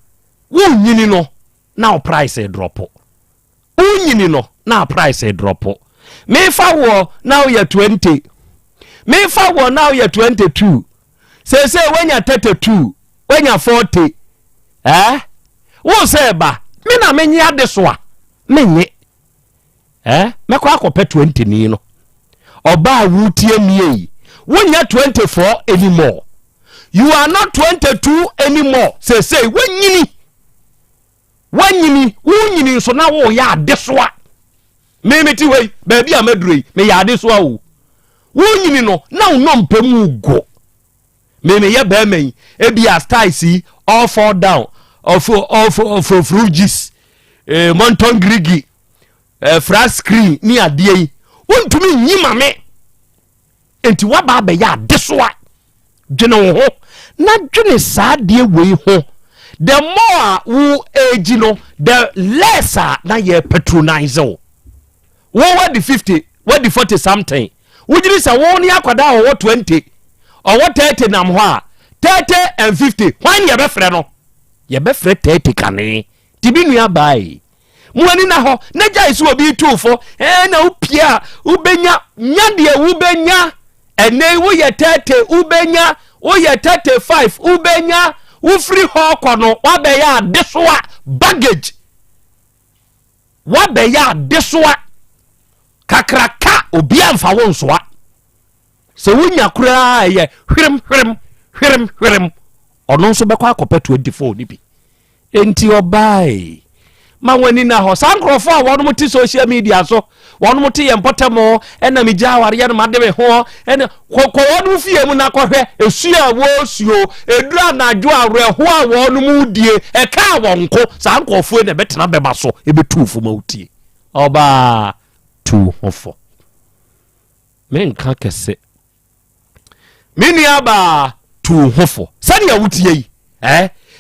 wonyini no now price drop wonyini no now price drop me fa wo now you 20 me fa wo now you 22 say when you 32 when you 40 wo say ba me na menyi ade so a menyi mekɔ akɔpɛ 20 ni no oba wutie mie wonya 24 anymore. You are not 22 anymore. Say when so now wo ya deswa. Me meti we baby amadrei me ya deswa wo. Wonyini no now no mpemu go. Me ye ba man e bia style si all fall down of fruits monton grigi frat screen ni ade yi. Wontumi nyima me. Enti wa ba ya deswa. Dwene ho na dwene saa de wei ho the more wo age no the lesser na ye patronize wo the 50 wo the 40 something wo jiri say wo ni akwada wo 20 or wo 30 nam ho a 30 and 50 when ye be frɛ no ye be frɛ 30 kane tibi nua bai mu ani na ho na jai so obi tufo na upia ubenya nyade ubenya ene wo ye 30 ubenya wo ye 35 ubenya wo free ho kono wa be ya desoa baggage wa be ya desoa kakraka obi amfa wo nsoa se wonya kura ye hwirem ono nso be kwa akopɛ 24 ni bi enti obai ma wani na ho sankrofo a wono muti social media so wono muti ye mpotamo ena mija ware ye no made me ho ena ko wono fie mu na kohwe esua wo suo edura na adwo awre ho a wono mu die e ka wonko sankrofo na betena beba so e betufu ma utie oba tu hofo men ka kese mini aba tu hofo sani ya utie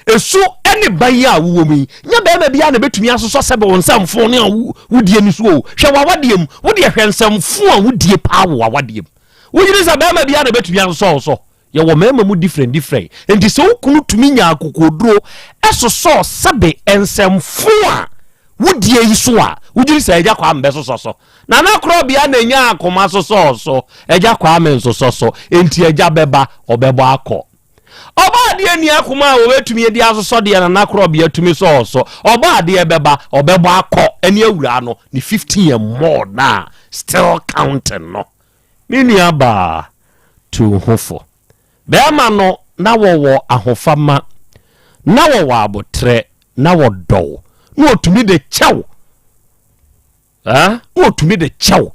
esu ene baya wo mi nya be ma bia na betumi asoso sebe wonsamfo ne wudie ni so hwe wawadiem wode hwensamfo a wudie pa wawadiem wujiri sa be ma bia na betumi asoso so ye wo mema mu different enti so kunu tumi nya akokoduro esoso sebe ensamfo a wudie yi so a wujiri sa eja kwa mbe so na Krobea na nya akoma so eja kwa men so enti eja beba obebo akọ oba de ni akoma wo betumi de asoso de na Krobea tumi so oba de beba obebo akọ eni awura no ni 15 year more na still counting no mini aba to hofo be ma no na wo ahofama na wo abotre na wo do no otumi de chew otumi de chew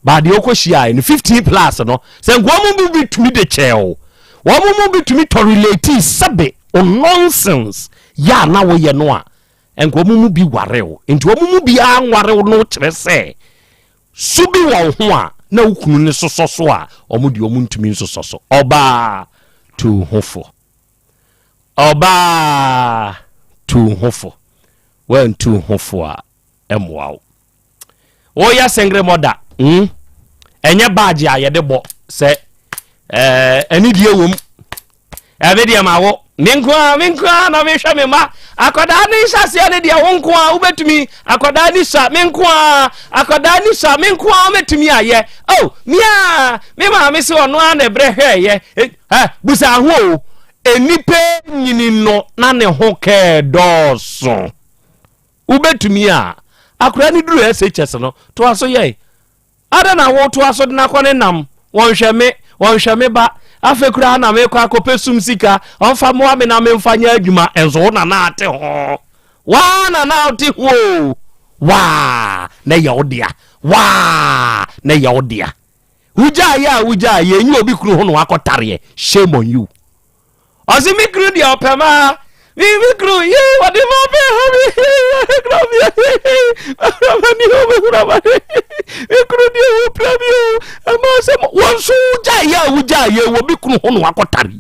ba de okohia ni 15 plus no se ngwamu bi tumi de chew wamumu bitumi to relate sabe on nonsense ya na wo ye no a enkomumu bi wareo enti wamumu bi anware no kire se subi wo ho a na ukunu ne soso a omudi omuntumi soso oba tu hofo wen tu hofo a emwao o ya sengre moda enye badge a ye de bo se eni die wom abedia mawo menkwa na mehwa me ma akoda ni sase ne dia wonkwa ubetumi akoda ni sa menkwa metumi aye mia me ma me se ono an ebrehwe ye busa ho enipe nyini no na ne ho ke doso ubetumi a akora ni duru SHS no to aso ye ada na wo to aso na kone nam wonhwe me ba afekura na me kwa kopesum sika onfa mo ame na me mfanya adwuma enzo na ate ho wa na ate ho wa na yaodia uja ya nyi obi kuru ho no akotare shame on you ozimi kuru dia opema me kru ye what the mo be me kru di o premier ama se won so ja ye wo bi kru ho no akotare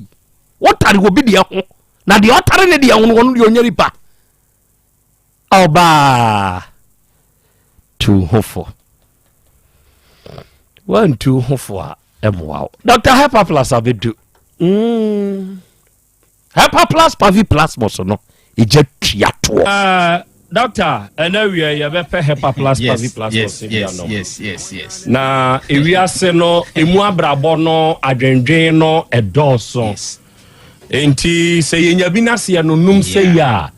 wotare wo bi de ho na de otare ne de ho no de onyari pa oba too hofo 1 2 hofo wow Dr. Hyper Plus abedu Hyper Plus Pavi Plus moso no eje triato Doctor anyway you be Hyper Plus Pavi Plus yes na ewiase no emu abrabo no adwendwen no edoso enti se yenya bi na se no num se ya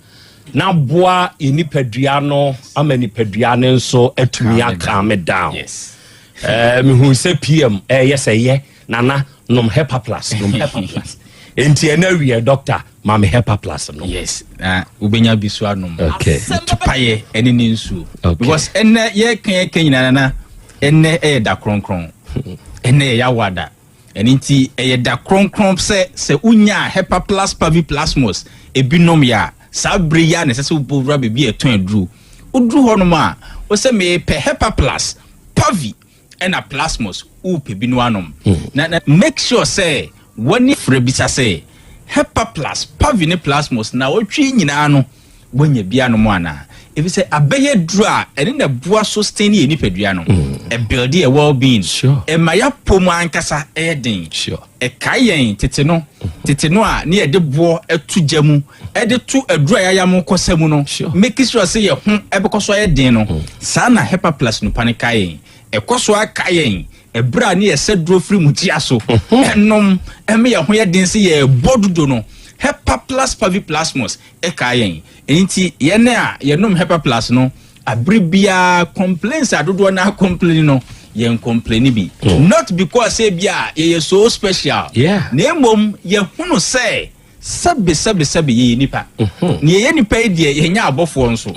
na boa enipadua no amanipadua ne nso atumi aka me down me hu se PM yes ye nana nom Hyper Plus enti anyway doctor ma me Hyper Plus no yes ubenya bisu anom okay tupaye eni ni nsu because enne ye kan nyina na enne da kronkron enne ya wada enti da kronkron se unya Hyper Plus Pavi Plasmos ebinom ya sabre ya ne se ubura bebi eton aduru uduru hono ma o se me pe Hyper Plus Pavi ena Plasmos u pe binu anom na make sure say woni frebisa say Hyper Plus Pavi ne Plasmos na otwi nyina no wonya bia no mo ana if say abeye dru a ene na bua sustain ye nipadua no e build a well being e maya pomu ankasa e den e kayen tete no a ne de bo etu jamu e de tu adru ayaya mo kosam no make sure say ye ho e bekoso e den no sa na Hyper Plus no pane kayen e koso akayen ebra ne ye sedro free mutia so enom eme ye ho ye den se ye bodudo no Hyper Plus Pavi Plasmos e kayen enti ye ne a ye nom Hyper Plus no abribia complaints adodo na complain no ye complain bi not because say bia ye so special na mom ye hunu say sabe ye nipa ne ye nipa die ye nya abofo nso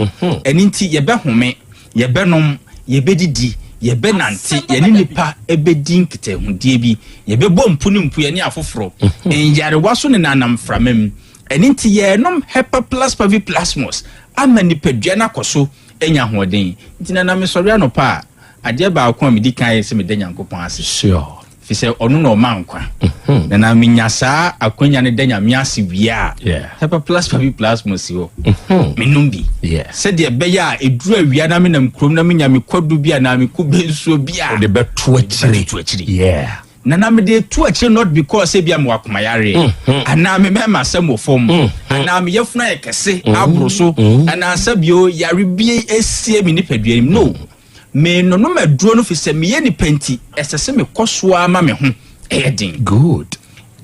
enti ye be home ye be nom ye be didi ye be nanti ye ni nipa ebedi nkete hundie bi ye be bom mpuni mpu ye ni afoforo enjare waso ne nanam framem enti ye nom Hyper Plus Pavi Plasmos ama nipadua na koso enya hoden nti na me sori anopa ade ba akwa me dikan se me danya nkopon ase fi se onu no ma nkwa na me nyasa akwanya ne danya me ase bia Hyper Plus Pavi Plasmos yo me numbi se de be ya eduru awia na me nam krom na me nya me kwadu bia na me kubensuo bia de beto akiri na me de to akiri not because se bia me wakoma yare ana me mema sam fom ana me yefuna ekese abroso ana sabio yare bie esie me nipadua no me no meduro no fi se me ye nipanti esese me kosoa ma me ho edin good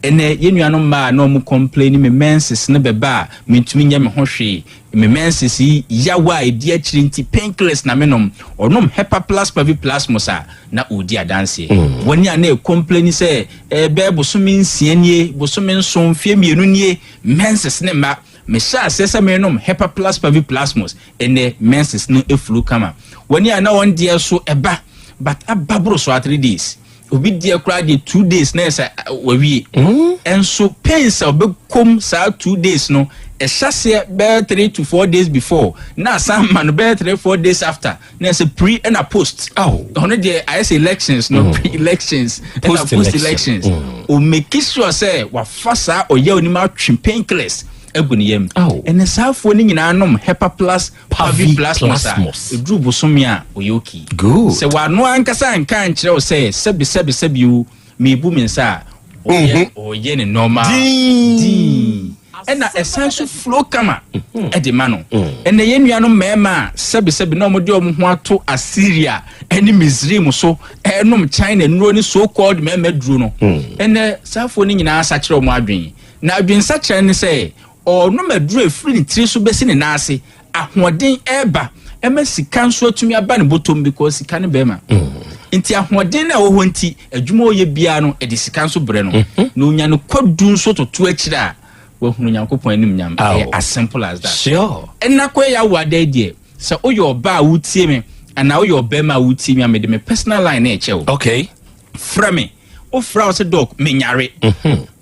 ene yenuano ma no mu complain me menses ne beba mentumi nya me ho hwe me menses yawa edi akiri nti painkillers na menom onom Hyper Plus Pavi Plasmos na odi adanse woni a na complain say be bosome nsianie bosome nson fie mienu nie menses ne ma me sha sesa me nom Hyper Plus Pavi Plasmos ene menses no eflu kama woni a na won die so eba but ababro so 3 days obi dia kra de 2 days na esa wawie enso pains obekom sa 2 days no e chase be 3 to 4 days before na some man be 3-4 days after na esa pre and a post ono de I say elections no pre elections and post elections o make sure say wa fasa o ye onima painkillers eguniyem ene safo ni nyina anom Hyper Plus Pavi Plasmos edru bosomia oyoki good se wa no ankasa nka nkire o say sebi u me bu minsa o ye ne normal di ena essential flow kama e de mano ene ye nuano mema sebi na omode omho ato Assyria ene Misraim so enom China nuro ni so called mema duro no ene safo ni nyina asa kire o mo adwen na adwen sa kire ni say o no meduru efiri ni tiri so besi ni nase ahoden eba ema sika nso atumi aba ne bottom because sika ne bema nti ahoden na wo nti adwuma oye bia no e de sika nso bre no na onya no kwadu nso toto akira a wo hunu Nyankopon anim nyam as simple as that sure enna ko ya wada die se oyo oba wutie me ana oyo oba ma wutie me amede me personal line e chewo okay fra me ofra o se doc menyare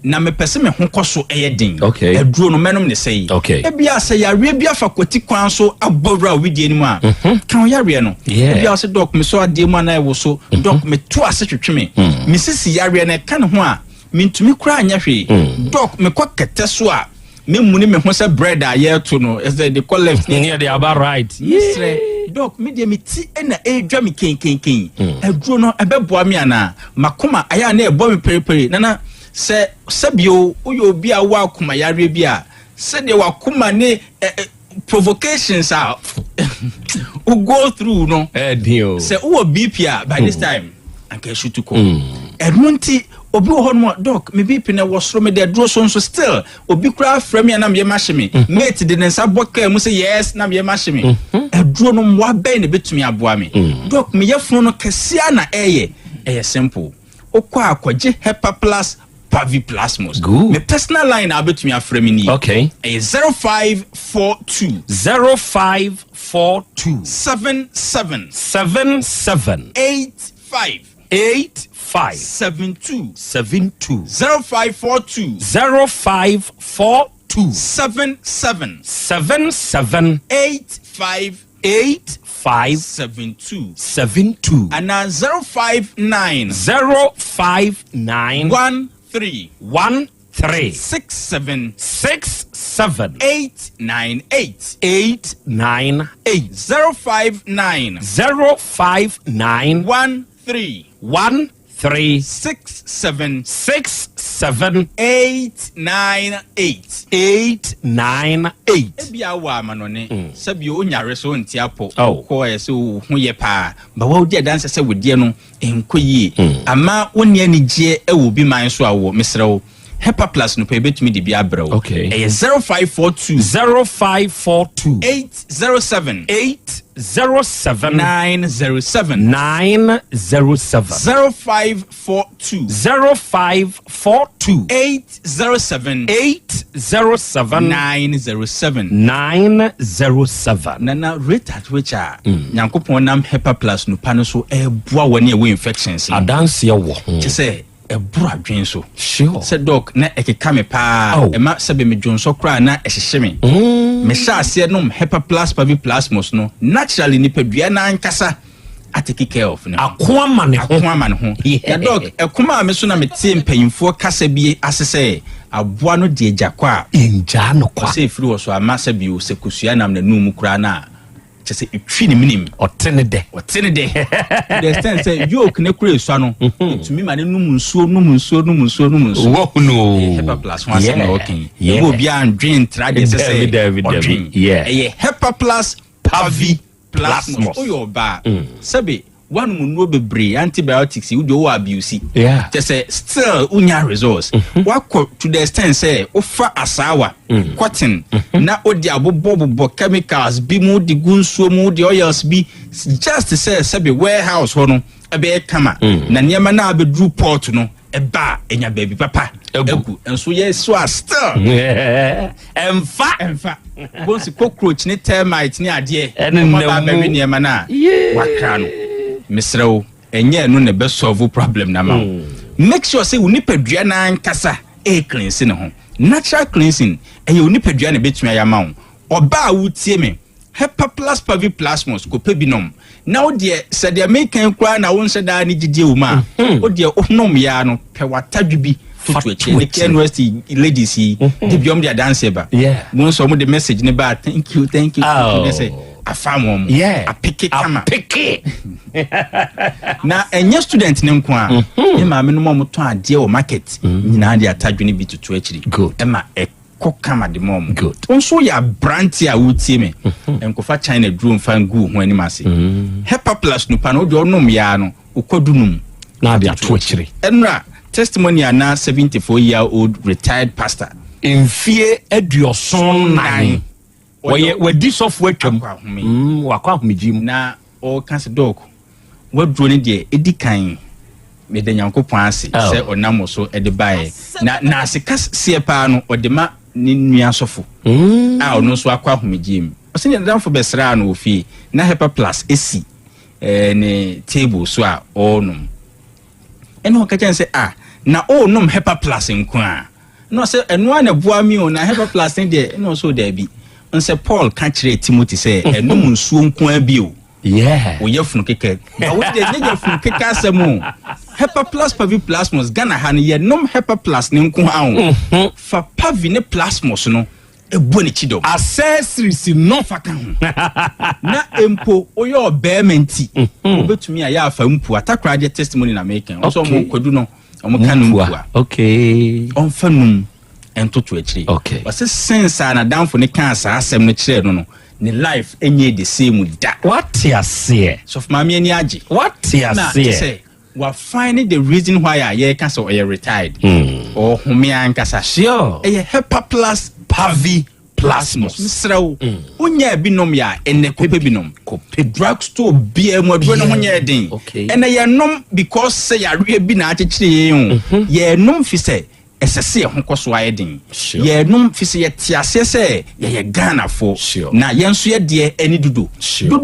na me pese me ho koso eyedin eduro no menom ne sei ebia se yare bia fa kwati kwan so abowra widie ni mu a kan yare no ebia se doc me so ade mu na ewo so doc me to ase twetwe me sisi yare na kan ho a mintumi kura anya hwe doc me kwa kete so a me muni me ho se bread a ye to no is the call left near the about right yes doc me de me ti na edwa me ken eduro no ebeboa me ana makoma aya na ebo me periperi nana se sabio uyo bia wa akoma yare bia se de wa akoma ne provocations are who go through no se uwo bpia by this time anka shoot ko edmonti obi ho no doc me bp na wosro me de dro so still obi kura frame ya na me machine mate de nsa boka mu say yes na me machine edro no mwa ben ne betumi aboa me doc me yefunu no kesia na eye simple okwa akwaje hepa plus paviplasmos me personal line abetumi aframe ni 0542 77 85 72 0542 77 85 72 and 059 13 67 898 059 13 67 898 ebia wa manone sabio onyare so ntiapo ko ese hu ye pa ba wa odi dance se wodie no enkoyie ama woni anigye e wo bi man so awo mesrewo Hepa Plus no pay betumi di bia bro. 0542 807 907 0542 807 907 Nana rate at which are Yankopon nam Hepa Plus no pano so e boa woni e infections. Adanse ye wo. Say e bura dwen so sure said doc na ekeka me pa e ma sebe me dwonso kra na ehyehye me me sha ase no Hepa Plus paviplasmos no naturally ni padua na ankasa atake care of no akoma ne ho ya doc ekoma me so na me tie mpanyimfo kasa bi asese aboa no de agakwa enja no kwa se firi wo so ama sabi o se kusua nam na num kra na chese etwi ni minim otene de the sense say yoke ne kure so no to me mane num nsuo wo no Hepa Plus one say okay e go bia andwen trade say Hepa Plus paviplasmos oyo ba sabe one munuo bebre antibiotics you do abuse chese still unya results wako to the extent say ofa asawa cotton na odi abobo chemicals bi mu di gunsuo mu di oils bi just say sabe warehouse ho no ebe kama na niema na abedru port no eba enya baby papa egu enso ye so still emfa bonsi cockroach ni termite ni ade ba baby niema na wakra no misrew enye no ne be solve problem na ma make sure say unipadua na ankasa cleansing ho natural cleansing unipadua na betumi ayama ho oba wutie me Hepa Plus paviplasmos ko pebinom na o de se de mekan kwa na won se da ni gigye wo ma o de onom ya no pe watadwi tutu eche the university ladies de biom de dance ba won so mo de message ne ba thank you they say afamom apike kama na enye student ne nko a e ma me no mo to ade o market nyina de atadwe ne bi tutu echiri e ma kama de mom good onso ya branch a wutie me enkofa China drone fan gu ho ani mase Hepa Plus no pa no de onom ya no ukodunum na de atochire enra testimony na 74-year-old retired pastor enfie aduoson nan wadi software twam wakwa homejim na o kan se dog wadro ne de edikan me de Yankopon ase se onamo so ede bae na asikas sie pa no odema ni nua sofo ono so akwa homejim osini danfo besra no ofi na Hepa Plus esi ne table so a onum eno ka chan se na o nom hepa plus nko a no say eno na boa mi o na hepa plus de no so da bi nse Paul ka kire Timothy say enom nsuo nko a bi o yeah o yefunu keke ba wo de ne yefunu keke asemu hepa plus pavi plasmos Ghana ha ne ye nom hepa plus ne nko a o fa pavi ne plasmos no ebu ne chido accessories no faka ho na empo oyo obementi obetumi aya afa mpu atakra de testimony na making also mo kwadu no omo kanu mpu okay onfanum entoto akiri okay wase sense na danfo ne kan sa asem no kire no ne life enye the same da what you say so mama ani age what you say we find the reason why I can so retired or home ankasa sure hepa plus pavi plasmos misrawo onya binom ya ene kope binom kope drugstore bia mu adwo no honya den ene ye nom because say ya re bi na akekire ye nom fi say esese ho koso ayedin ye nom fi say ye tiase say ye Ghana fo na ye nso ye de eni dudo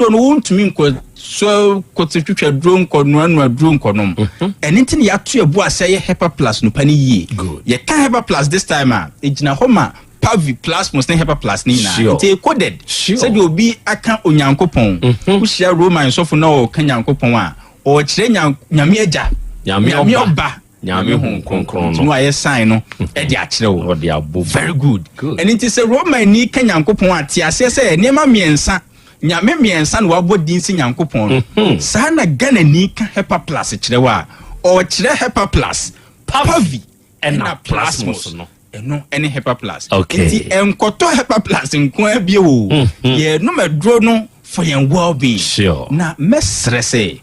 no wontumi nko so kotitwetwa drum kono anu drum konom anything ya to ebu ase ye hepa plus no pani yi ye can hepa plus this time ejina homa pavi plus must hepa plus ni na it coded said you be aka onyankopon ushia roman so for no kanyankopon a o kire nyame agya nyame oba nyame hon konkron no aye sign no e di akire wo de abo very good and it is a roman ni kanyankopon ati ase se niema miensa nyame miensa na wabo dinsi nyankopon sa na Ghana ni ka hepa plus kire wa o kire hepa plus pavi and plasmos no eno any hepa plus okay enkoto hepa plus nko abie wo ye no medro no for your well being sure na mesre say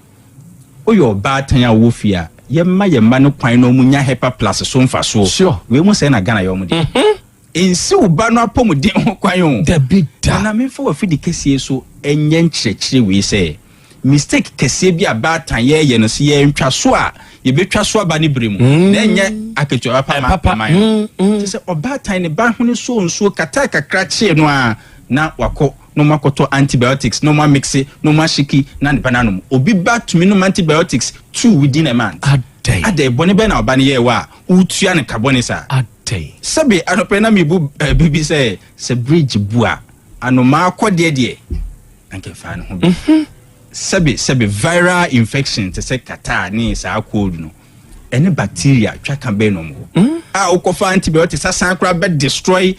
oyo batan ya wo fia ye ma no kwan no munya hepa plus so mfa so sure we mu say na Ghana yo mu de ensi uba no apomuden ho kwan yo da bida na me for afidi kese so enye nkyerɛkyerɛ we say mistake kese bi abatan ye no se ye ntwa so a ye betwa so aba ne bremu na enye aketua papa man se obatan ne ba ho ne so nso kata kakra kye no a na wako no makoto antibiotics no ma mixe no ma shiki na ne bananum obi ba to me no antibiotics 2 within a month ade bone be na oba ne ye wa utua ne carbonisa ade sabe anopena mi bu bibi se bridge bua anoma akode de anke fa no ho sabe viral infection te se kata ni sa cold no any bacteria twa kan be no mo ukofa antibiotics asan kra be destroy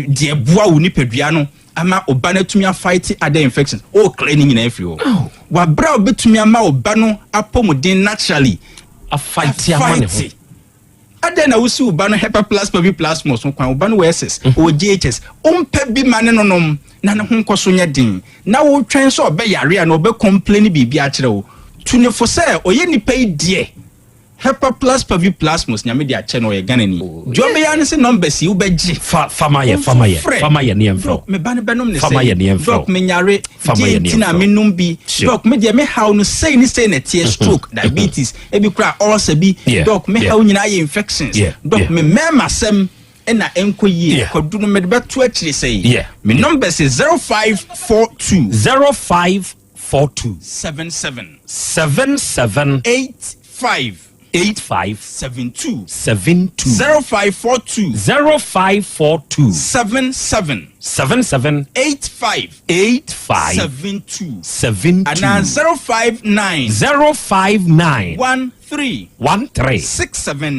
de bua wo nipadua no ama oba na tumi fight other infections cleaning in every wa bra obetumi ama oba no apomodin naturally a fight ya mane ho ade na wusi oba no hepa plus pavi plasmos kwan oba no SS o GHS ompa bi mane no nom na ne ho nkoso nya din na wo twen so oba yare na oba complain bibi a kire wo tunefo se oye nipa idie hepa plus pavi plasmos nyame dia che no ye Ghana ni jobe ya ne se numbers yi ubeji fama ye ne emfro me ba ne benom ne fama ye ne emfro doc me nyare tina me numbi doc me dia me how no say ni say na tie stroke diabetes e bi kra ulcer bi doc me how nyina ye infections doc me masem ena enko yi kodu no me de beto akire say me numbers is 0542 77 85 72 0542 77 85 72 and 059 13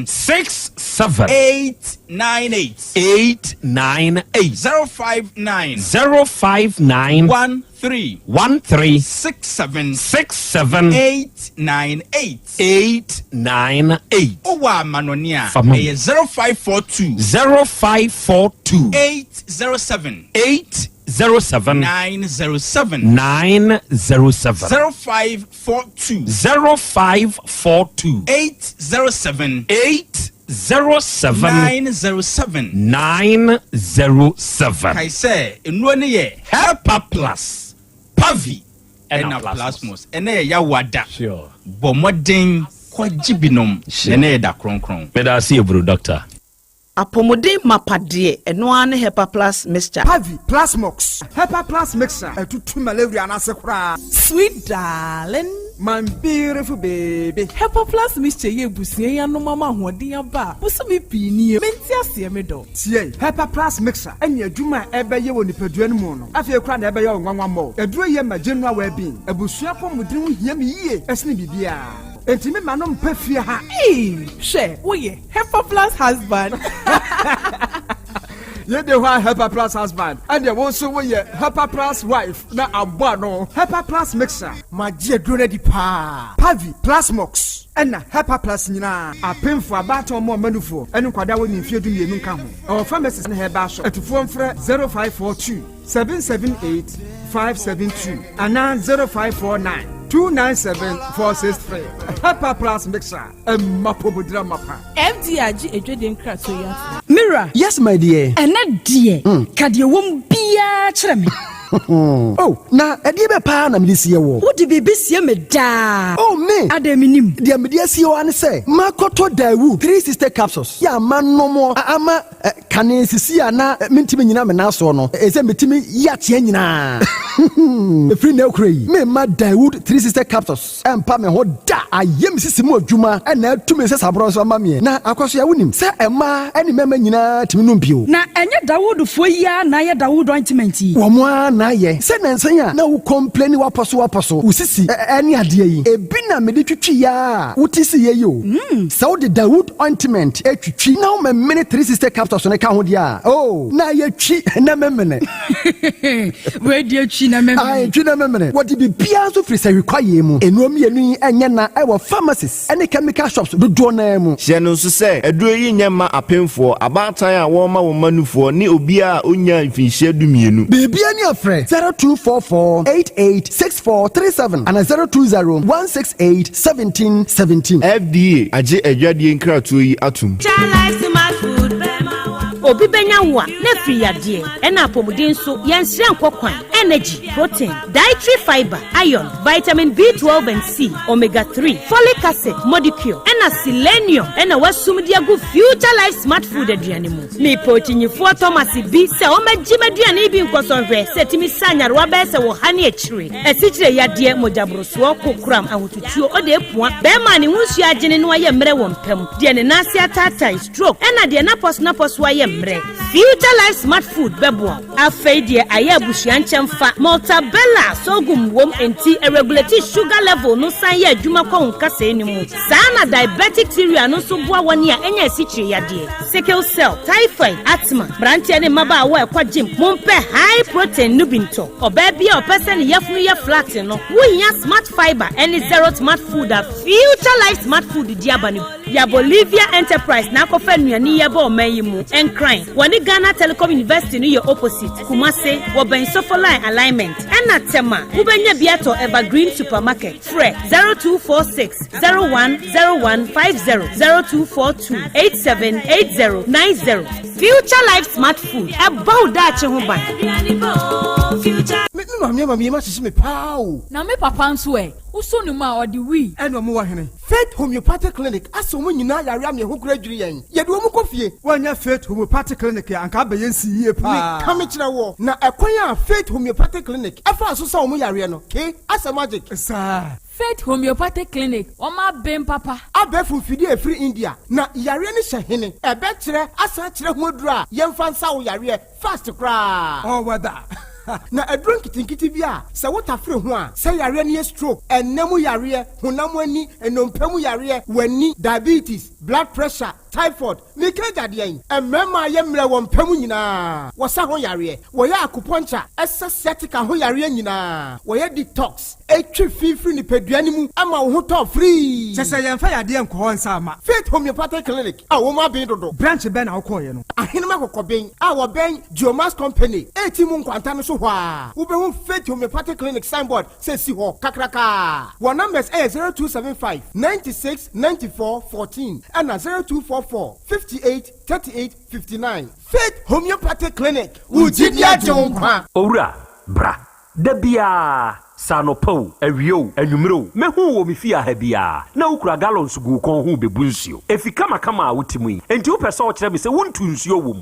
67 898 059 13 67 898 Owa manonia 0542 807 907 0542 807 907 kai say enu ne ye hepa plus pavi ena plasmos ena ye ya wada sure bomoden kwajibinom ena ye da kronkron me da see bro doctor apomodin mapade eno ane hepa plus mixture pavi plasmox hepa plus mixture etutu malaria na se kura sweet darling my beautiful baby. Hepa Plus mixture ye busie ya no mama hoden aba. Busumi pi ni menti ase me do. Tie, Hepa Plus mixer enya adwuma ebe ye wo nipadua no mu no. Afie kra na ebe ye nwanwa mo. Eduro ye ma general well-being. Ebusua pomudin ho hia me yie. Esne bibia. Enti me manom pafie ha. She, oye, Hepa Plus husband. Ye de wa Hepa Plus husband. And ye wo so wo ye Hepa Plus wife na abo no. Hepa Plus mixer. Ma je aduro di pa. Pavi Plus Mox. Ena Hepa Plus nyina. Apemfo abato mo manufo. Enu kwada wo ni mfie du mienu nka ho. Our pharmacies na heba shop. Etufo mfre 0542 778 572 ana 0549 297-463. Hepa Plus mixer. Mapobudra mapa. MDRG ejwede nkra so ya. Mira. Yes, my dear. Ena dear. Kade wom bia kyerɛ me. Oh, na ɛdeɛ bɛ paa na mede sie wɔ. Wode biribi sie me daa. Oh, me. Adaminim. Deɛ mede sie wɔ ane sɛ, makɔtɔ Dawu 3 sister capsules. Ya ama nomo ama kane sisi a na mentimi nyina me naso no. Ɛsɛ metimi yateɛ nyinaa. Efiri na okura yi. Me ma Dawood 3 sister capsules. Empa me ho da. Ayem sisi mu adwuma. Ɛna atumi sɛ sabro so ama me. Na akɔso ya wonim. Sɛ ɛma ɛne mɛma nyinaa timi no mpio. Na ɛnyɛ Dawood fo yi a na yɛ Dawood ointment yi. Wo mo na ye. Sɛ nansan a na wo complain waposo. Usisi ɛne adeɛ yi. Ebi na me de twitwi ya. Wotisi ye yo. Sɛ wo de Dawood ointment etwitwi na wo me 3 sister capsules ne ka ho dia. Oh, na ye twi na memene. We de twi na memene. Ai twi na memene. What be bia so free say require mu. Enuom yenu yi enye na ɛwɔ pharmacies ɛne chemical shops dodo na mu. Hye no so sɛ aduro yi nyema apemfo abatan a wɔn ma wɔn manufo ne obi a onya mfinhyia dumienu. Bibia ni afre 0244886437 and 0201681717. FDA agye adwadie nkratoɔ yi atum. Obi benya wa na free yade ena apomuden so yensire nkokwan energy protein dietary fiber iron vitamin B12 and C omega 3 folic acid molecule ena selenium ena wasum de agu future life smart food aduane mu me potinyifo Thomas bi se o magime aduane bi nkosonhwe setimi sanyare wa be se wo hane akire esikyire yade mojabroso kokuram ahotutuo o de epua be ma ne hunsu agene no aye mre wo mpam de ne nase atata stroke ena de na pos aye Future Life Smart Food bebo afei de aye abusuan kyemfa Maltabella sogum wom enti a regulate sugar level no san ye adwuma kwa nkasa enimu sana diabetic theory no so boa woni a enya sikyire yade sickle cell typhoid asthma branche ne maba awa ekwa gym mompe high protein nubinto oba bia opese ne yafunu ye flat no wonya smart fiber any zero smart food a Future Life Smart Food diabani ya Bolivia Enterprise na kofa nuani ye ba o mayimu crying. Wani Ghana Telecom University no your opposite. Kumase, Woben Sofoline alignment. Ena tema, Ubenya Biato Evergreen Supermarket. Fre 0246 010150 0242 878090. Future Life Smart Food. About that Chehuban. Me ma sisi me pao. Na me papa nso uso ni ma odi wi. Eno mo wa hene. Faith Homeopathic Clinic aso mo nyina yare am ye ho kura dwiri yen. Ye de wo mo kofie. Wanya Faith Homeopathic Clinic ya anka abaye nsi yie pa. Me ka me kire wo. Na ekwan ya Faith Homeopathic Clinic afa so sa wo mo yare no. Ke asa magic. Sa Faith Homeopathic Clinic oma bem papa abefu fidi free India na yare ni hye ebe kire asa kire ho dura yemfa nsa wo yare fast kra oh whether na adrun kitinkiti bia se wotafre ho a se yare ni stroke enemu yare honam ani enompam yare wani diabetes blood pressure typhoid mikeja de yen emema yemre wo mpam nyina wo sa ho yare wo ya acupuncture sciatica ho yare nyina wo ya detox etwe fifiri ni peduani mu ama wo ho to free sese yemfa yade enko nsa ama Faith Homeopathic Clinic a wo ma ben dodo branch ben na wo koye no ahenema kokoben a wo ben Geomas Company etimu nkwanta no so hwa wo be ho Faith Homeopathic Clinic signboard say si ho kakraka wo numbers 0275 96 94 14 and 0244 58 38 59 Faith Homeopathic Clinic Ujidia Jonkwa Ora bra Dabia sanopo awio anwumro mehu wo me fia ha bia na ukura gallons gu kon hu bebu nsuo efika makama a wotimu yi enti wo pese wo kire me se wontu nsuo wom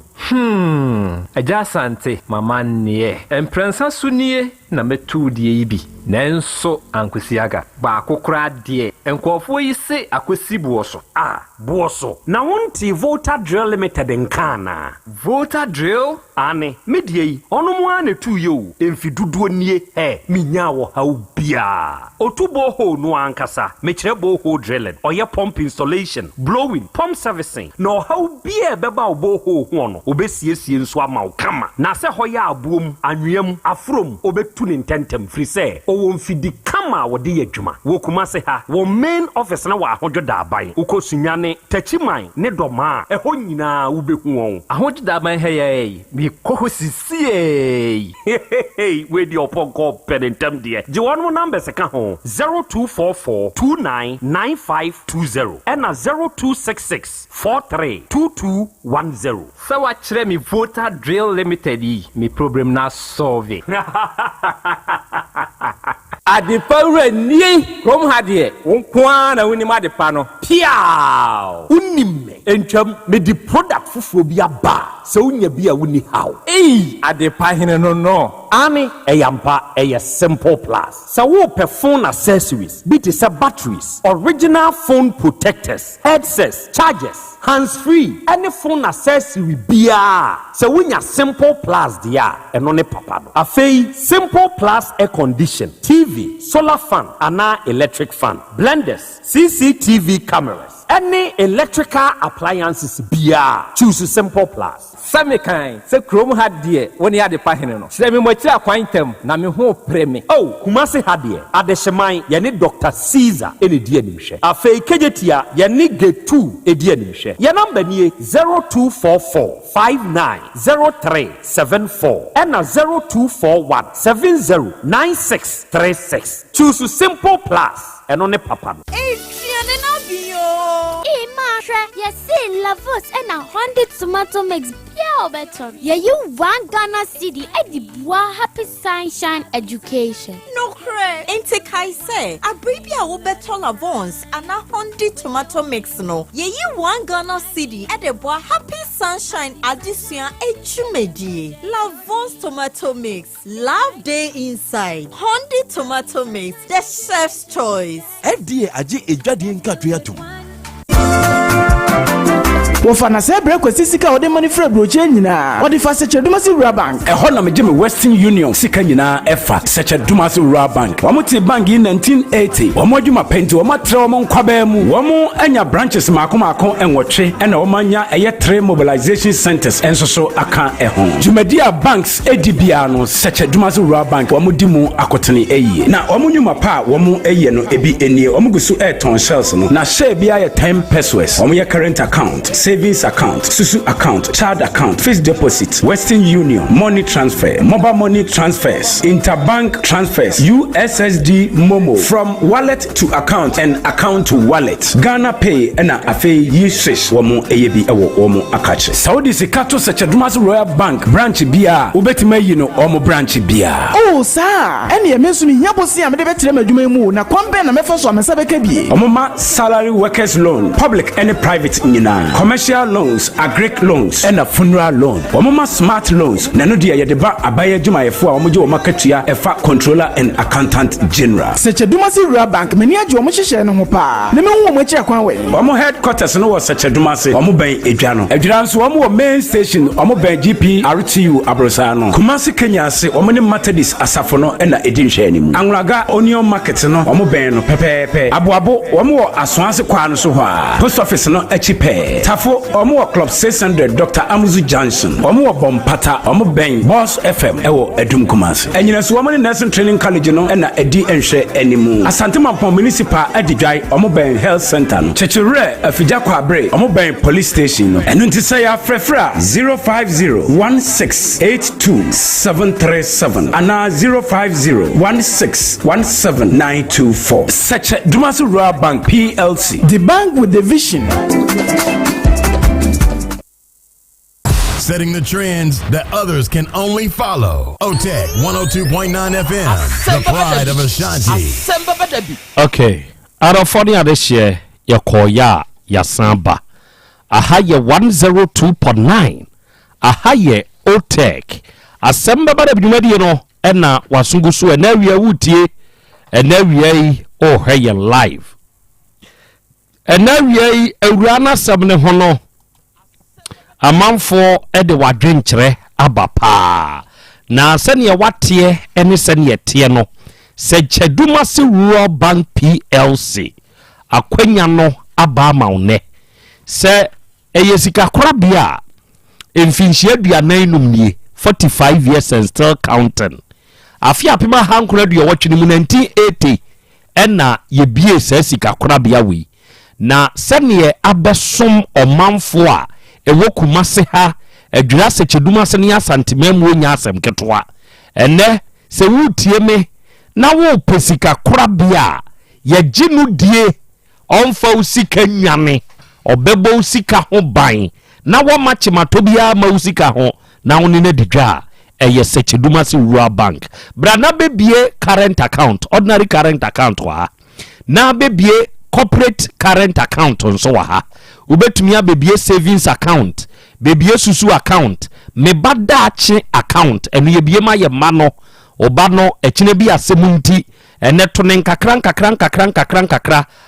Yaw Asante mama nie emprensa sunie na metu die yi bi nanso ankwesiaga ba akokora de enkofo yi se akwesi buoso buoso na wonti Volta Drill Limited nkana Volta Drill ane medie yi onomo a na tu ye o emfiduduo nie minya wo ha bia otubo ho no ankasa mekire bo ho drilling oye pump installation blowing pump servicing no ha bia beba obo ho no obesiesie nso ama wo kama na se hoya abuom anwem afrom obetu ne ntentem free se o mfidi kama wo de adwuma wo kuma se ha wo main office na wa ahodwo da aban ukosunyane tachiman ne doma eho nyina wo behu won ahodwo da aban heye mi koho sisie we di oponko pedentem de je won number se ka ho 0244299520 and 0266432210 so wa kire mi Volta Drill Limited yi mi problem na solve Adipawre ni kom hadie wonkwa na woni madepa no piao unimme entwam me di product fufuo bi aba se unya bi a woni haw adepa hene no ani eyampa simple plus so wo phone accessories bit is batteries original phone protectors headsets chargers hands free any phone accessory bia so unya simple plus dia eno ne papa no afei simple plus air condition TV solar fan ana electric fan blenders CCTV cameras any electrical appliances bia choose simple plus same kan se krom hadie woni adepa hene no se me mochira kwantam na me ho preme kumase hadie adehyeman ye ne Dr. Caesar ene die nimhwe afei kejetia ye ne G2 edie nimhwe ye number nie 0244590374 and 0241709636 choose simple plus eno ne papa no yes, Lavos and a 100 tomato mix pure better. Yeah, you 1 Ghana city at the Bois Happy Sunshine Education. No cray. Ain't take I say. A baby I will better Lavons and a 100 tomato mix no. Yeah, you 1 Ghana city at the Bois Happy Sunshine Education Echumedi. Lavons tomato mix. Love day inside. 100 tomato mix. The chef's choice. FDA aji ejadi nkatuyatu. Wofana se break sika ode money free broche nyina ode fa seche dumasi rural bank ehɔ na megye me Western Union sika nyina efa seche dumasi rural bank wɔmote bank in 1980 wɔmo adwuma penti wɔmo atre wɔmo nkwaba mu wɔmo anya branches maako enwɔtwe ɛna wɔmo anya ɛyɛ 3 mobilization centers enso so aka ɛho dwumadia banks edibia no seche dumasi rural bank wɔmo di mu akotene ɛyie na wɔmo nyuma pa wɔmo ɛyie no ebi enie wɔmo gusu airton shells no na share bia yɛ 10 pesos wɔmo yɛ current account savings account, Susu account, child account, fixed deposit, Western Union, money transfer, mobile money transfers, interbank transfers, USSD Momo, from wallet to account and account to wallet, Ghana Pay, and Afe Yishish, Wamo Eyebi Ewo Omo Akache. Saudi Sikato Sachadumas Royal Bank, branch Bia, Ubetime Yino, Omo branch Bia. Oh, sir, and ye mention Yabosi and the veteran Jumu, na Kwambe and Mefos on Sabekebi. Omoma salary workers loan, public and private Nina, commercial loans, agric loans, and a funeral loan. Omoma smart loans, Nanodia Yadeba Abaya Jumayefua, Omojo Makatia, EFA controller and accountant general. Such a Dumasi Rural Bank, many of Jomusha and Hopa. Nemo Mocha Kwanway. Omo headquarters no was such a Dumasi, Omo Bay Ejano. Ejans Omo main station, Omo Bay GP, RTU Abrosano. Kumasi Kenya say Omani Matadis Asafono and Edin Sheni. Anglaga Onion Market no, Omo Bay no Pepe, Abuabo, Omo Aswansi Kwan Soha. Post office no Echipe. Tafo Omo Club 600 Dr. Amuzu Johnson. Omo Bompata, Omo Bang, Boss FM, Ewo Edum Kumasi. And you know, Swamani Nursing Training College no and Edi Enshe Enimu. Asante Mampo Municipal Edijai, Omo Bang Health Center. Chechere, Fijakwa Bre, Omo Bang Police Station. And Untisaya Frefra 050-1682737 and 050-1617924. Such a Dumasu Rural Bank PLC. The bank with the vision. setting the trends that others can only follow. OTEC 102.9 FM, the pride of Ashanti. Okay, out of 40 this year, your koya, your samba. Aha ye 102.9. Aha ye OTEC. Asem Beba Dabi no ena wasungusu enawia wutie enawia oh hey live. Enawia ewurana sabne hono. Amanfo ede wadwenkyere aba pa. Na sene watie ene sene tie no. Se Cheduma se Rural Bank PLC akwanya no aba maune. Se eyesika korabia emfinhie aduanan numnie 45 years and still counting. Afia pema hankura du yewotwe mu 1980 ena ye bie sika korabia wi. Na sene abesom omanfo a ewokumase ha adwira se Cheduma se ne Asante memu nya asem ketwa. Ene se wutie me na wo pesika korabia ye ginu die onfa usika nyane obebo usika ho ban na wo mache matobia ma usika ho na woni na digwa eye se Cheduma se Rural Bank bra na bebie current account ordinary current account wa na bebie corporate current account nso wa ha ubetumi abebie savings account bebie susu account me badachi account enu ye bie ma ye mano oba no ekine bi asemunti ene to ne nkakra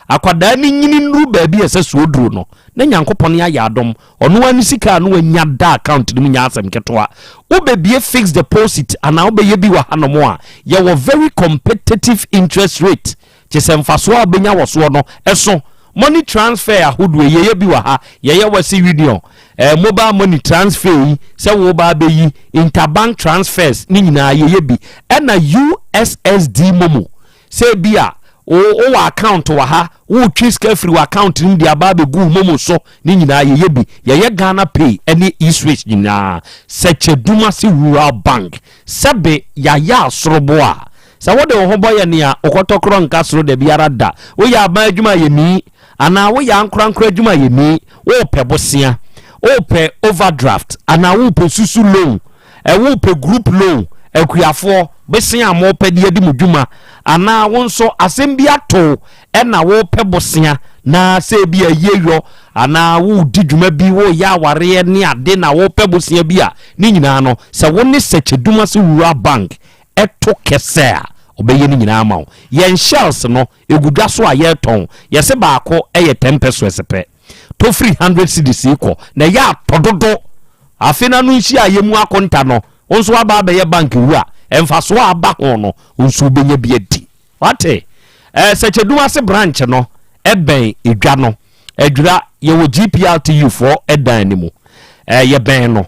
akwada ni nyini nru ba bi esesu oduro no na nyankopon ya yadom ono ani sika no anya da account ni nya asem ketwa ubebie fixed deposit ana ubeye bi wa hanomo a ye wo very competitive interest rate chisemfaso abenya woso no eso money transfer ahodo ye bi wa ha ye wasi union mobile money transfer se wo ba beyi interbank transfers ni nyina ye bi na USSD momo se bia o account wa ha wo twiska free account ni dia ba be gu momo so ni nyina ye bi ye Ghana Pay any e-switch nyina se Cheduma se Rural Bank sebe ya asorobo a sa wo de ho boye ne a okotokro nka soro de biara da wo ya ba adwuma ye ni ana wo ya nkran adwuma ye ni wo pebosia ope overdraft ana wo pe susu loan wo pe group loan akuafo besin amo pe de adi mudwuma ana wo nso asem bi ato na wo pe bosia na se bi ayeyo ana wo di dwuma bi wo ya ware ne ade na wo pe bosia bi a ni nyina no se wo ne se Cheduma se Rural Bank eto kese obeye ni nyina ma wo yen shells no egudwa so a ye ton ye se baako 10 pesos pe to 300 cedis iko na ya tododo afina no nshi ayemu akonta no onso aba be ye bank wu a emfaso aba ho no onso benya bi adi wate se Cheduma se branch no eben edwa no edwura ye wo GPLTU for edan ni mu ye ben no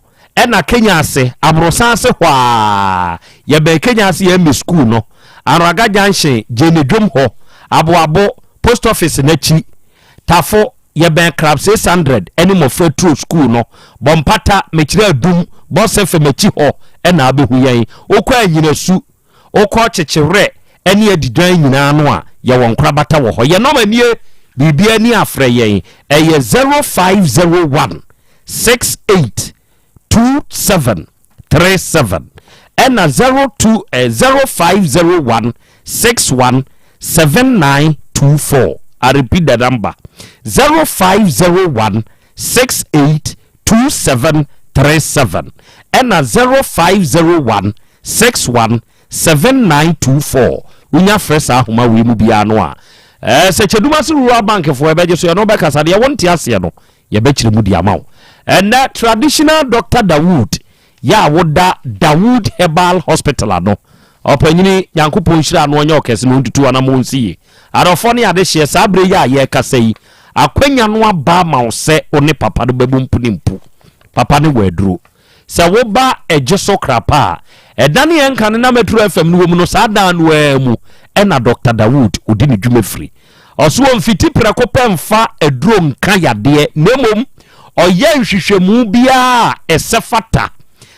na Kenya ase abrosan se hwa ye be Kenya ase ye me school no Araga Junction Jenedwom ho abo post office na chi tafo ye ben crab 600 any mo true school no bompata mechire adum bosefe mechi ho na abehu yen okwa anyinasu okwa chechewre ene adidan nyina no a ye won krabata wo ho ye no manie bibia ni afre yen eye 0501 682737 and 0501 617924. I repeat the number 0501 682737 and 0501 617924. Unya fresh ahoma we mu bia no a se Cheduma se Rural Bank for ebeje so no be kasa de wonte ase no ye be kire mu dia mawo and that traditional Dr. Dawood ya woda Dawood Herbal Hospital no opanyini yankopon hira no onye okese no ntutu ana mo nsiye arofo ne ade hye sabre ya ye kasa yi akwanya no aba ma se one papa do bebu mpuni mpu papa ne waduro se wo ba ejeso krapa edane yenka ne na metro FM no wo mu no sada no mu ena Dr. Dawood odini dwuma free oso mfiti prako pemfa eduro nka yade nemom oye nhwehwemu bia esefata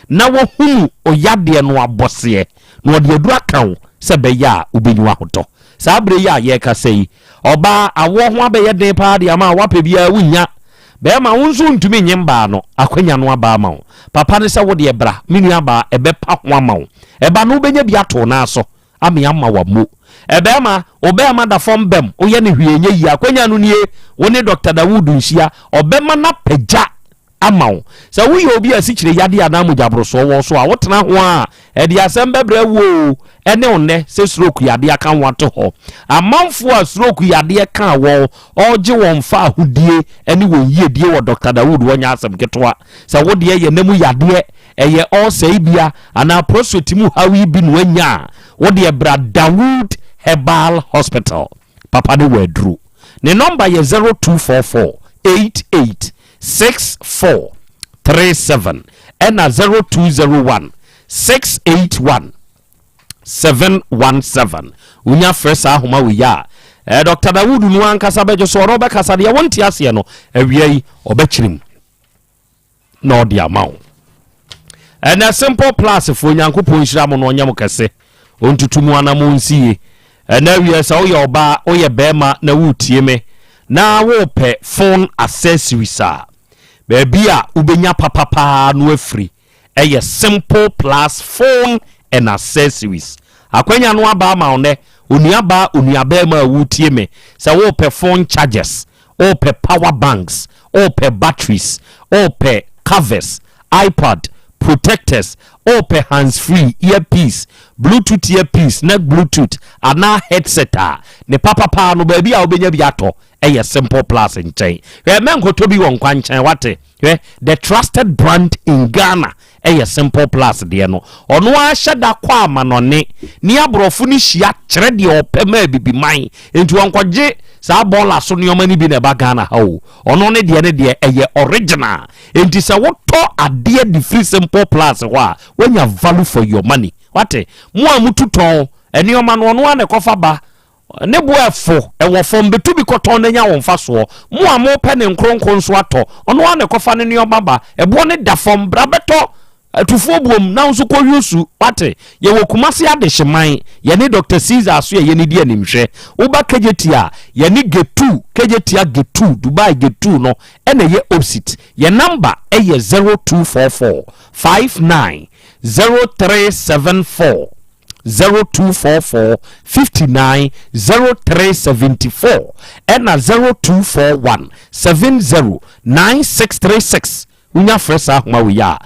na wo hunu oyade no abose no de adura kan se be ya obenyu ahoto sabre ya ye ka sei oba awo ho abe ye den pa de ama wape bia wunya bema wonso ntumi nyemba no akwanya no aba ma wo papa ne se wo de bra menu aba ebepa ho ama wo eba no benya bi ato na so ame ama wa mo ebema obema da fom bem oye ne hwienye yi akwanya no nie woni Dr. Dawood nhia obema na pagya amaw sa wo ye obi asikyire yade anamu jabroso wo so a wotena ho a edi Asem Beba wo ene onne se stroke yade aka wato ho amanfo a stroke yade ka wo oje won fa ahudie ene won yiedie wo Dr. Dawood wonya asem ketwa sa wo de ye namu yade eye all say bia ana prostate mu hawi bi no anya wo de bra Dawood Herbal Hospital papa de wedru ne number ye 0244 886437 and 0201 681 717 unya fresh ahoma we ya Dr. Dawood nu ankasa bejo so ro be kasa de wonti ase no awiai obechirim no dia mawo and a simple plus for nyankopon hira mo no onyam kase ontutumu anamu nsie na wiye sa oye oba oye bema na wutie me na wo pe phone accessories a baby a ubenya papapa no afri eye simple plus phone and accessories akwanya no aba ma one onuaba ma wutie me sa wo pe phone chargers o pe power banks o pe batteries o pe covers iPad protectors o pe hands free earpiece bluetooth earpiece na bluetooth ana headset a ne papapa no baby a obenya bi ato eye simple plus nchen menko to bi won kwanchen wate the trusted brand in Ghana eye simple plus de no ono a hyeda kwa amanone ni abrofo ni hia kire de opema bibi man enti wonkwaje sa bola so ne omani bi na ba Ghana ha o ono ne de eye original enti se woto ade de free simple plus ho a wanya value for your money wate mo amututon eni omano ono a ne kofa ba ne boefo ewo fom betu bi koton na nya wonfa so mo a mo pe ne nkronkron so ato ono a ne kofa ne obaba ebo ne da fom bra beto atufo buom na nso ko yusu wate ye wokumase ade hyeman ye ne Dr. Caesar so ye ne di animhwe uba kejetia ye ne getu kejetia getu Dubai getu no ene ye opposite ye number eye 0244 59 0374 0244 59 0374 and 0241 70 9636 unya fresa ahoma we ya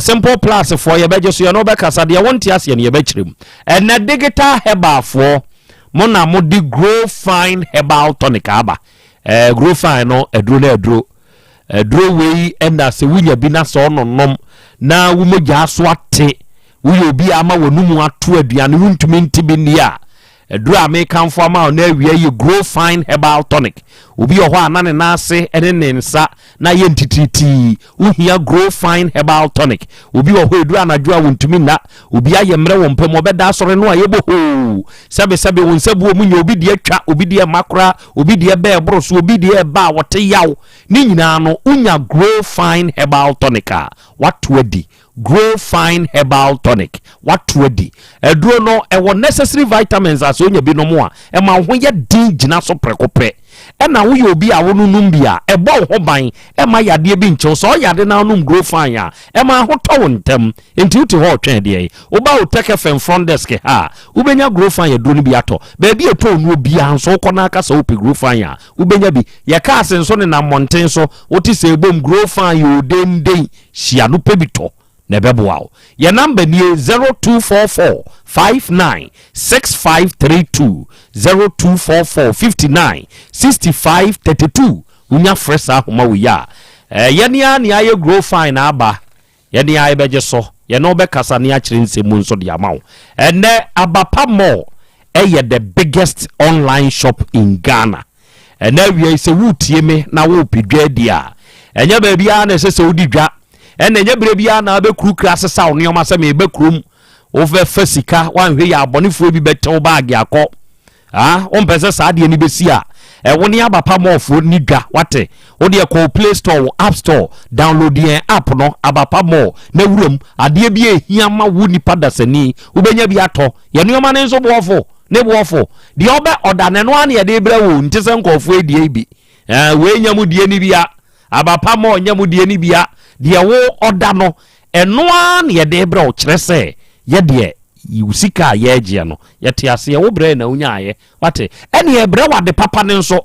simple plus for your bejo so no be kasa de wonti ase ne ye bechirim and na digital herbal for mo na mo di grow fine herbal tonic aba grow fine no edro we and as wunya bi na so nonnom na wo mogya so ate wo obi ama wonumu ato aduane wuntumi ntibi ni a edru amekanfo ama na awie ye grow fine herbal tonic obi ho anane na ase ene ne nsa na ye ntititi uhia grow fine herbal tonic obi ho edru anadwo a wuntumi na obi ayemre wo mpem obeda asore no ayebo ho sebe wonsabu omunye obi de atwa obi de makora obi de be ebroso obi de ba wote yaw ni nyina no unya grow fine herbal tonic a watwadi grow fine herbal tonic watwadi edro no ewo necessary vitamins as onya bi no mo a e ma ho ye din gina so prekope e na wo ye obi a wo nunum bia e bo ho ban e ma yade bi nche so yade na num grow fine a e ma ho to wontem enti uti ho twen de wo ba wo take fem front desk ha wo benya grow fine edro ni bi ato ba bi eto onu obi a so ko na aka so wo pe grow fine a wo benya bi ye ka asenso ne na monten so wo ti se ebom grow fine o den hia no pe bi to nebeboao your number ni 0244 59 6532 0244 59 6532 unya fresa homa we ya yani ani aye grow fine aba yani aye beje so ye no be kasa ni a kire nsemu nso de amawo ene abapa mall the biggest online shop in Ghana ene we se wutie me na wo pedwa dia enya ba bia na se odi dwa ene nya bire bia na be kru kra sesa wo nyoma se me be krum wo fe fasika wan hwe ya abonefo bi betew bag akọ on pese sa de ni besi a wo ne abapa mofo ni dwa wate wo de ko Play Store App Store download the app no abapa mo na wuram ade bi ehia ma wo nipa dasani wo benya bi ato ye nyoma ne nso boofo ne boofo de obe odane no ane ye de bra wo ntise nkofo edie bi we nya mu die ni bia abapa ma ɔnya mu die ni bia de wo oda no enoa na ye de bra o kire se ye de usika ye agye no ye te ase ye wo bra na unya aye wate ene ye bra wade papa ne nso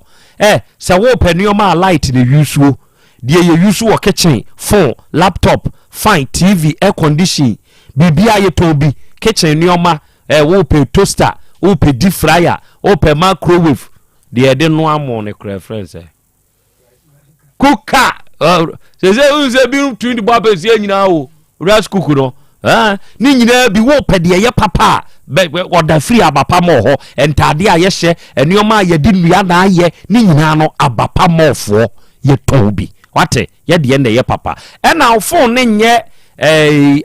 se wo panuoma light ne yusuo de ye yusuo kitchen phone laptop fine TV air condition bibia ye tobi kitchen nuoma wo pe toaster wo pe deep fryer wo pe microwave de de no amo ne kra friends cooker se bi tun di baba se nyina o rice cooker no ni nyina bi wo pe de ye papa oda free abapa mo ho entade a ye hye enuoma ye di nua na aye ni nyina no abapa mo fo ye tobi wate ye de ye papa na phone ne nye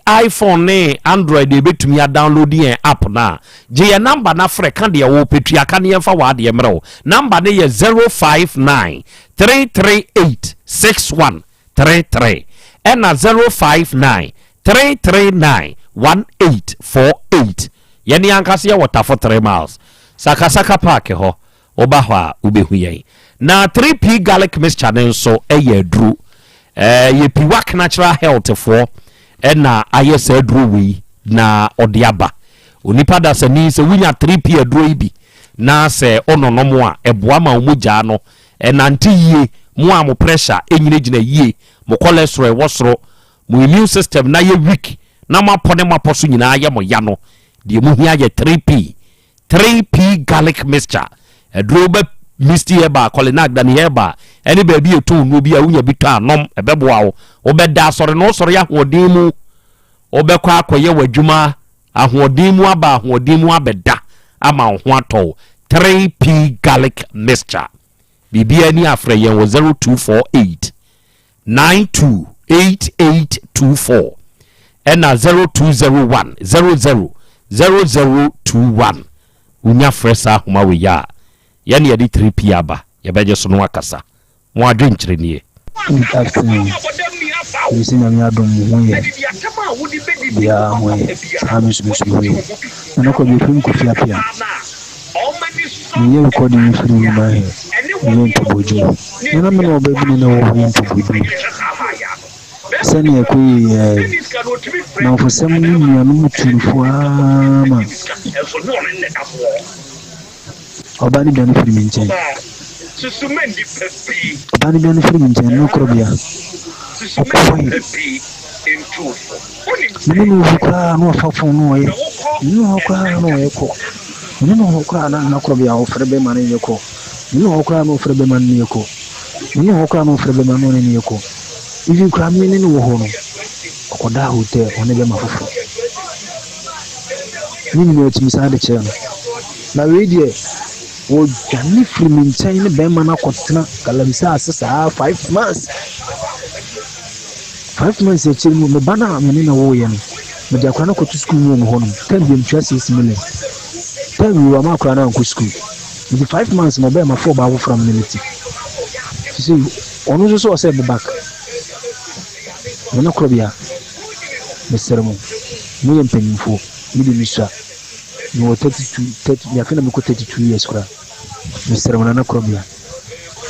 iPhone ne Android de betumi ya download yen app na je ye number na freka de wo petua ka ne yemfa wa de mrewo number ne ye 059 338 6133 ena 059 339 1848 yeni ankase ye water for 3 miles sakasaka park ho oba ho a ubehu yen na 3p garlic mixture ne so eye dru ye piwak natural health for ena ayese adru wi na odiaba onipa da sani se winya 3p adru ibi na se ononomo a eboa ma omugya no enante yie mo a mo pressure enyine gina yie mo cholesterol wosoro mo immune system na ye weak na mapone maposo nyina ye mo ya no de mo hia ye 3p garlic mixture adru ba misty eba kolinag dan heba eni ba bi eto no bi a unya bi to anom ebeboa wo obeda sore no sore ya hodin mu obekwa akoye wadwuma ahodin mu aba ahodin mu abeda ama ho ato 3p garlic mixture bibia ni afre yen wo 0248 928824 ena 0201 000021 unya fresa homa we ya yani yadi 3p aba yabeje so no akasa mo adwen kire nie Isi na mi adom ho ye ya ho ye amisu ho ye na ko bi fun ku fiapia ni ye ko di firi mi ma he ni to boju na me no ba bi na wo ho to boju sani e ko ye na fo sem ni mi anu mutunfo ama obani bani firi mi nchen obani bani firi mi nchen no Krobea Nino hukra no fafo no ye nino hukra no ye ko nino hukra na Krobea ofrebe man ye ko nino hukra no ofrebe man ye ko nino hukra no ofrebe man no ye ko ivi kra mi nino wo ho no okoda hotel one be mafofo nini no timisa de che no na we die wo gani frimi nchen ne be man akotena kalamisa asesa 5 months 5 months e chiri mo bana amene na wo ye no me dia kwa na ko to school mo ho no tan bi mtwa 6 million tan wi wa ma kwa na ko school the 5 months mo be ma 4 ba wo from military see onu so say be back me na Krobea me sermo mo ye mpanyimfo mi de misha no 32 ya fina me ko 32 years kra me sermo na Krobea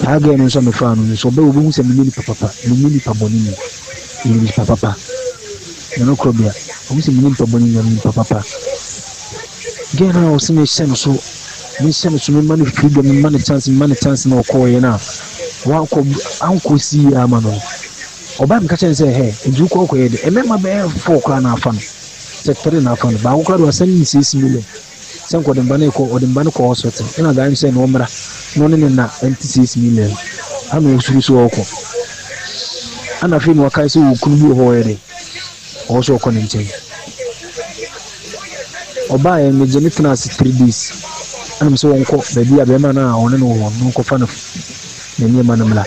haga no so me fa no so be wo bu se me ni papa me ni papa boni ni papa no Krobea o mi se me ni papa boni ni papa gena o se me shen so me mani freedom me mani chance na ko ye na wa ko anko si ama no oba m ka chen say he edu ko ye de emema be 4 kra na afa no secretary na afa no ba ko kra do san ni 6 million san ko de mbane ko hospital ina ga im say no mra no ne na 26 million ama usuru so ko ana fi no kai so kunu bi ho ye de o so ko ne nchen oba ye me jeni tnas 3 days ana so wonko be bia be ma na one no ko fa no ne ni ma na mla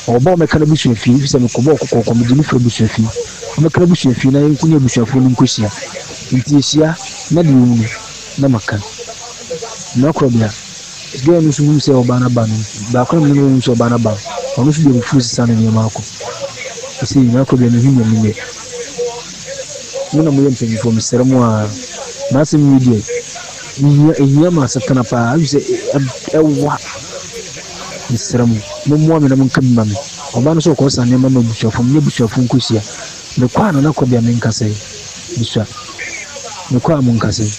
oba me kana busu fi se me ko bo ko me jeni fra busu fi me kana busu fi na nkunya busu fi no nkosia nti esia na de wu na maka na Krobea ge no su se oba na ba no ba ko me no su oba na ba onu su de fu sisa na ni ma ko ese na Krobea no hinya mi ne na mo yem pe fo me sermo a na se mi die ni ma satana pa use ewa sermo mo mo me na mo kan ma me ɔba no so ɔkɔsa nneɛma ma busuafo mu ne busuafo nkɔhyia mekɔ a nana Krobea menkasa yi busua mekɔ a mo nkasa yi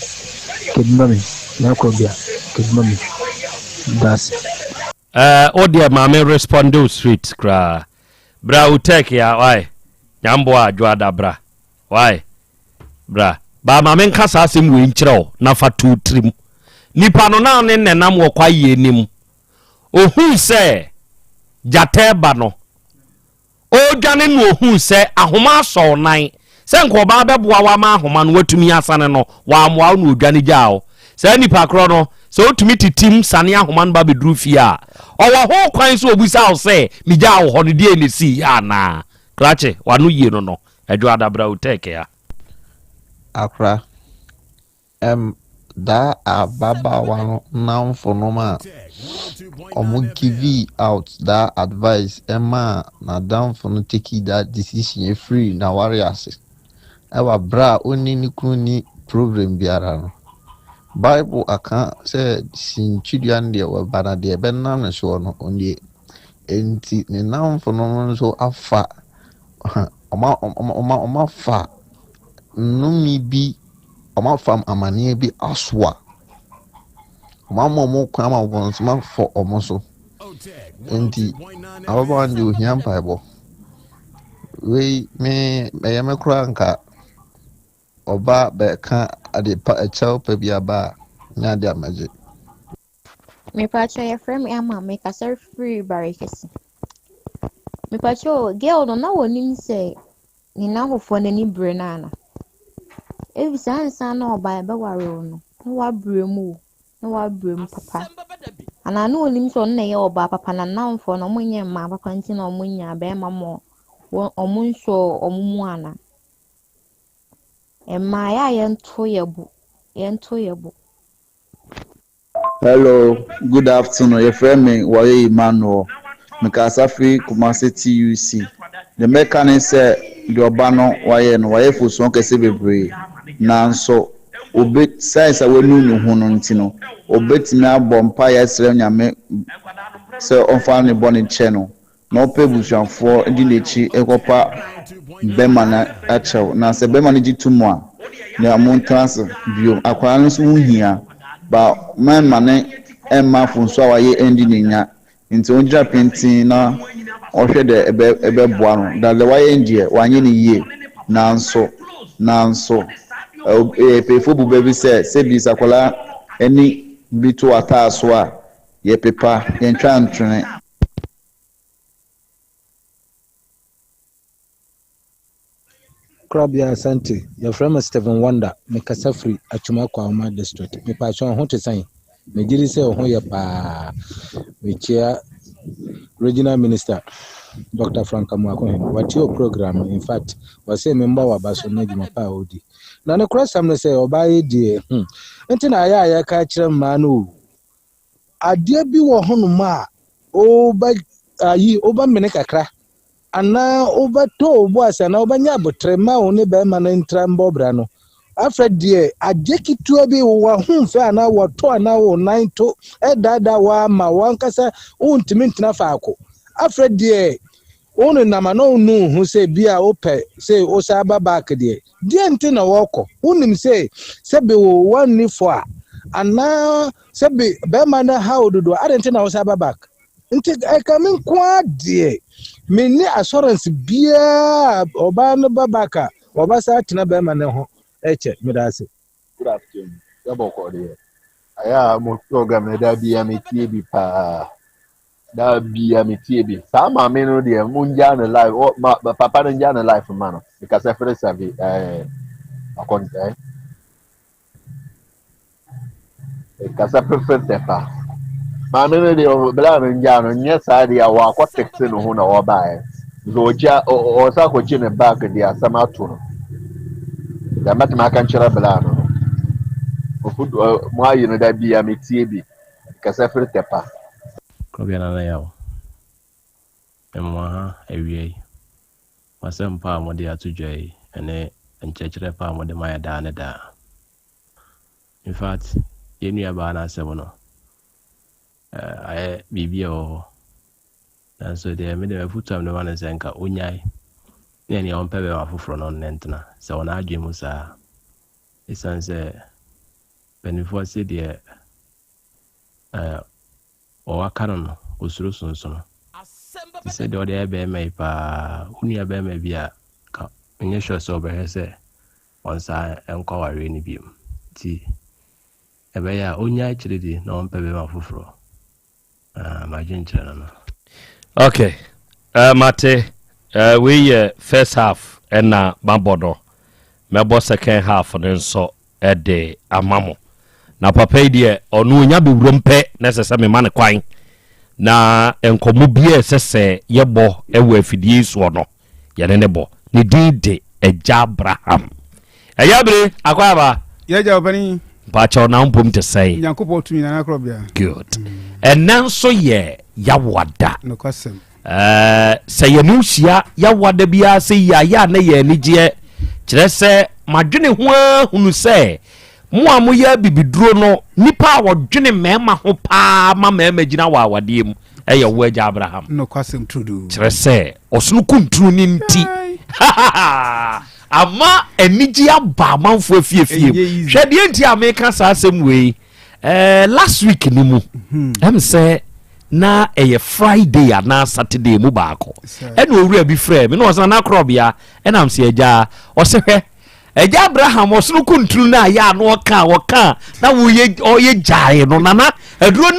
keduma me na Krobea keduma me das wodeɛ maame responde wo street koraa bra wo tek ya wae nyamboa adwoada bra wae bra ba maame nka saa asɛm wei nkyerɛ wo na fa to tirim nipa no na ne nenam wɔ kwa yie nim ohun sɛ gyatɛ ba no odwane no ohun sɛ ahoma asɔw nan sɛ nkɔba bɛboa wa ma ahoma no watumi asane no wa amoa no odwane gyaa wo sɛ nipa korɔ no sɛ otumi titim sane ahoma no ba beduru fie a ɔwɔ ho kwan so obusa wo sɛ migyaa wo hɔ no die ne si ana krache wano yie no no adwoada bra wo tek ya akra da ababaawa no namfo no ma omo give out that advice Emma na damfo no take that decision free na warriors ewa bra oni ni kuni problem biara no Bible aka say sinchidua ndie we bana de benam ne so no onye enti ne namfo no so afa oma fa numi bi oma fam amane bi aswa oma mo kwa ma won so ma fo omo so enti ababa ndi ohia mpaibo we me yeme kura nka oba be ka ade pa echau pa bia ba na ade amaje me pacho ya frame ama me ka ser free barikesi me pacho girl no na wonim say ni na hofo na ni bre na ana ebi sansa na oba be ware no wa bre mu na wa bre mu papa ana no wonim so na ye oba papa na namfo no munye ma papa nti na omunya be ma mo omunso omumu ana Emma ya yento yebu. Hello, good afternoon. Your friend me Waye Emmanuel. Mikasafi Kumasi TUC. The mechanic said the Obano Waye no Waye for son kese bebre. Nanso obet size awenu ni hono ntino. Obet me abompa ya sere nyame se onfa ne boni channel. No pe bujanfo ndi nechi ekopa bema na achew na se bema ni gitumu a na amontrans bio akwara no so hia ba man mane emma funso awaye endi ninya nti onjira pentin na ohwe de ebe boa no da le waye ndie wanye ni yie nanso pefo bu bebi se bi sakola eni bitu ataso a ye pepa ye ntwa ntwene Krobea Asante, your friend Stephen Wonder, Mekasa free Achuma Kwama district. Me passion ho te san. Me giri se ho ye pa. Me chair regional minister Dr. Frank Amwako. What your program in fact was say member wa baso na di mapa odi. Na ne cross am say obaye die. Enti na ya ka kire ma no. Ade bi wo ho no ma oba ayi oba mene kakra. Ana obato boasa na obanya abotrema one be ma na ntrambo bra no afred die ajekitua bi wo humfe ana woto ana wo nine to edada wa ma wankasa untimi ntina faako afred die onu nama no nu hu se bia ope se osaba back die ntina woko unim se be wo wani fo a ana be be ma na how dodo adentina osaba back nti ekamin kwa die meni assurance bia oba no babaka oba sa tina be ma ne ho eche medase good afternoon yaboko de aya mo program da bia metie bi pa da bia metie bi sa ma me no de munja na live o papa no nja na live ma no because I feel sabi akonta because I prefer that Mamma de Blano Jano, yes, idea walk what texting who know about it. Zoja or Sako Chin and back at the Asamatuno. The Matamacanchera Blano. Why you know that be a mitibi? Because I feel tepa. Krobea na yaw. Emwa ewie. Masem pa mo de atujai ene enchechere pa mo de maya da ne da. In fact, yenu aba na asem no. Bibia o And so they made a foot time the one is anchor unyai. Any on pebe afufro non nentna. So on ajimusa. It's answer before said the or canon was rusun. He said the other bear may pa unia bear may be a initial sober has a once I enquire any beam. Tea. A bear unya actually no pebe afufro. My gentleman. Okay. Mate, we first half and Bambodo. Mebo second half and so at the amamo. Na papa die onu nya be wrompe necessary man kwan. Na enkomo bia sese yebo ewo afidie so no. Ye ne bo. Ni de Eja Abraham. Ayabre akwaba. Yeja obani. Pacho na mpom te say. Nyankopo tumi na Krobea. Good. And now so ye yawada. No kwasem. Say yenusia yawada bia say ya na ye nigye. Kire se madwene ho hunu se mo amoya bibiduro no nipa wodwene mema ho pa ma mema gina wa awade mu eye wo Eja Abraham. No kwasem trudu. Kire se osunu kuntru ni nti. Ama enigi aba manfo afiefie hwede nti ameka sa asem we last week ni mu am say na Friday na Saturday mu baako ene owura bi frɛ me no was na Krobea ena am se Eja o se hwɛ Eja Abraham osunu kuntru na ya na oka na wo ye jae no nana aduro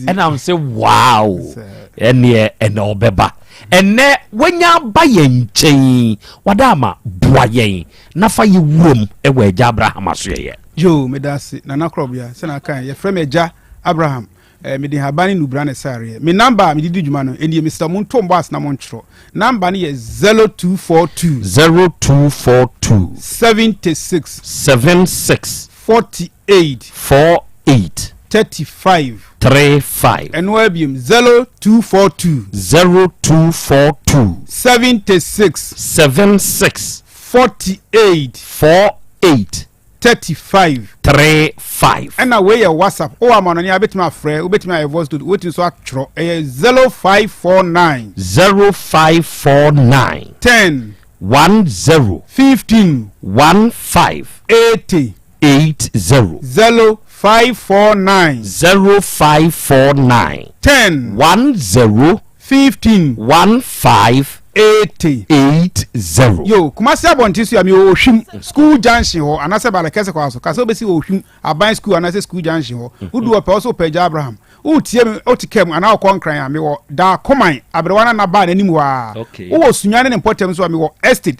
ena am se wow ene obeba ene wanya ba yenchen wadama boa yen na fa ye wurom ewa Eja Abraham asoye yo medasi na Krobea se na kan ye frem Eja Abraham me di habani nubra ne sare me number me di djuma no eni Mr. Montombo as na monchro number ne ye 0242 76 48 35 and webium 0242 76 48 35 and away your WhatsApp o amano ni abetimi afre obetimi your voice to wetin so atro 0549 10 15 80 0549 10 15 80 yo kumasi abonti so ya mi ohwim school junction ho anase balekese kwa so kase obesi ohwim aban school anase school junction ho udu ope also pe Eja Abraham utie mi otikem ana okonkran ya mi wo da koman abrewana na ba nanim wa wo sunyane ne potem so mi wo estate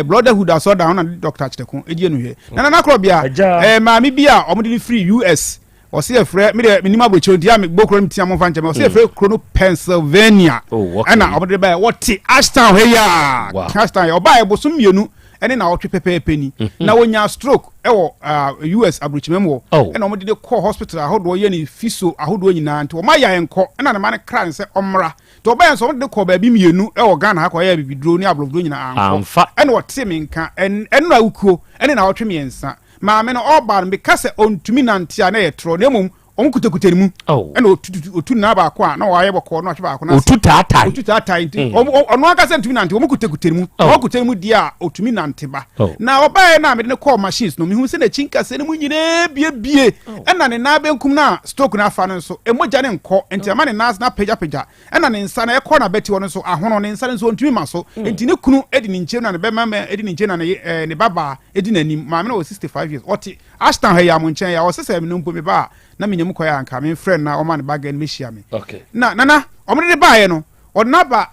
brotherhood aso da na Dr. Chitekun edie no hwe na Krobea maami bia omudi free US o se efre me de minima bocho dia me gbokro mtia mo fanche me o se efre krono Pennsylvania na omudi ba what Ashton he ya Ashton ya oba ebo so mienu ene na otwe pepepe ni na wonya stroke ewo US abruchimem na omudi de call hospital ahodo ye ni fiso ahodo nyina nti o ma ya enko na na man kran se omra to oba enso omudi de call ba bi mienu ewo Ghana ha ko ya bibidro ni ablofdo nyina anfo ene o te me nka ene na ukuo ene na otwe miensa maame no oban because ontumi nantia na yetro na mum omkutekuteri mu ena otu na ba kwa na waye boko no atwe ba kwa na otu tata nti ono aka se ntumi nantia omkutekuteri mu okuteri mu dia otumi nanteba na obaye na me ne call machines no mihu se na chinka se ne mu nyine bie ena ne na benkum na stock na afa no so emoja ne nko enti ama ne nas na peja ena ne nsa na ekọ na beti wono so ahono ne nsa ne so ontumi maso enti ne kunu edi ne nche na ne be mama edi ne nche na ne baba edi nanim maame na 65 years oti Ashton he ya mo nchen ya o sese me no mpo me ba na me nyem koya anka me friend na o man bagen me hia me na omre de baaye no odnaba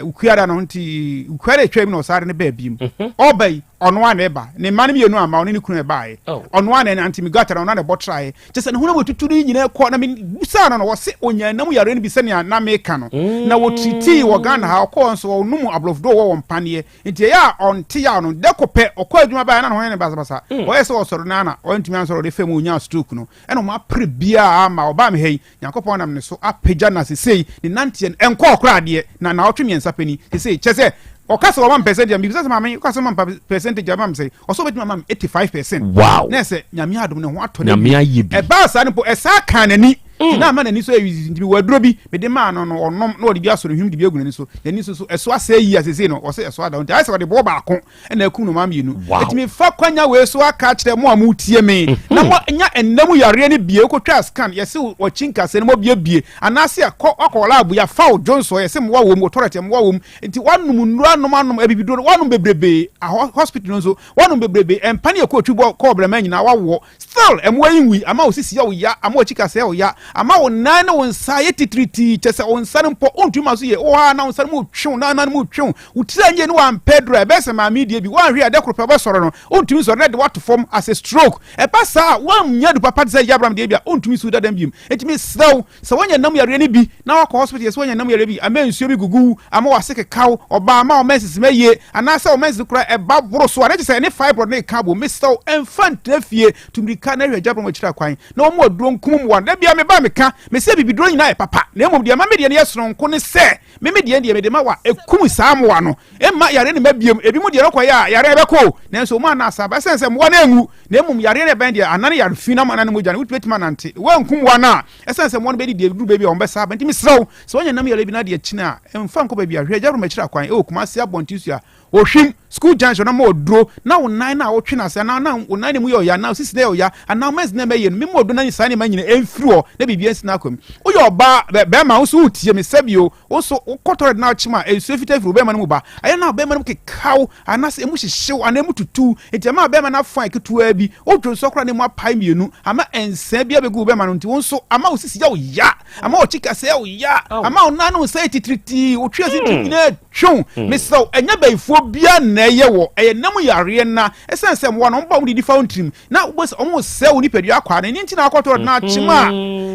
ukuada no nti ukuada twem no sare ne ba biem obai ono ane eba ne mane me yenu ama oni ne kunu e baaye ono ane anti me gata no na bo try just na huna botutu ni nyina ko na me busa no wo se onya nam yare ne bi se na me ka no na wo triti wo Ghana ha ko nso onum ablofdo wo mpane nti ya onti ya no de kope okọ adwuma baaye na no ne basa wo yese wo soro na o ntimi ansoro de fam onya stroke no eno ma prebia ama oba me hei yakopon nam ne so apagya na sesei ni nantien enko okrade na otwemiensa pani sesei chese okasa 1% ya mbisa mama okasa 1% ya mama say oso betima mama 85%. Wow. Na se nyame adom ne ho ato nyame ayibi e ba sa ne po esa kan ani na ma na ni so ndi waduro bi me de ma no onom na odi bi aso no hwim di bi aguna ni so yani so eso asa yi asese no o se eso ada nti ai se odi bo ba ko na akum no ma mienu etimi fa kwanya we so aka kire mo amu tie me na mo nya enam yare ne bie ko twa scan yesi o chinka se ne mo bie anase akola abu ya fa o Johnson yesi mo wa wo mo torete mo wa wo nti wanum nura anom abibido wanum bebrebe hospital no so wanum bebrebe empani ko twibo ko brema nyina wawo still emwa yinwi ama osisi ya wo ya ama ochika se wo ya ama wo nan ne won sa ye titriti chese won san mpo ontuma so ye o ha na won san mo twon na mo twon utira nye ne wan pedro ebese ma media bi wan hwe ade kro pe soro no ontumi so red what form as a stroke e pasa wan nya du papa se yabram de bia ontumi so dadam bim etimi slow so wanya nam yare ne bi na wakọ hospital yes wanya nam yare bi ama nsuo bi gugu ama waseke kaw oba ama o menses meye anasa o menses kura e ba boro so ane se ne fibroid ne kabo mister infant afie tumrika na hwe jabram chira kwan na o mo duro nkum wa da bia me ba meka me se bibiduro nyina e papa na emom de ma me de ne yesono nko ne se me de me de ma wa ekum saamo wa no e ma yare ne mabiem ebi mu de rekọ ya yare be ko na so mo na saba sense mo na engu na emom yare ne ben de anane yare fina ma na mo jane wutweti ma nante wa nkum wa na sense mo no be de duru be bi on be saba ntimi sraw so wonya nam yare bi na de china emfa nko ba bi ahwe jabram chira kwan e kuma se abontisu a ohwim school junction na mo duro na wonan na wo twena se na wonan ne mu yo ya na sisi ne yo ya ana mes na meye me mo do na sane ma nyine emfiri o na bibia nsi na akom wo yo ba be ma wo so utie me sabio wo so kotore na chima ensu fita firi be ma no mu ba aya na be ma no kekaw ana se emu hyehyew ana emu tutu enti ma be ma na fan ketua bi wo dwo so kora ne mu apai mienu ama ensa bia be gu be ma no nti wo so ama wo sisi ya wo ya ama wo chika se ya wo ya ama wo na no se titriti wo twa se nyina twon me so enya baifo bia na ye wo eye nam yare na esense mo no mba wo di fountain na wo se omo se wo ni pedu akwa na nti na akoto na chima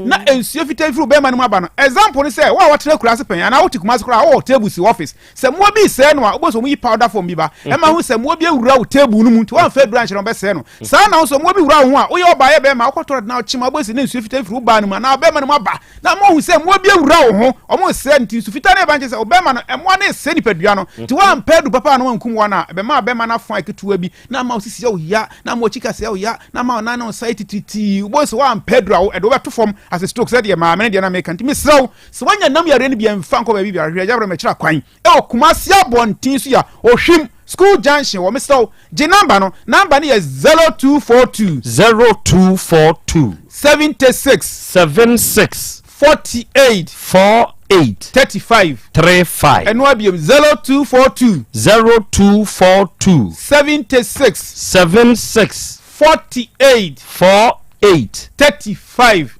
na ensuo fita firi be ma no aba no example ni se wo watere kura se pen na wo tikuma se kura wo table si office se mo bi se no a wo so mo yi powder form bi ba e ma hu se mo bi awura wo table no mu nti wo fa branch no be se no sa na wo so mo bi wura ho a wo ye oba ye be ma akoto na chima wo se na ensuo fita firi ba no ma na be ma no aba na mo hu se mo bi awura ho omo se nti su fita na branch se o be ma no e mo na se ni pedua no nti wo ampedu papa no wankum wa na be ma na fan ketua bi na ma osisi ya ya na ma ochika se ya na ma na site titi wo so wa pedro e do beto form as a stroke said ya ma me de na make anti misraw so wanya nam yare ne bia mfa nko ba bi bia hwe jabra me kira kwan e okumasi abontin so ya ohwim school junction wo misraw je number ni is 0242 76 48 35 and what be 0242 76 48 35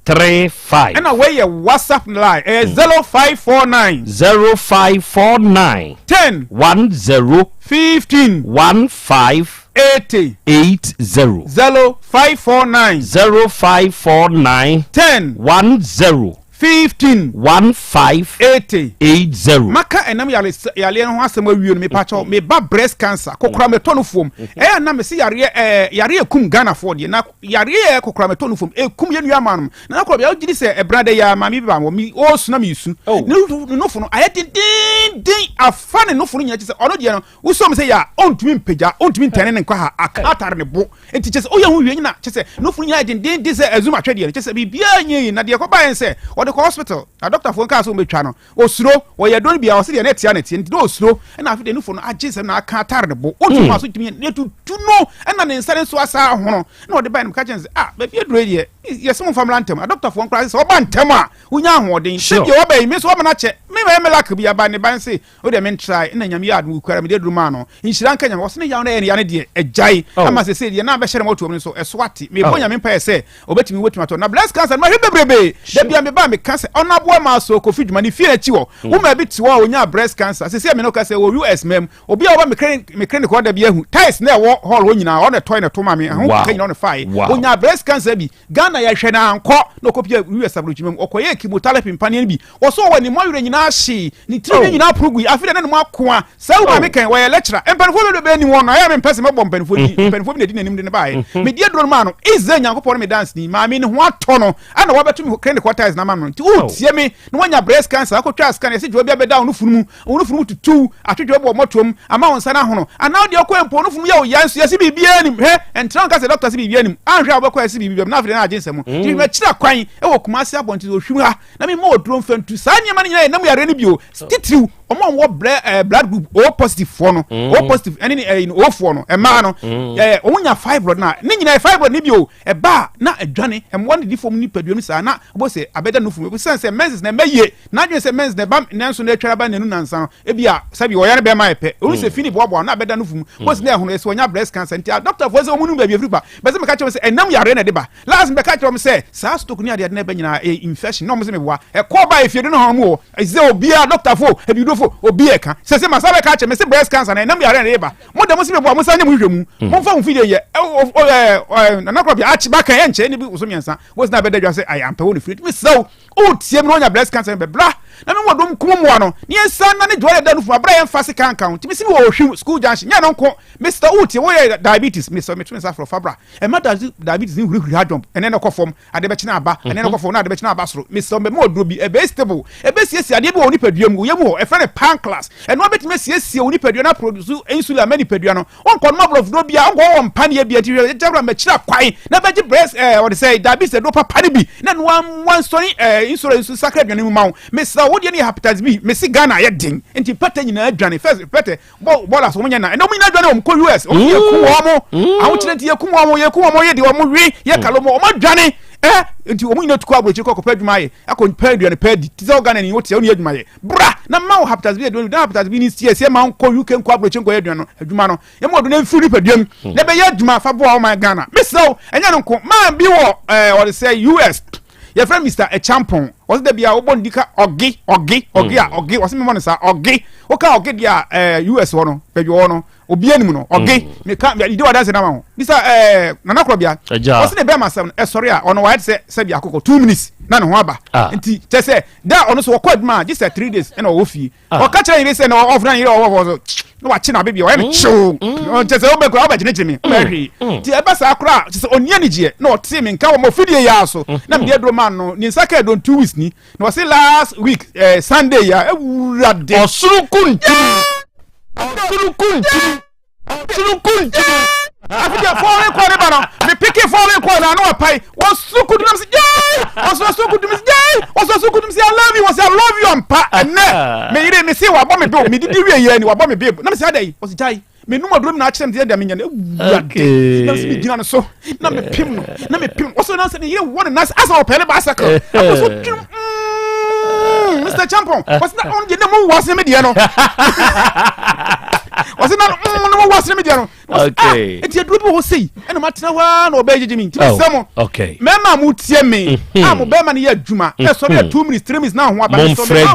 and away your WhatsApp line 0549 10 15 80 0549 10 15 80 maka enam yale no asem awie no me pacho me ba breast cancer kokora metono fom na me se yare ekum Ghana for de na yare kokora metono fom ekum ye nua manum na kokora bia gidi se brother ya ma mi ba mo mi o su na mi su no fo no ayete din afane no fo no nya se ono de no wo so me se ya ontumi mpega ontumi ntane ne nkwa ha akatare ne bo enti che se o ya hu wie nyina che se no fo no nya din se azuma twede che se bibia nyi na de ko ba en se ko hospital na doctor fo nka so metwa no osuro wo ye don bia wo se de na tia nti do osuro na afi de no fo no age se na aka tare de bo otu ma so timi ne tu no na ne nsare so asa hono na wo de ba no ka chense ba fi eduro de ye se mo family antem a doctor fo nkra se wo ba ntem a unya hoden se de wo ba yi me so ba na che me ba me lak bia ba ne ban se o de men try na nyam ya adu kwara me de duru ma no inshira nka nyam wo se ne ya na ya de ejai ama se de na ba shere mo to me so eswati me bonya me pa se obetimi wetuma to na breast cancer ma hwebebrebe de bia me ba me cancer onabo ma so kofi dwuma ni fie chi wo wo ma bi ti wo onya breast cancer se se me no ka se wo US mem obi a wo me clinic wo da bia hu ties na wo hall wo nyina wo na toy na to ma me hu ka nyina no fai onya breast cancer bi Ghana ya hwe na anko no kopia US abrochi mem okoye chemotherapy mpane bi wo so wo ni moyure nyina hye ni tiri nyina progu afi na mo akoa sa wo ma me kan wo ya lecturer empanfo be ni wo no ya me mpese me bom panfo bi na di nanim de ne bae me die dro ma no izenya nkopɔ me dance ni ma me ni ho atɔ no ana wo betu me clinic ties na ma no nti o tie me no wanya breast cancer akotwa scan yesi dwo bia beda onu funu tutu atwetwe bo motom ama wonsa na hono ana de okọ empo onu funu ya o yansu yesi bibia nim he entran ka se doctor se bibia nim anhwe abekọ yesi bibia na afre na agensem ti me kira kwan e wo Kumasi abonti ohwu ha na me ma odro mfantu sa nyema nyina na mu yare ne bio titiriw omo wo blood group O positive for no O positive any O for no e ma no omunya fibroid na ne nyina fibroid ne bio e ba na adwane e mo ne di fom ni paduam sa na bo se abeda no fum e sense menses na meye na adwen se menses na ba nanso na atwara ba nanu nansa no e bia sabi wo yare be ma epe o se fini bobo na abeda no fum bo se na ehunu e se onya breast cancer ntia doctor for se omunu ba bi afri ba be se me ka che se enam yare na de ba last me ka che se sa stock ni ade na ba nyina infection no mo se me boa e ko ba efie no ho mo e se obia doctor fo e bi do fo obi e ka se masabe ka che me se breast cancer na enam yare na de ba mo de mo se me boa mo sa nya mo hwemu mo fa mo fide ye na Krobea achi ba kan enche ni bi usomiensa wo se na abeda dwa se I am pe wo ni free me so o tie me no nya breast cancer be bra na me modom kummo no ne ensa na ne dwale da no fu abra ye mfa se kan kan ti me si wo hwi school junction nya no nko Mr. Uti wo ye diabetes me so me tumi sa fro fabra e ma diabetes ni huri ha jump ene na kofom ade be china aba ene na kofom na ade be china aba soro Mr. me modro bi e be stable e be siesie ade bi wo ni paduam wo ye mu e fere pancreas e no betime siesie wo ni padua na produce insulin amani padua no won kon mo blof do bia won won pan ye bia ti jabra me chira kwai na be ji breast what they say diabetes do papa ni bi na no one story insulin sacred dwane mu ma Mr. wo de ni hepatitis B me si Ghana ye din enti pete nyina adwane first pete bola so munya na eno munya adwane o mko US o ye ku wo mo awo chirenti ye ku wo mo ye de wo mo wi ye kalo mo o ma dwane enti o munya tukwa abrochi ko peduma ye akon pedua pedi ti se Ghana ni wote oni aduma ye bra na ma o hepatitis B do na hepatitis B ni sie ma nko UK nko abrochi nko adua no aduma no ye mo do na firi peduam na be ye aduma fa bo o ma Ghana Mr. enya no nko ma bi wo what they say US your friend Mr. Echampon was there be a obondika ogi was me monisa ogi oka ogi dia US wono baby wono obi anim no ogi me ka me di wada se na ma ho bisa Nana Krobea was ne be ma sam sorry a ono wa say be akoko 2 minutes na no ho aba nti che say da ono so wakọ adma just 3 days na wo fi o ka kire ire say na ofran ire o no wa chi na baby o em chu che say o be ko aba gine gine me hwi ti e ba sa akra che say onia ni je na o ti me nka wo mo fidie ya so na me dro man no ni saka don 2 weeks ni no say last week Sunday ya ewurade osurukunti afike foreign kwa ne bana me pike foreign kwa na no pai wosukudu nam se jay wosukudu nam se jay wosukudu nam se I love you I love you ampa ene me ire me se wa bo me do me didi wie ye ni wa bo me babe nam se adai wosi jay me numa drum na achim de me nya na ewurade nam se me gina no so na me pim woso na se ne ire won na asa o pele ba saka akoso Mr. Champon was not on the no was me dia no was not no was me dia no okay e tie duro wo sei e no matena wa na obejeje mi ntisemo okay mema mu tie me am be ma ne ya adwuma e so be 2 minutes 3 minutes na ho aba so me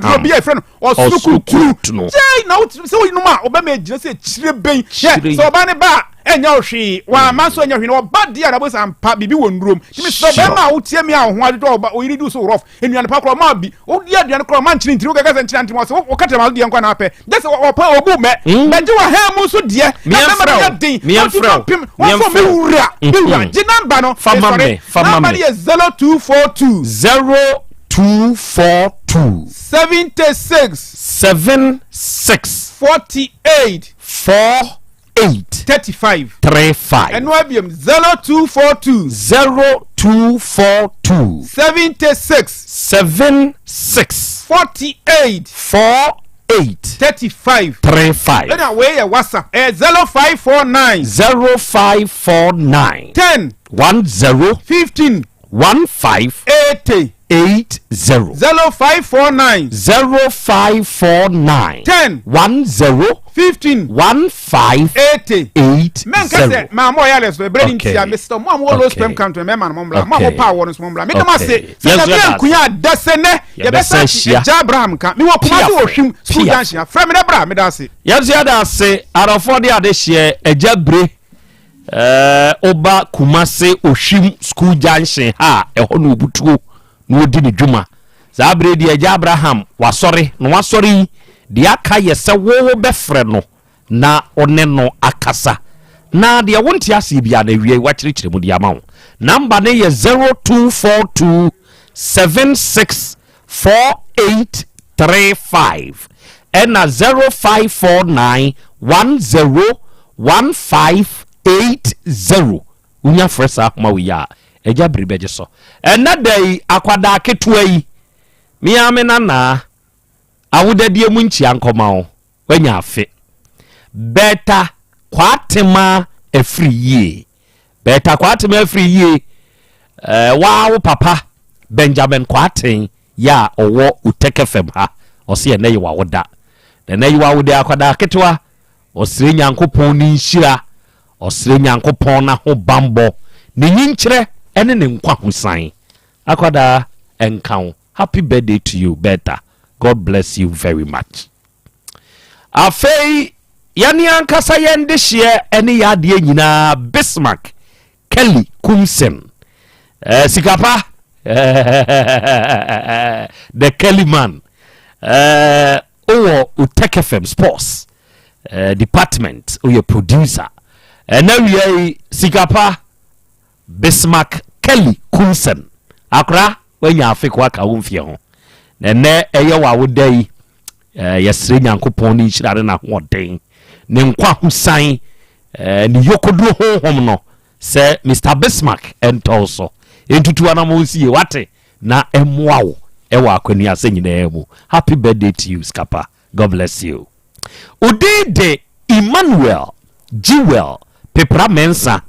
duro bi e friend osukutu jey na so you no ma obe ma ejina se chire ben so ba ne ba enya ohwi wa manso enya hwi no ba dia na bo sampa bibi wo ndurom timi so be ma wo tie me a ho ade do ba o yiri du so rough enuan pa kro ma bi o dia aduan kro ma nchiri ntiri o gaga nchiri ntiri so o kata ma dia nkwa na apɛ just o pa obu me je wa ha mu so die na me ma din me wura je number no fama me 0242 76 48 35 and YBM 0242 76 48 35 and away a WhatsApp 0549 10 15 80 0549 10 15 80 men kase ma mo ya les be ntia Mr. mo am lo spam count me ma no mbla mo pa wo no mbla me dama se se na be nkunya dasene ye be sa ja Abraham ka me wo kuma wo hwim school junction fra me da bra me da se ya zia da se arofo de ade hye eja bre oba Kumasi ohwim school junction ha eho no obutuo no odi ne dwuma za bre de eja Abraham wasori no wasori de aka yese wo befre no na one no akasa na de wonti ase bia na wie wa kyerkyere mu de ama wo number ne ye 0242 764835 ɛna 0549101580 unya fresa ma we ya eja bribeje so ɛna dai akwada ketua yi miame nana awudadie mu nchi ankoma wo wanya afe beta kwatema efriye beta kwatema efriye wow papa Benjamin Kwatin ya owo uteke fem ha ose ye nayi wawoda na nayi wawoda akwada ketwa osire nyankopon ni nhira osire nyankopon na ho bambo ni nyinkyere ene ne nkwa husan akwada enkan happy birthday to you better God bless you very much afei yani ankasa yende hye ene ya de nyina Bismarck Kelly Kumsen sikapa the Kelly man Utech FM Sports department or your producer and now we sikapa Bismarck Kelly Kumsen akra when you afik waka umfie ho ne eye wa wodai yesre nyankopon ni nhirare na hoden ne nkwa husan ni yokoduro honhom no se Mr Bismarck entolso entutu anamonsie wate na emwawo ewa akwani ase nyina mu happy birthday to you skapa God bless you udide Emmanuel Jewel Pepra Mensa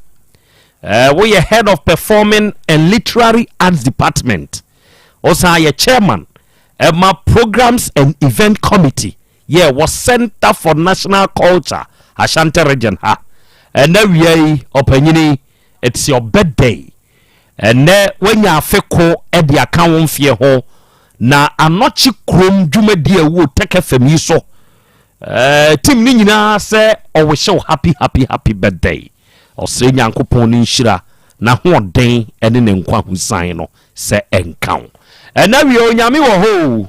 we are head of performing and literary arts department also are chairman my programs and event committee yeah was Center for National Culture Asante region ha and now we opinion it's your birthday and when you afeko e de aka won fie ho na anochi krom dwumadi ewo take fam yi so team ni nyina se o we show happy birthday o se nyankopon ni nhira na ho den ene ne nkwa husan no se enkan na wi onyame wo ho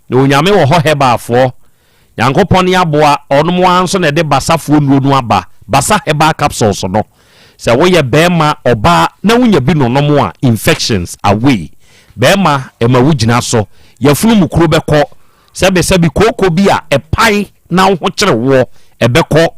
na onyame wo ho hebafo nyankopon ni aboa onom anso na de basafo nuonu aba basa heba capsules no se wo ye bema oba na wunya bi no nomo a infections away bema ema wugina so yafunu mukuro beko sebe koko bi a epai na ho kire wo ebeko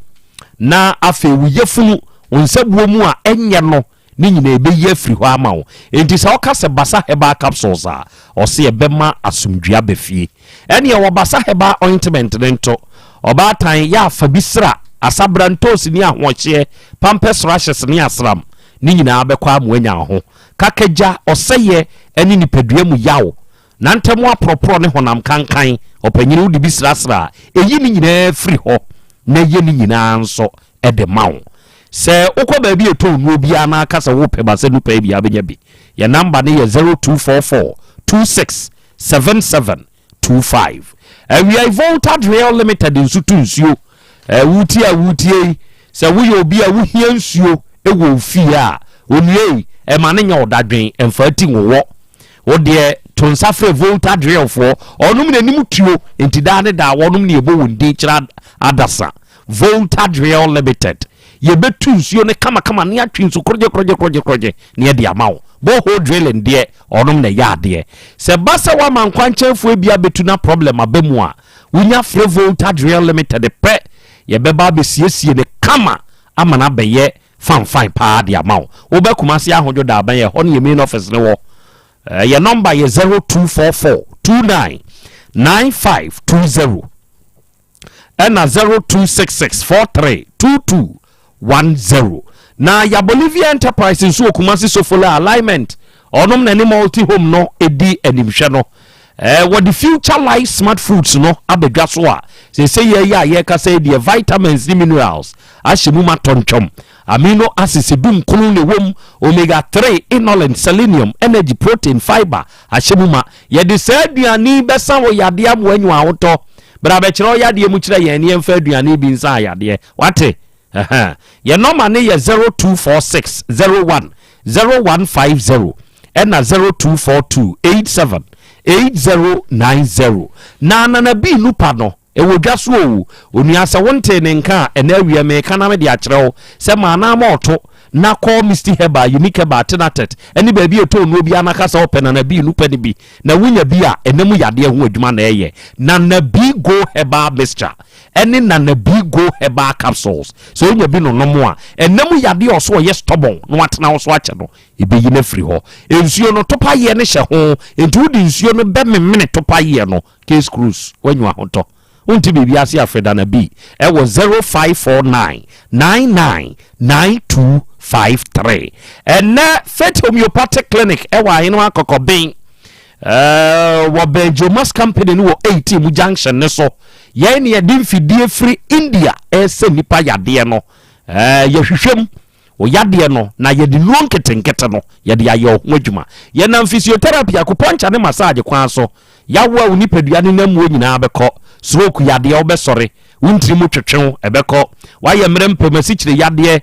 na afe wuyefunu onsabuo mu a enye no ni nyina ebe ye afiri ho ama wo enti se oka se basa heba capsules a o se ebema asumdua befie ene ye wo basa heba ointment nento oba tan ya afa bisra asabrantos ni ahoche pampers rashes ni asram ni nyina abekwa amwanya ho kakeja oseye eni nipadua mu yawo na ntemu apropro ne honam kankan opanyini udi bisrasra eyi ni nyina free ho na ye ni nyina nso ede mawo se ukwa ba bi eto nu obi ana kasa wo pe ba se nu pa bi abenya bi ya number ne ye 0244 267725 we are Volta Real Limited in Sutunsuo wutie se wo ye obi a wo hia nsuo ewo fie a onue e ma ne nya odadwen emfati wo de tonsafre Volta Real for onum na nim tuo entida ne da wonum ne ebo wonde kira adasa Volta Real Limited ye betu nsuo ne kama ne atwe nsu kroje ne de amawo bo ho drilling de onum na ya de se basa wa mankwanchenfo bia betu na problem abemu a wunya fre Volta Real Limited pre ye beba be siesie ne kama amana beye fine pa de amawo wo be kumase ahodwo da ban ye ho ne main office ne wo your number is 0244299520 and 0266432210 na ya Bolivia Enterprise nso okumasi sofola alignment onom na ni multi home no edi animhwe no what the future life smart foods no abedwa so a say ye ka say the vitamins and minerals ashemu matonchom amino acids dum kunu ne wom omega 3 inulin selenium energy protein fiber ashemu ma ye de say aduani besa wo yade amo anyu awoto bra be kire yade mu kire ye ne emfa aduani bi nsa yade wate ye number ne ye 0246010150 and 0242878090 na bi nupa no ewodwa so onuasa wonte ne nka ena awie me kana me de akyerew se ma na ma oto na call Mr. Heba unique Heba tenatet any baby to no bi anakasa open na bi no pani bi na wunya bi a enemu yade ho adwuma na eye na bi go Heba mixture any na bi go Heba capsules so wunya bi no nomo a enemu yade oso ye stubborn no atena oso ache no ebeyi na free ho ensuo no topa ye ne hye ho entu di nsuo no be me topa ye no case cruise wanyu ahoto unti bibi ase afreda na bi e wo 0549999253 and Fet Homeopathic Clinic e wa hino akokobin wo Benjomas company no 18 junction ne so ye ne yedi mfidie free India e se nipa yade no ye hwehwem o yade no na yedi luon ketenkete no yede ayo ho adwuma ye na physiotherapy akuponcha ne massage kwan so yawo a unipadua ne namu nyina beko stroke yade obesore wuntiri mu twetwe ebeko waye mrempemasi kire yade